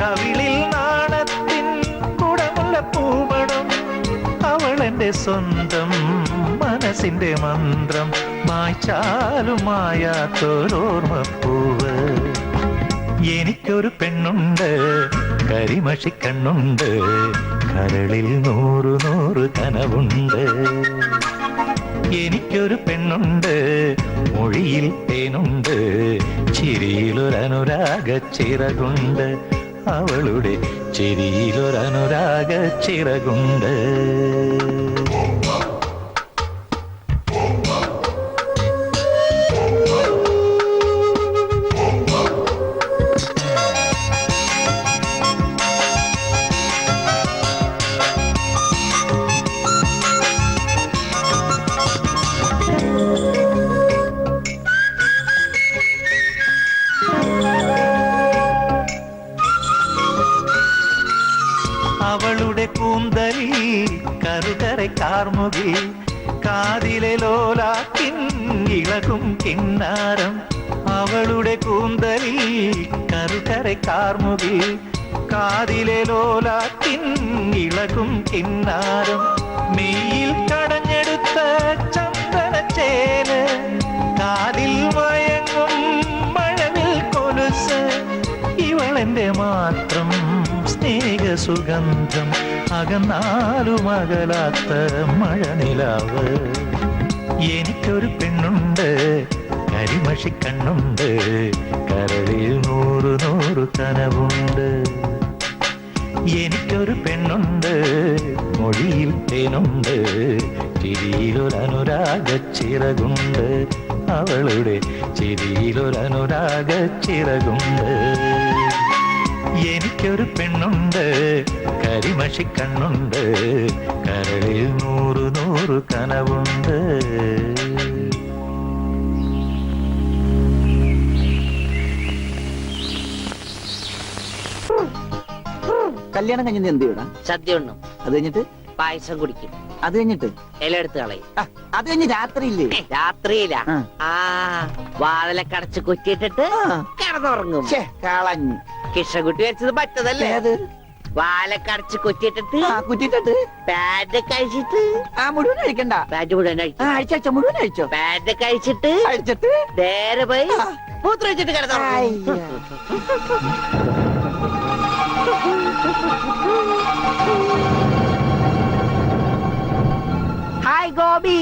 കവിളിൽ നാണത്തിൻ കുടമുള്ള പൂമണം. അവൾ എന്റെ സ്വന്തം മനസ്സിന്റെ മന്ത്രം, മായ്ച്ചാലും മായാത്തൊരോർമ്മപ്പൂവ്. എനിക്കൊരു പെണ്ണുണ്ട്, കരിമഷിക്കണ്ണുണ്ട്, കരളിൽ 100 കനവുണ്ട്. എനിക്കൊരു പെണ്ണുണ്ട്, മൊഴിയിൽ തേനുണ്ട്, ചിരിയിലൊരനുരാഗ ചിറകുണ്ട്. അവളുടെ ചിരിയിലൊരനുരാഗ ചിറകുണ്ട്. അവളുടെ കൂന്തലിൽ കറുകരെ കാർമുകിൽ, കാതിലെ ലോലാക്കിൻ ഇളകും കിന്നാരം. അവളുടെ കൂന്തലിൽ കറുകരെ കാർമുകിൽ, കാതിലെ ലോലാക്കിൻ ഇളകും കിന്നാരം. മെയ്യിൽ കടഞ്ഞെടുത്ത ചന്ദനച്ചേല്, കാതിൽ മയങ്ങും മഴവിൽ കൊലുസ്. ഇവളെന്റെ മാത്രം സ്നേഹസുഗന്ധം, അകന്നാലും അകലാത്ത മഴനിലാവ്. എനിക്കൊരു പെണ്ണുണ്ട്, കരിമഷിക്കണ്ണുണ്ട്, കരളിൽ 100 കനവുണ്ട്. എനിക്കൊരു പെണ്ണുണ്ട്, മൊഴിയിൽ തേനുണ്ട്, ചിരിയിലൊരനുരാഗ ചിറകുണ്ട്. അവളുടെ ചിരിയിലൊരനുരാഗ ചിറകുണ്ട്. എനിക്കൊരു പെണ്ണുണ്ട്, കരിമഷിക്കണ്ണുണ്ട്, കരളിൽ 100 കനവുണ്ട്. കല്യാണം കഴിഞ്ഞ എന്ത് ചെയ്യണം? സദ്യ ഉണ്ണും, അത് കഴിഞ്ഞിട്ട് പായസം കുടിക്കും, അത് കഴിഞ്ഞിട്ട് ഇല എടുത്ത് കളയും. അത് കഴിഞ്ഞ് രാത്രിയില്ലേ? രാത്രിയില വാതിലൊക്കെ അടച്ച് കുറ്റിയിട്ടിട്ട് കിടന്നുറങ്ങും. കളഞ്ഞു. കിഷകുട്ടി വെച്ചത് പറ്റതല്ലേ? വാലൊക്കെ അടച്ച് കുറ്റിയിട്ടിട്ട് പാഡ് കഴിച്ചിട്ട് മുഴുവൻ കഴിക്കണ്ട. പാഡ് മുഴുവൻ അഴിച്ചോ മുഴുവൻ അഴിച്ചോ. പാഡ് കഴിച്ചിട്ട് അഴിച്ചിട്ട് നേരെ പോയി മൂത്രമൊഴിച്ചിട്ട് കിടന്നു. ഹായ് ഗോപി.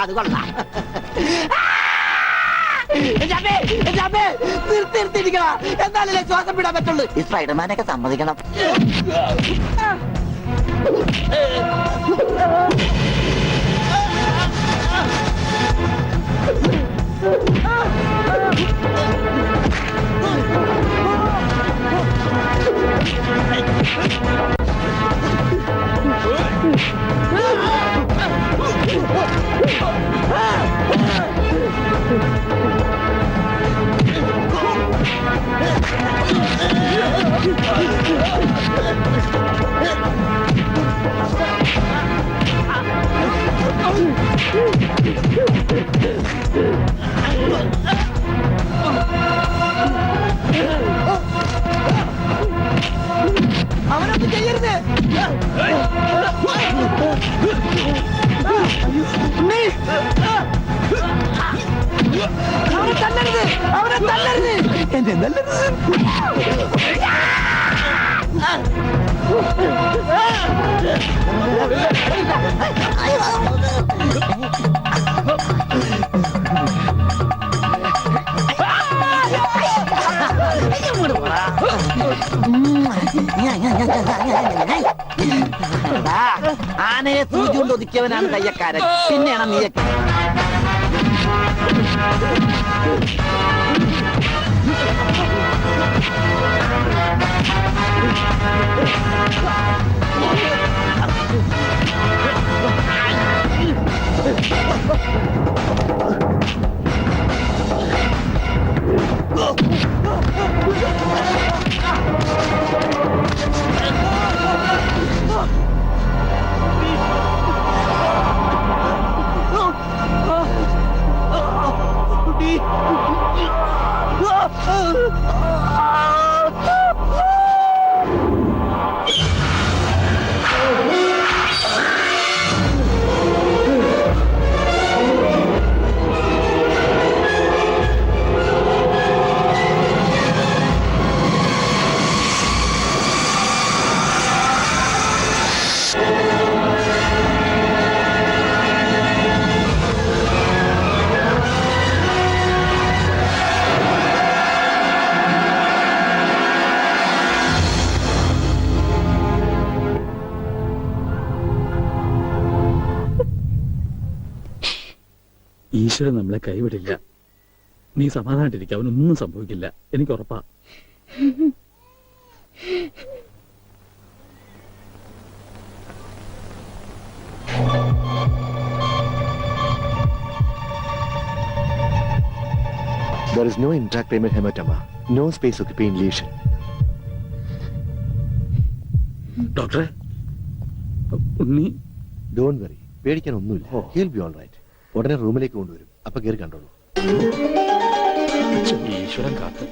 അത് കൊള്ളാം. നിർത്തിയിരിക്കണ എന്നാലല്ലേ ശ്വാസം വിടാൻ പറ്റുള്ളൂ. ഈ സ്പൈഡർമാനൊക്കെ സമ്മതിക്കണം. അവനൊന്നും ചെയ്യരുത്. അവനെ തല്ലരുത്, അവനെ തല്ലരുത്, എന്നെ നല്ലത്. ആനയെ സൂചി കൊണ്ട് ഒതുക്കിയവനാണ് കയ്യക്കാരൻ. പിന്നെയാണ് നീയൊക്കെ. ഈശ്വരൻ നമ്മളെ കൈവിടില്ല. നീ സമാധാനായിട്ടിരിക്കുക, അവനൊന്നും സംഭവിക്കില്ല, എനിക്ക് ഉറപ്പാ. There is no intracranial hematoma, no space occupying lesion. ഡോക്ടറെ, ഉണ്ണി. Don't worry, പേടിക്കാൻ ഒന്നുമില്ല. He'll be all right. ഉടനെ റൂമിലേക്ക് കൊണ്ടുവരും. അപ്പൊ കയറി കണ്ടോളൂ. ഈശ്വരൻ കാത്തു.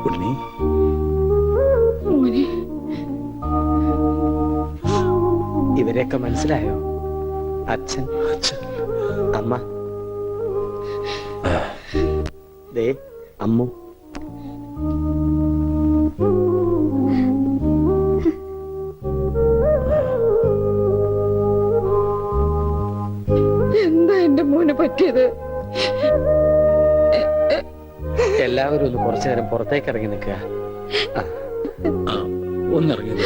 ഉണ്ണി, ഇവരെയൊക്കെ മനസ്സിലായോ? അച്ഛൻ, അമ്മ, ദേ അമ്മു. എന്താ എന്റെ മോനെ പറ്റിയത്? എല്ലാവരും ഒന്ന് കുറച്ചു നേരം പുറത്തേക്ക് ഇറങ്ങി നിൽക്കുക. ഒന്നിറങ്ങിയത്.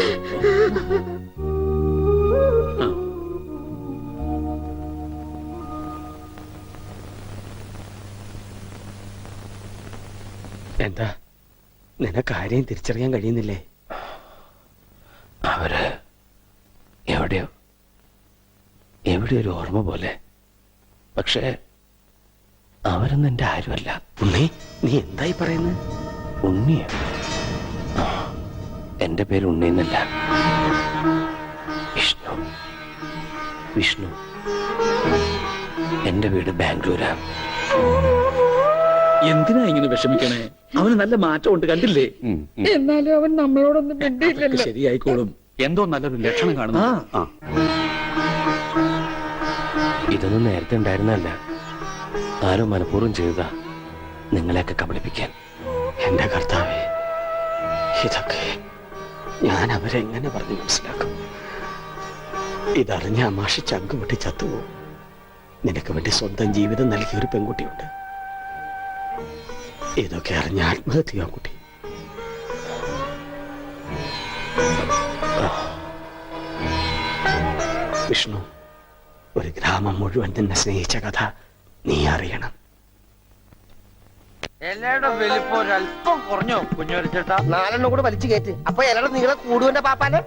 എന്താ നിനക്ക് ആരെയും തിരിച്ചറിയാൻ കഴിയുന്നില്ലേ? അവര് എവിടെയോ ഒരു ഓർമ്മ പോലെ. പക്ഷേ അവരൊന്നും എന്റെ ആരുമല്ല. ഉണ്ണി, നീ എന്തായി പറയുന്നത്? ഉണ്ണിയോ? എന്റെ പേര് ഉണ്ണി എന്നല്ല, വിഷ്ണു. എന്റെ വീട് ബാംഗ്ലൂരാ. എന്തിനാ ഇങ്ങനെ വിഷമിക്കണേ? അവന് നല്ല മാറ്റമുണ്ട്, കണ്ടില്ലേ? എന്നാലും അവൻ നമ്മളോടൊന്നും മിണ്ടിയില്ലല്ലോ. ശരിയായിക്കോളും. എന്തോ നല്ലൊരു ലക്ഷണം കാണുന്നു. ഇതൊന്നും നേരത്തെ ഉണ്ടായിരുന്നല്ല. ആരോ മനഃപൂർവ്വം ചെയ്തതാ, നിങ്ങളെയൊക്കെ കബളിപ്പിക്കാൻ. എന്റെ കർത്താവേ, ഇതൊക്കെ ഞാൻ അവരെ എങ്ങനെ പറഞ്ഞു മനസ്സിലാക്കും? ഇതറിഞ്ഞ അമാഷി ചങ്ക് പൊട്ടി ചത്തുപോകും. നിനക്ക് വേണ്ടി സ്വന്തം ജീവിതം നൽകിയ ഒരു പെൺകുട്ടിയുണ്ട്. ഇതൊക്കെ അറിഞ്ഞ ആത്മഹത്യ കുട്ടി. വിഷ്ണു, ഒരു ഗ്രാമം മുഴുവൻ നിന്നെ സ്നേഹിച്ച കഥ നീ അറിയണം. ഇലയുടെ വലിപ്പം ഒരല്പം കുറഞ്ഞോ കുഞ്ഞുവരച്ചേട്ടാ? 4 കൂടെ വലിച്ചു കയറ്റ്. അപ്പൊ ഇലയുടെ നീളം കൂടുവന്റെ പാപ്പാനെ.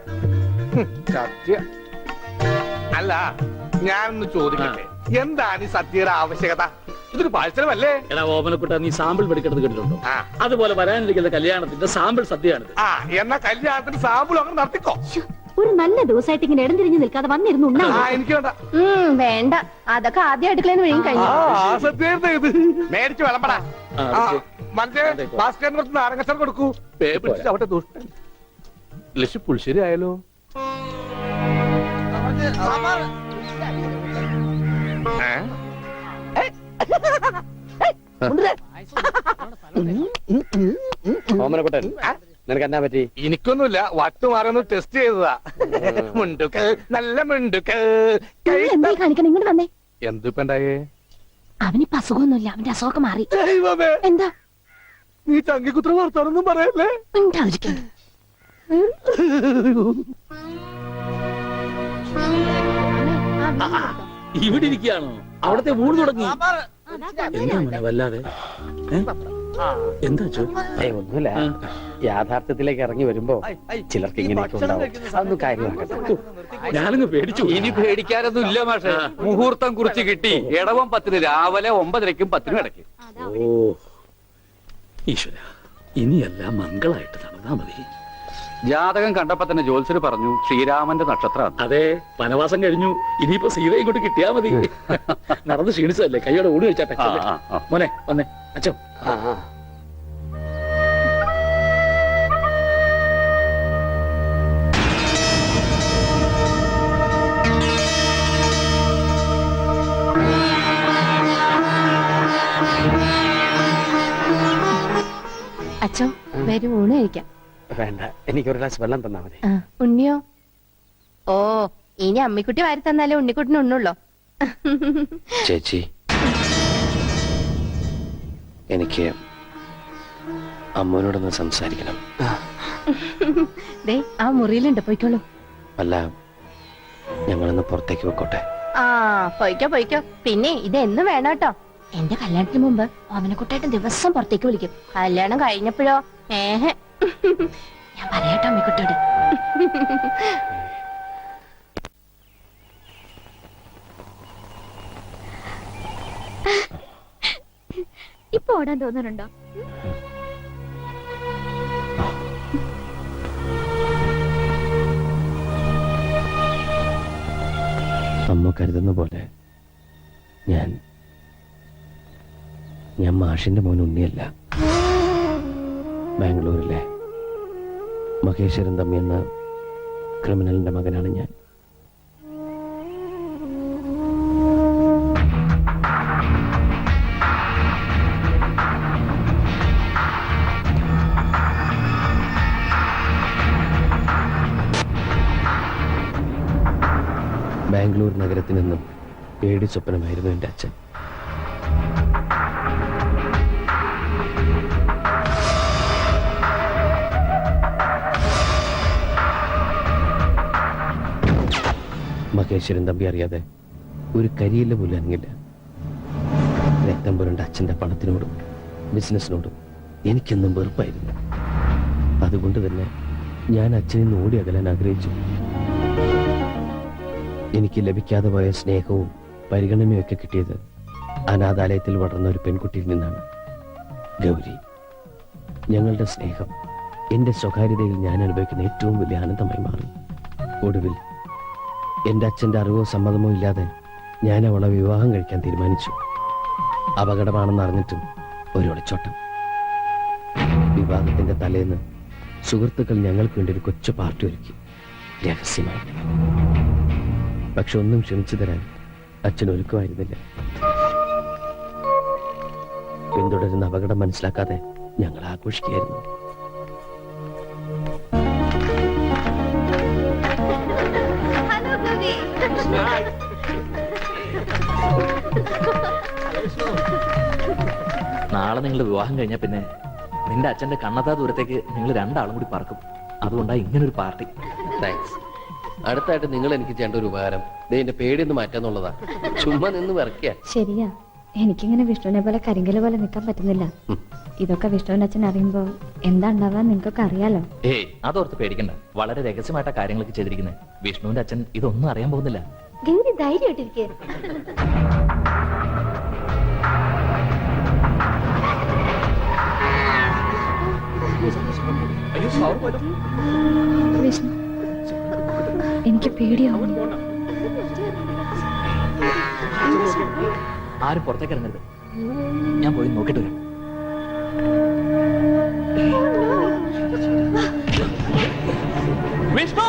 സത്യം. അല്ല, ഞാനൊന്ന് ചോദിക്കട്ടെ, എന്താണ് ഈ സദ്യയുടെ ആവശ്യകത? ഇതൊരു പാഴ്സലമല്ലേ? എടാ ഓമനക്കുട്ട, നീ സാമ്പിൾ പഠിക്കുന്നത് കേട്ടിട്ടുണ്ടോ? അതുപോലെ വരാനിരിക്കുന്ന കല്യാണത്തിന്റെ സാമ്പിൾ സദ്യയാണിത്. എന്നാ കല്യാണത്തിന് സാമ്പിൾ അങ്ങനെ നടത്തിക്കോ. ഒരു നല്ല ദിവസമായിട്ട് ഇങ്ങനെ ഇടം തിരിഞ്ഞു നിൽക്കാതെ വന്നിരുന്നു ഉണ്ണാ. എനിക്ക് വേണ്ട. വേണ്ട, അതൊക്കെ ആദ്യം അടുക്കളയിൽ വഴിയും കഴിഞ്ഞു. സദ്യ മേടിച്ച് വിളമ്പടാ. മറ്റേ ഭാസ്കരന് കുറച്ച് നാരങ്ങച്ചാർ കൊടുക്കൂ. അവിടെ ദുഷ്ടൻ ലക്ഷ്യ പുളിശ്ശേരി ആയാലോ? ഓമനക്കുട്ടൻ, നിനക്ക് എന്നാ പറ്റി? എനിക്കൊന്നുമില്ല, വട്ടുമാറൊന്ന് ടെസ്റ്റ് ചെയ്തതാ. മുണ്ടുക്ക് നല്ല മുണ്ടുക്ക്. എന്തായി കാണിക്കണം? ഇങ്ങോട്ട് വന്നേ. എന്തിപ്പണ്ടായേ? അവനിപ്പോ അസുഖമൊന്നുമില്ല, അവന്റെ അസുഖമൊക്കെ മാറി. എന്താ നീ ചങ്കിക്കുത്ര വർത്താനൊന്നും പറയല്ലേ? ഇവിടെ ഇരിക്കുകയാണോ? അവിടത്തെ ഊണ് തുടങ്ങി. എന്താ മോനെ വല്ലാതെ? എന്താ ഒന്നുമില്ല, യാഥാർത്ഥ്യത്തിലേക്ക് ഇറങ്ങി വരുമ്പോ ചിലർക്ക് ഇങ്ങനെയൊക്കെ ഉണ്ടാവും. അതൊന്നും കാര്യമാക്കട്ടെ. ഞാനങ്ങ് പേടിച്ചു. ഇനി പേടിക്കാനൊന്നും ഇല്ല മാഷെ. മുഹൂർത്തം കുറിച്ച് കിട്ടി. ഇടവം 10 രാവിലെ 9:30ക്കും 10 ഇടയ്ക്ക്. ഓ ഈശ്വര, ഇനിയെല്ലാം മംഗളായിട്ട് നടന്നാ മതി. ജാതകം കണ്ടപ്പോ തന്നെ ജ്യോത്സ്യർ പറഞ്ഞു ശ്രീരാമന്റെ നക്ഷത്രം. അതെ, വനവാസം കഴിഞ്ഞു. ഇനിയിപ്പോ സീതയും കൊണ്ട് കിട്ടിയാ മതി. നടന്ന് ക്ഷീണിച്ചതല്ലേ, കൈയോടെ ഊണ് കഴിച്ചാട്ടെ. മോനെ വന്നേ. അച്ഛോ, അച്ഛോ, വരും ഊണ് കഴിക്കാം. വേണ്ട, എനിക്കൊരു ഗ്ലാസ് വെള്ളം തന്നാ മതി. ഉണ്ണിയോ? ഓ, ഇനി അമ്മിക്കുട്ടി വാരി തന്നാലേ ഉണ്ണിക്കുട്ടിന് ഉണ്ണുള്ളോ? ചേച്ചി, എനിക്ക് അമ്മോനോടൊന്ന് സംസാരിക്കണം. ദേ, ആ മുറിയിലുണ്ട്, പോയിക്കോളൂ. അല്ല, ഞങ്ങളൊന്ന് പുറത്തേക്ക് വെക്കോട്ടെ? ആ, പോയിക്കോ. പിന്നെ ഇത് എന്നും വേണം കേട്ടോ. എന്റെ കല്യാണത്തിന് മുമ്പ് ഓമനക്കുട്ടായിട്ട് ദിവസം പുറത്തേക്ക് വിളിക്കും. കല്യാണം കഴിഞ്ഞപ്പോഴോ ഞാൻ പറയാട്ടോ അമ്മിക്കുട്ടിയോട്. ഇപ്പൊ ഓടാൻ തോന്നുന്നുണ്ടോ? അമ്മ കരുതുന്ന പോലെ ഞാൻ മാഷിന്റെ മോൻ ഉണ്ണിയല്ല. ബാംഗ്ലൂരിലെ മഹേശ്വരൻ തമ്മി എന്ന ക്രിമിനലിന്റെ മകനാണ് ഞാൻ. ബാംഗ്ലൂർ നഗരത്തിൽ നിന്നും പേടി സ്വപ്നമായിരുന്നു എൻ്റെ അച്ഛൻ. മഹേശ്വരൻ തമ്പി അറിയാതെ ഒരു കരിയില്ല പോലും അനങ്ങില്ല. രക്തം പുരണ്ട അച്ഛൻ്റെ പണത്തിനോടും ബിസിനസ്സിനോടും എനിക്കെന്നും വെറുപ്പായിരുന്നു. അതുകൊണ്ട് തന്നെ ഞാൻ അച്ഛനിൽ നിന്ന് ഓടി അകലാൻ ആഗ്രഹിച്ചു. എനിക്ക് ലഭിക്കാതെ പോയ സ്നേഹവും പരിഗണനയും ഒക്കെ കിട്ടിയത് അനാഥാലയത്തിൽ വളർന്ന ഒരു പെൺകുട്ടിയിൽ നിന്നാണ്, ഗൗരി. ഞങ്ങളുടെ സ്നേഹം എൻ്റെ സ്വകാര്യതയിൽ ഞാൻ അനുഭവിക്കുന്ന ഏറ്റവും വലിയ ആനന്ദമായി മാറി. ഒടുവിൽ എൻ്റെ അച്ഛൻ്റെ അറിവോ സമ്മതമോ ഇല്ലാതെ ഞാൻ അവളെ വിവാഹം കഴിക്കാൻ തീരുമാനിച്ചു. അപകടമാണെന്ന് അറിഞ്ഞിട്ടും ഒരു ഒളിച്ചോട്ടം. വിവാഹത്തിന്റെ തലേന്ന് സുഹൃത്തുക്കൾ ഞങ്ങൾക്ക് വേണ്ടി ഒരു കൊച്ചു പാർട്ടി ഒരുക്കി, രഹസ്യമായി. പക്ഷെ ഒന്നും ക്ഷമിച്ചു തരാൻ അച്ഛൻ ഒരുക്കമായിരുന്നില്ല. പിന്തുടരുന്ന അപകടം മനസ്സിലാക്കാതെ ഞങ്ങൾ ആഘോഷിക്കുകയായിരുന്നു. നാളെ നിങ്ങൾ വിവാഹം കഴിഞ്ഞാൽ പിന്നെ നിന്റെ അച്ഛന്റെ കണ്ണത്താ ദൂരത്തേക്ക് നിങ്ങൾ രണ്ടാളും കൂടി പറക്കും. അതുകൊണ്ടാണ് ഇങ്ങനൊരു പാർട്ടി. താങ്ക്സ്. അടുത്തായിട്ട് നിങ്ങൾ എനിക്ക് ചെയ്യേണ്ട ഒരു ഉപകാരം എന്റെ പേടിയൊന്ന് മാറ്റാന്നുള്ളതാ. ചുമ്മാ നിന്ന് വിറക്കുക. ശരിയാ, എനിക്കിങ്ങനെ വിഷ്ണുവിനെ പോലെ കരിങ്കല് പോലെ നിൽക്കാൻ പറ്റുന്നില്ല. ഇതൊക്കെ വിഷ്ണുവിന്റെ അച്ഛൻ അറിയുമ്പോ എന്താ ഉണ്ടാവാൻ നിങ്ങൾക്കൊക്കെ അറിയാലോ. ഏയ്, അതോർത്ത് പേടിക്കണ്ട. വളരെ രഹസ്യമായിട്ടാ കാര്യങ്ങളൊക്കെ ചെയ്തിരിക്കുന്നത്. വിഷ്ണുവിന്റെ അച്ഛൻ ഇതൊന്നും അറിയാൻ പോകുന്നില്ല. ഗൗരി ധൈര്യമായിട്ടിരിക്കുക. വിഷ്ണു, എനിക്ക് പേടിയാവും. ആരും പുറത്തേക്ക് ഇറങ്ങരുത്. ഞാൻ പോയി നോക്കിട്ട് വരാം. വിഷ്ണു,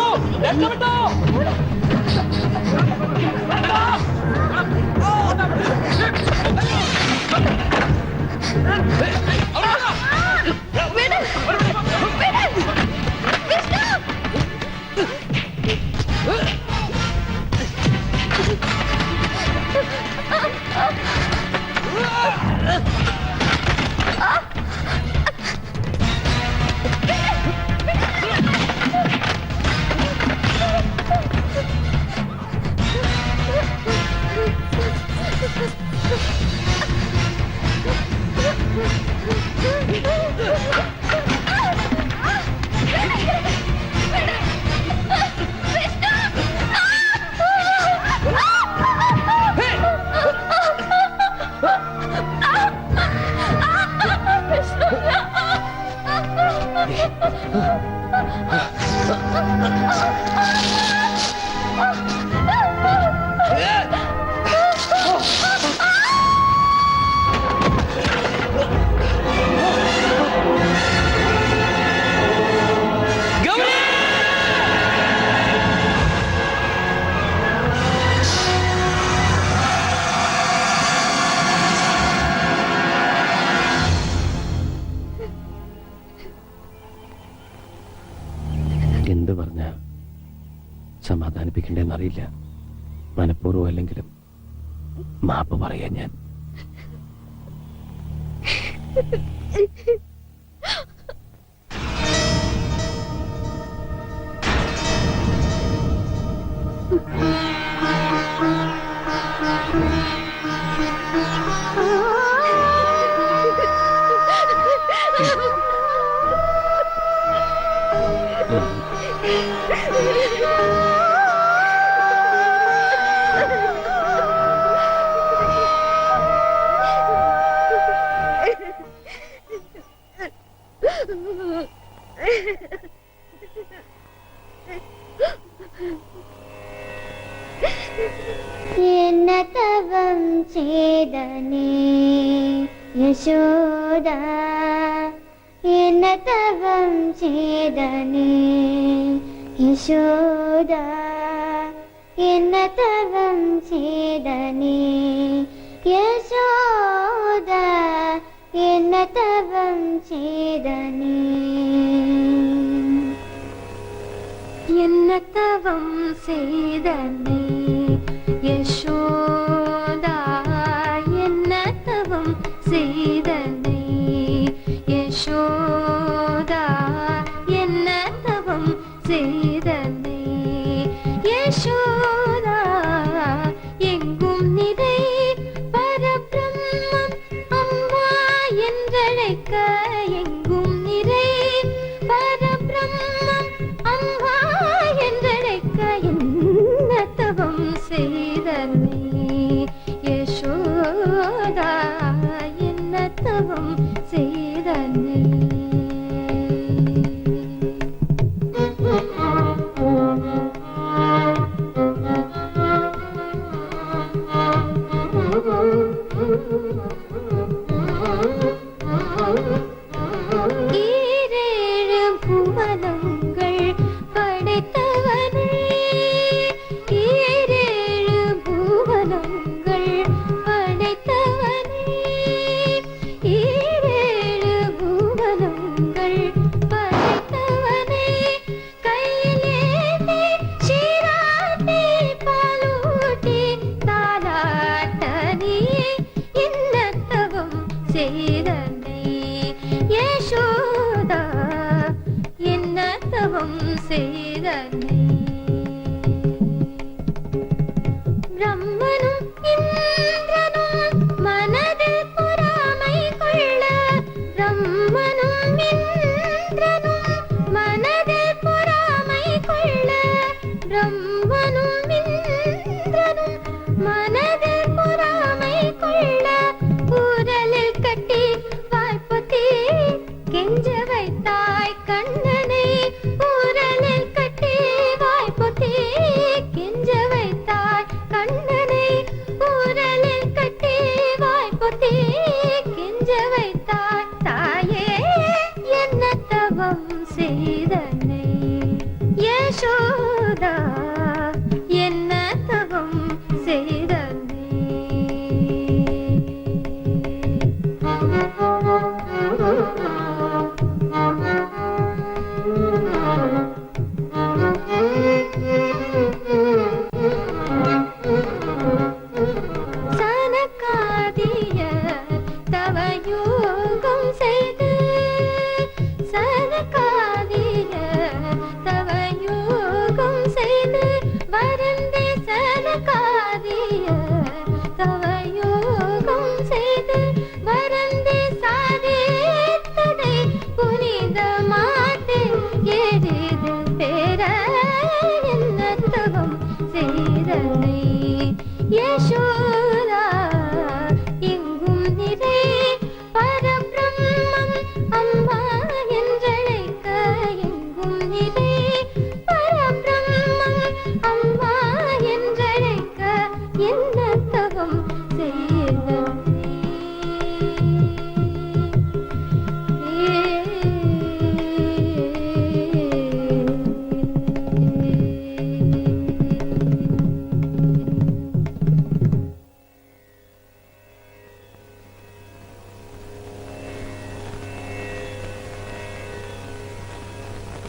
എന്ത് പറഞ്ഞ സമാധാനിപ്പിക്കണ്ടെന്നറിയില്ല. മനഃപൂർവ്വം അല്ലെങ്കിലും മാപ്പ് പറയാൻ ഞാൻ. എന്നതവം ചെയ്തനേ യശോദ, എന്നതവം ചെയ്തനേ യശോദ, എന്നതവം ചെയ്തനേ യശോദ, എന്നതവം ചെയ്തനേ. എന്നതവം ചെയ്തനേ യശോദ, എന്നതവം ചെയ്തനേ യശോദ, എന്നതവം ചെയ്തനേ യശോദ,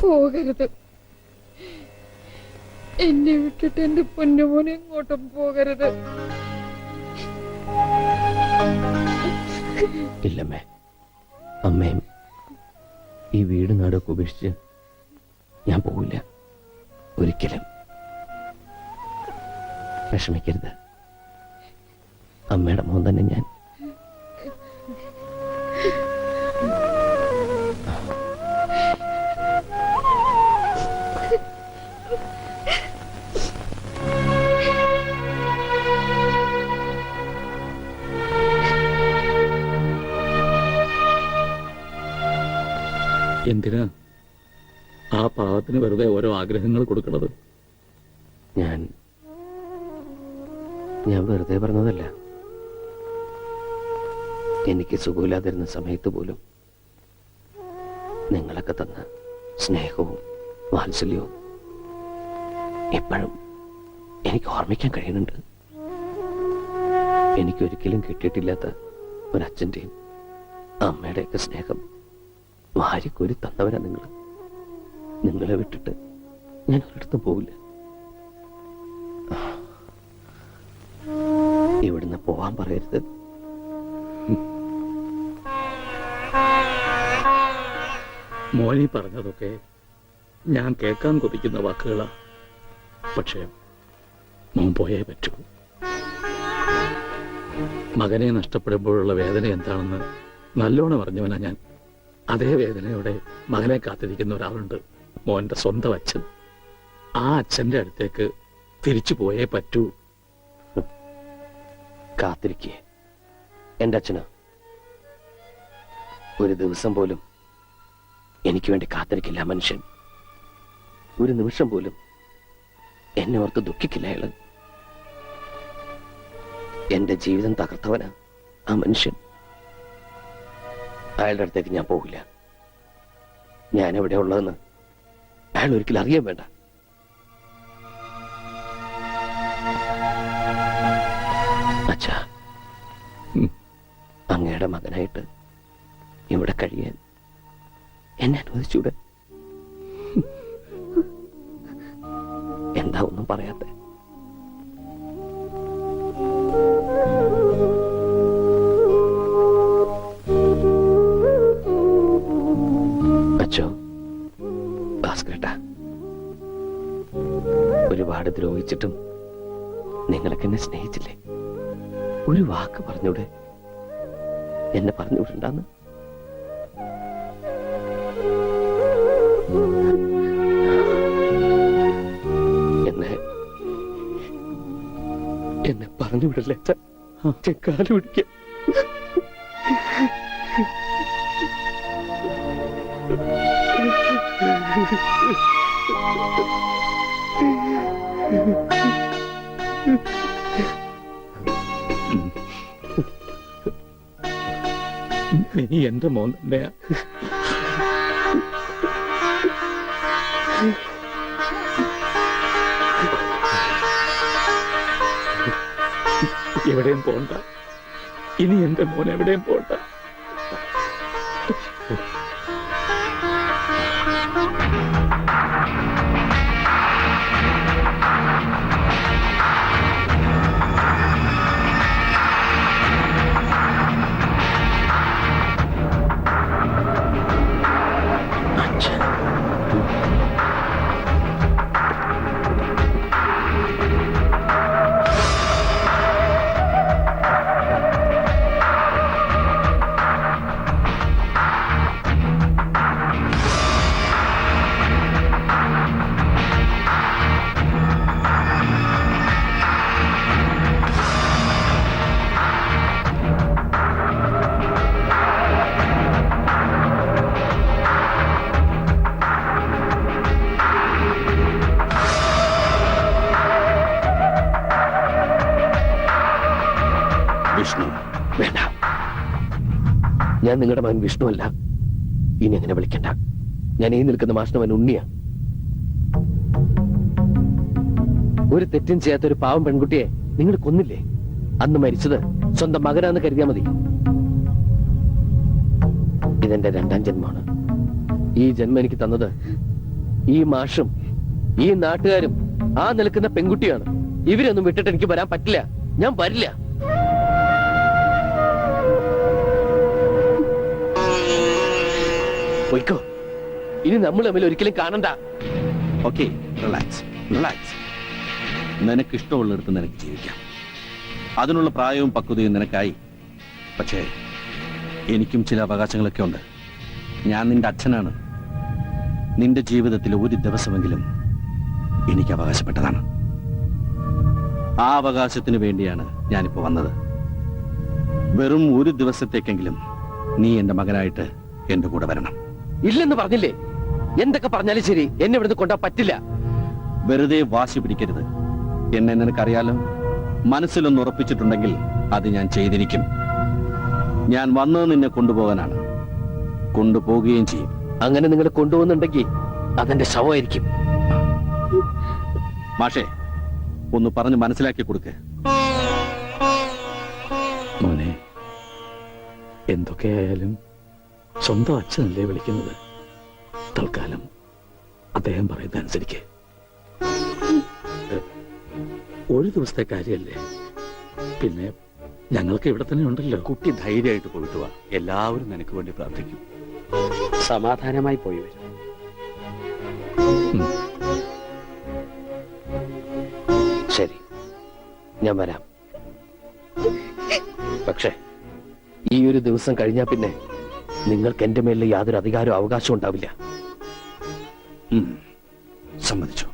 പോകരുത്, എന്നെ വിട്ടിട്ട് എന്റെ പൊന്നുമോനെ എങ്ങോട്ടും പോകരുത്. ഇല്ലമ്മേ, അമ്മയും ഈ വീട് നാടൊക്കെ ഉപേക്ഷിച്ച് ഞാൻ പോവില്ല ഒരിക്കലും. വിഷമിക്കരുത്, അമ്മയുടെ മോൻ തന്നെ ഞാൻ. എന്തിനാ ആ പാവത്തിന് വെറുതെ ഓരോ ആഗ്രഹങ്ങൾ കൊടുക്കണത്? ഞാൻ വെറുതെ പറഞ്ഞതല്ല. എനിക്ക് സുഖമില്ലാതിരുന്ന സമയത്ത് പോലും നിങ്ങളൊക്കെ തന്ന സ്നേഹവും വാത്സല്യവും ഇപ്പോഴും എനിക്ക് ഓർമ്മിക്കാൻ കഴിയുന്നുണ്ട്. എനിക്കൊരിക്കലും കിട്ടിയിട്ടില്ലാത്ത ഒരച്ഛൻ്റെയും അമ്മയുടെയൊക്കെ സ്നേഹം വാരിക്കോരി തന്നവരാ നിങ്ങൾ. നിങ്ങളെ വിട്ടിട്ട് ഞാൻ ഒരിടത്തും പോവില്ല. ഇവിടുന്ന് പോവാൻ പറയരുത്. മോനി പറഞ്ഞതൊക്കെ ഞാൻ കേൾക്കാൻ കൊതിക്കുന്ന വാക്കുകളാ. പക്ഷേ മോൻ പോയേ പറ്റൂ. മകനെ നഷ്ടപ്പെടുമ്പോഴുള്ള വേദന എന്താണെന്ന് നല്ലോണം അറിഞ്ഞവനാ ഞാൻ. അതേ വേദനയോടെ മകനെ കാത്തിരിക്കുന്ന ഒരാളുണ്ട്, മോന്റെ സ്വന്തം അച്ഛൻ. ആ അച്ഛന്റെ അടുത്തേക്ക് തിരിച്ചു പോയേ പറ്റൂ. കാത്തിരിക്കേ. എന്റെ അച്ഛനോ ഒരു ദിവസം പോലും എനിക്ക് വേണ്ടി കാത്തിരിക്കില്ല മനുഷ്യൻ. ഒരു നിമിഷം പോലും എന്നെ ഓർത്ത് ദുഃഖിക്കില്ല അയാള്. എന്റെ ജീവിതം തകർത്തവനാ ആ മനുഷ്യൻ. അയാളുടെ അടുത്തേക്ക് ഞാൻ പോകില്ല. ഞാൻ എവിടെ ഉള്ളതെന്ന് അയാൾ ഒരിക്കലും അറിയാൻ വേണ്ട. അച്ഛാ, അങ്ങയുടെ മകനായിട്ട് ഇവിടെ കഴിയാൻ എന്നെ അനുവദിച്ചൂടെ? എന്താ ഒന്നും പറയാത്തെ? അച്ഛോ, ഭാസ്കരേട്ടാ, ഒരുപാട് ദ്രോഹിച്ചിട്ടും നിങ്ങളൊക്കെ എന്നെ സ്നേഹിച്ചില്ലേ? ഒരു വാക്ക് പറഞ്ഞൂടെ? എന്നെ പറഞ്ഞുവിടണ്ടെന്ന്. എന്നെ പറഞ്ഞുവിടല്ലേ അച്ഛൻ? കാല് പിടിക്കാം. നീ എന്റെ മോൻ തന്നെയാ. എവിടെയും പോണ്ട. ഇനി എന്റെ മോൻ എവിടെയും പോണ്ട. വിഷ്ണു വേണ്ട. ഞാൻ നിങ്ങളുടെ മകൻ വിഷ്ണു അല്ല. ഇനി അങ്ങനെ വിളിക്കണ്ട. ഞാൻ ഈ നിൽക്കുന്ന മാഷിന്റെ മകൻ ഉണ്ണിയാ. ഒരു തെറ്റും ചെയ്യാത്ത ഒരു പാവം പെൺകുട്ടിയെ നിങ്ങൾ കൊന്നില്ലേ? അന്ന് മരിച്ചത് സ്വന്തം മകനാന്ന് കരുതിയാ മതി. ഇതെന്റെ രണ്ടാം ജന്മമാണ്. ഈ ജന്മം എനിക്ക് തന്നത് ഈ മാഷും ഈ നാട്ടുകാരും ആ നിൽക്കുന്ന പെൺകുട്ടിയാണ്. ഇവരൊന്നും വിട്ടിട്ട് എനിക്ക് വരാൻ പറ്റില്ല. ഞാൻ വരില്ല. പോയിക്കോ. ഇനി നമ്മൾ തമ്മിൽ ഒരിക്കലും കാണണ്ട. Okay, relax relax. നിനക്ക് ഇഷ്ടമുള്ളിടത്ത് നിനക്ക് ജീവിക്കാം. അതിനുള്ള പ്രായവും പക്വതയും നിനക്കായി. പക്ഷേ എനിക്കും ചില അവകാശങ്ങളൊക്കെ ഉണ്ട്. ഞാൻ നിന്റെ അച്ഛനാണ്. നിന്റെ ജീവിതത്തിൽ ഒരു ദിവസമെങ്കിലും എനിക്ക് അവകാശപ്പെട്ടതാണ്. ആ അവകാശത്തിന് വേണ്ടിയാണ് ഞാനിപ്പോ വന്നത്. വെറും ഒരു ദിവസത്തേക്കെങ്കിലും നീ എന്റെ മകനായിട്ട് എന്റെ കൂടെ വരണം. ഇല്ലെന്ന് പറഞ്ഞില്ലേ? എന്തൊക്കെ പറഞ്ഞാലും ശരി, എന്നെ ഇവിടുന്ന് കൊണ്ടാ പറ്റില്ല. വെറുതെ വാശി പിടിക്കരുത്. എന്നെ നിനക്കറിയാലോ. മനസ്സിലൊന്ന് ഉറപ്പിച്ചിട്ടുണ്ടെങ്കിൽ അത് ഞാൻ ചെയ്തിരിക്കും. ഞാൻ വന്നത് നിന്നെ കൊണ്ടുപോകാനാണ്. കൊണ്ടുപോകുകയും ചെയ്യും. അങ്ങനെ നിങ്ങൾ കൊണ്ടുപോകുന്നുണ്ടെങ്കിൽ അതെന്റെ ശവമായിരിക്കും. മാഷേ, ഒന്ന് പറഞ്ഞ് മനസ്സിലാക്കി കൊടുക്ക്. മോനെ, എന്തൊക്കെയായാലും സ്വന്തം അച്ഛനല്ലേ വിളിക്കുന്നത്. തൽക്കാലം അദ്ദേഹം പറയുന്നതനുസരിക്ക്. ഒരു ദിവസത്തെ കാര്യല്ലേ. പിന്നെ ഞങ്ങൾക്ക് ഇവിടെ തന്നെ ഉണ്ടല്ലോ. കുട്ടി ധൈര്യമായിട്ട് പോയിട്ട് വാ. എല്ലാവരും നിനക്ക് വേണ്ടി പ്രാർത്ഥിക്കും. സമാധാനമായി പോയി വരും. ശരി, ഞാൻ വരാം. പക്ഷേ ഈ ഒരു ദിവസം കഴിഞ്ഞാൽ പിന്നെ നിങ്ങൾക്ക് എന്റെ മേലിൽ യാതൊരു അധികാരവും അവകാശവും ഉണ്ടാവില്ല. സമ്മതിച്ചു.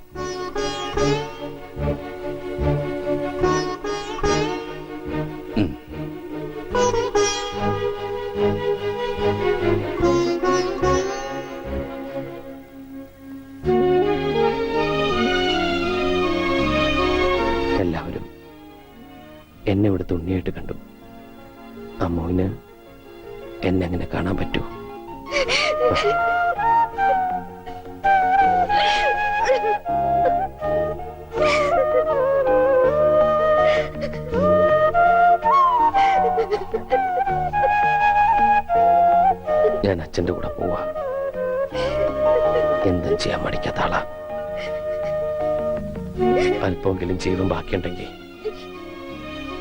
അമ്മുവിന് എന്നെ അങ്ങനെ കാണാൻ പറ്റൂ? ഞാൻ അച്ഛന്റെ കൂടെ പോവാ. എന്തും ചെയ്യാൻ മടിക്കാത്ത ആളാ. അല്പമെങ്കിലും ചെയ്തും ബാക്കിയുണ്ടെങ്കിൽ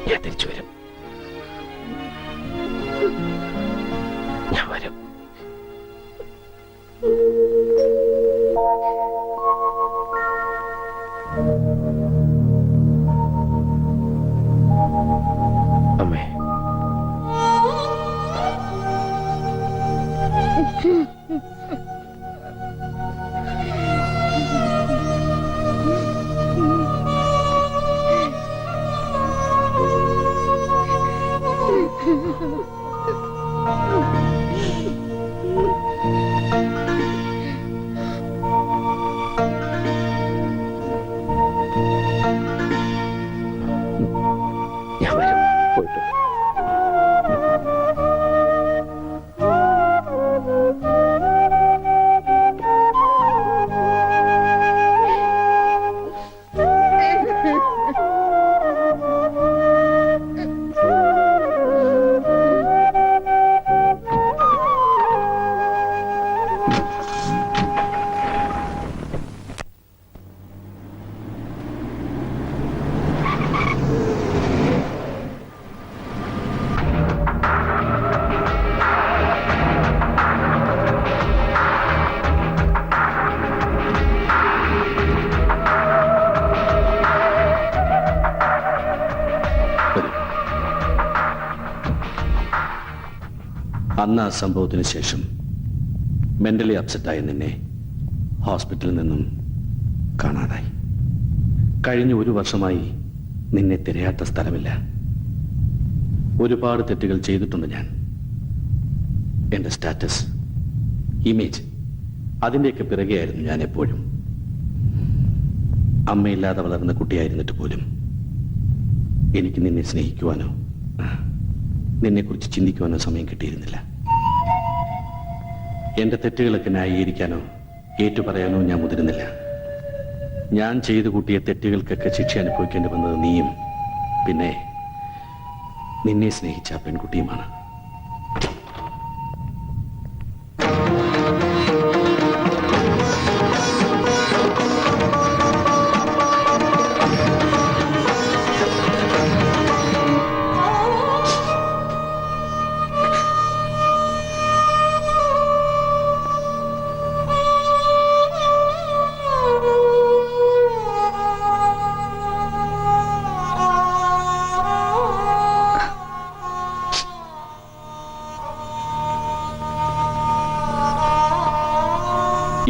ഞാൻ തിരിച്ചു വരും. ഞാൻ വരും. അമ്മേ, ഞാൻ വരും. പോയിട്ട് അന്ന് ആ സംഭവത്തിന് ശേഷം മെന്റലി അപ്സെറ്റായ നിന്നെ ഹോസ്പിറ്റലിൽ നിന്നും കാണാതായി. കഴിഞ്ഞ 1 വർഷമായി നിന്നെ തിരയാത്ത സ്ഥലമില്ല. ഒരുപാട് തെറ്റുകൾ ചെയ്തിട്ടുണ്ട് ഞാൻ. എന്റെ സ്റ്റാറ്റസ്, ഇമേജ്, അതിൻ്റെയൊക്കെ പിറകെയായിരുന്നു ഞാൻ എപ്പോഴും. അമ്മയില്ലാതെ വളർന്ന കുട്ടിയായിരുന്നിട്ട് പോലും എനിക്ക് നിന്നെ സ്നേഹിക്കുവാനോ നിന്നെക്കുറിച്ച് ചിന്തിക്കുവാനോ സമയം കിട്ടിയിരുന്നില്ല. എന്റെ തെറ്റുകളൊക്കെ ന്യായീകരിക്കാനോ ഏറ്റുപറയാനോ ഞാൻ മുതിരുന്നില്ല. ഞാൻ ചെയ്തു കൂട്ടിയ തെറ്റുകൾക്കൊക്കെ ശിക്ഷ അനുഭവിക്കേണ്ടി വന്നത് നീയും പിന്നെ നിന്നെ സ്നേഹിച്ച ആ പെൺകുട്ടിയുമാണ്.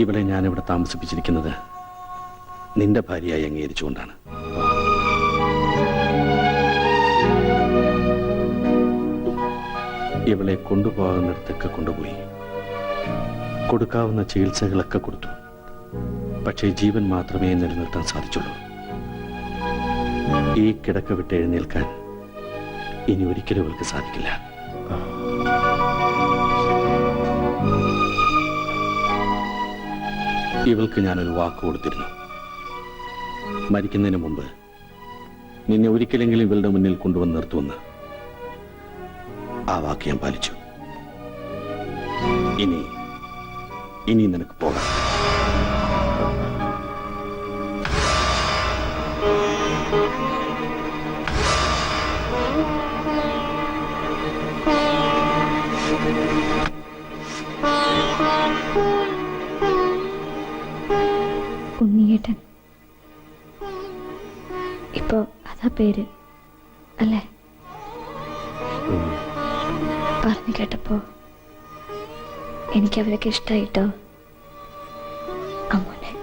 ഇവളെ ഞാനിവിടെ താമസിപ്പിച്ചിരിക്കുന്നത് നിന്റെ ഭാര്യയായി അംഗീകരിച്ചുകൊണ്ടാണ്. ഇവളെ കൊണ്ടുപോകുന്നിടത്തൊക്കെ കൊണ്ടുപോയി കൊടുക്കാവുന്ന ചികിത്സകളൊക്കെ കൊടുത്തു. പക്ഷേ ജീവൻ മാത്രമേ നിലനിർത്താൻ സാധിച്ചുള്ളൂ. ഈ കിടക്ക വിട്ട് എഴുന്നേൽക്കാൻ ഇനി ഒരിക്കലും ഇവൾക്ക് സാധിക്കില്ല. ഇവൾക്ക് ഞാനൊരു വാക്ക് കൊടുത്തിരുന്നു. മരിക്കുന്നതിന് മുമ്പ് നിന്നെ ഒരിക്കലെങ്കിലും ഇവളുടെ മുന്നിൽ കൊണ്ടുവന്ന് നിർത്തുമെന്ന്. ആ വാക്ക് ഞാൻ പാലിച്ചു. ഇനി നിനക്ക് പോകാം. ഉണ്ണിയേട്ടൻ, ഇപ്പോ അതാ പേര് അല്ലേ? പറഞ്ഞു കേട്ടപ്പോ എനിക്കവരൊക്കെ ഇഷ്ടായിട്ടോ. അമ്മോനെ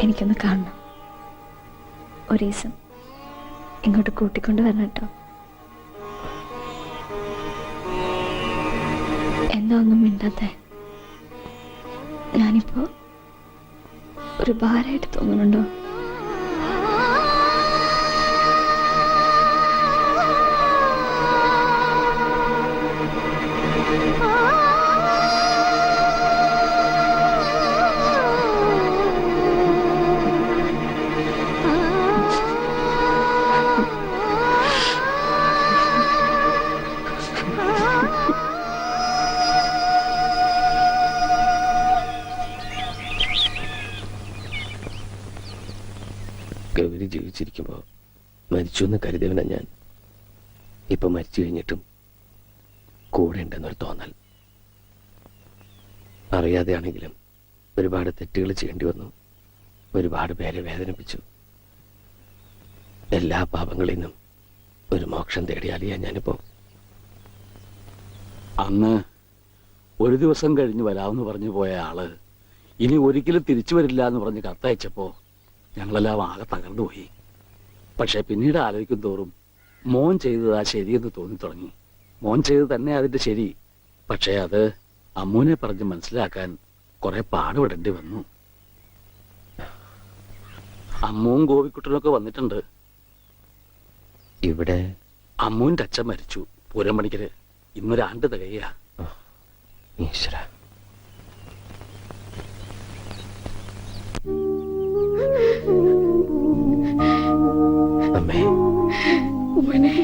എനിക്കൊന്ന് കാണണം. ഒരു ദിവസം ഇങ്ങോട്ട് കൂട്ടിക്കൊണ്ട് വരണം കേട്ടോ. എന്താ ഒന്നും മിണ്ടാത്തെ? ഞാനിപ്പോ ഒരു ഭാരമായിട്ട് തോന്നുന്നുണ്ടോ? ഗൗരി ജീവിച്ചിരിക്കുമ്പോൾ മരിച്ചു എന്ന് കരുതിയവനാ ഞാൻ. ഇപ്പൊ മരിച്ചു കഴിഞ്ഞിട്ടും കൂടെ ഉണ്ടെന്നൊരു തോന്നൽ. അറിയാതെയാണെങ്കിലും ഒരുപാട് തെറ്റുകൾ ചെയ്യേണ്ടി വന്നു. ഒരുപാട് പേരെ വേദനിപ്പിച്ചു. എല്ലാ പാപങ്ങളിൽ നിന്നും ഒരു മോക്ഷം തേടിയാലിയാ ഞാനിപ്പോ. അന്ന് ഒരു ദിവസം കഴിഞ്ഞ് വരാമെന്ന് പറഞ്ഞു പോയ ആള് ഇനി ഒരിക്കലും തിരിച്ചു വരില്ല എന്ന് പറഞ്ഞ് കത്തയച്ചപ്പോ ഞങ്ങളെല്ലാം ആകെ തകർന്നുപോയി. പക്ഷെ പിന്നീട് ആലോചിക്കും തോറും മോൻ ചെയ്തതാ ശരിയെന്ന് തോന്നി തുടങ്ങി. മോൻ ചെയ്തത് തന്നെ അതിന്റെ ശരി. പക്ഷെ അത് അമ്മൂനെ പറഞ്ഞ് മനസ്സിലാക്കാൻ കുറെ പാടുപെടേണ്ടി വന്നു. അമ്മുവും ഗോപിക്കുട്ടനൊക്കെ വന്നിട്ടുണ്ട്. ഇവിടെ അമ്മൂന്റെ അച്ഛൻ മരിച്ചു പൂരം പണിക്കര്. ഇന്നൊരാണ്ട് തികയ. ഈശ്വര, അമ്മേ. മോനെ,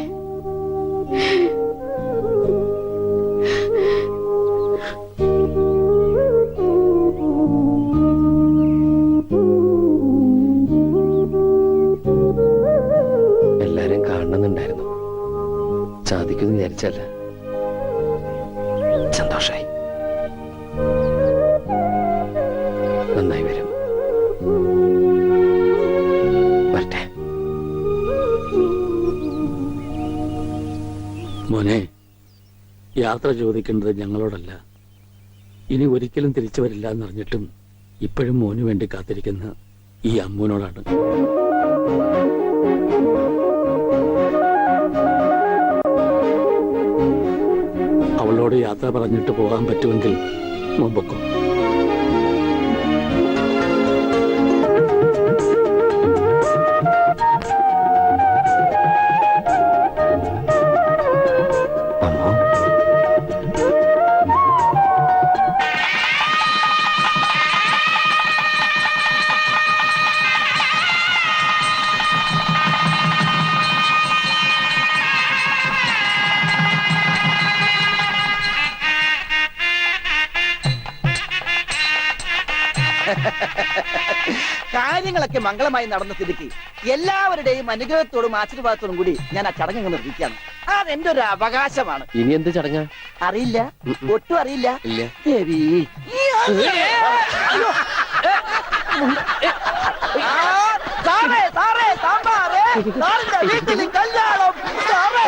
എല്ലാരും കാണണമെന്നുണ്ടായിരുന്നു. സാധിക്കുമെന്ന് വിചാരിച്ചല്ല. സന്തോഷായി. നന്നായി വരും. വരട്ടെ. മോനെ, യാത്ര ചോദിക്കേണ്ടത് ഞങ്ങളോടല്ല. ഇനി ഒരിക്കലും തിരിച്ചു വരില്ല എന്നറിഞ്ഞിട്ടും ഇപ്പോഴും മോനു വേണ്ടി കാത്തിരിക്കുന്ന ഈ അമ്മൂനോടാണ്. അവളോട് യാത്ര പറഞ്ഞിട്ട് പോകാൻ പറ്റുമെങ്കിൽ മുമ്പൊക്കെ. കാര്യങ്ങളൊക്കെ മംഗളമായി നടന്ന സ്ഥിതിക്ക് എല്ലാവരുടെയും അനുഗ്രഹത്തോടും ആശീർവാദത്തോടും കൂടി ഞാൻ ആ ചടങ്ങ് നിർവഹിക്കുകയാണ്. അതെന്റെ ഒരു അവകാശമാണ്. ഇനി എന്ത് ചടങ്ങാ? അറിയില്ല, ഒട്ടും അറിയില്ല. ഇല്ല. ദേവി, സാറേ സാറേ സാമ്പാറേ, സാറിന്റെ വീട്ടിൽ കല്യാണം സാറേ.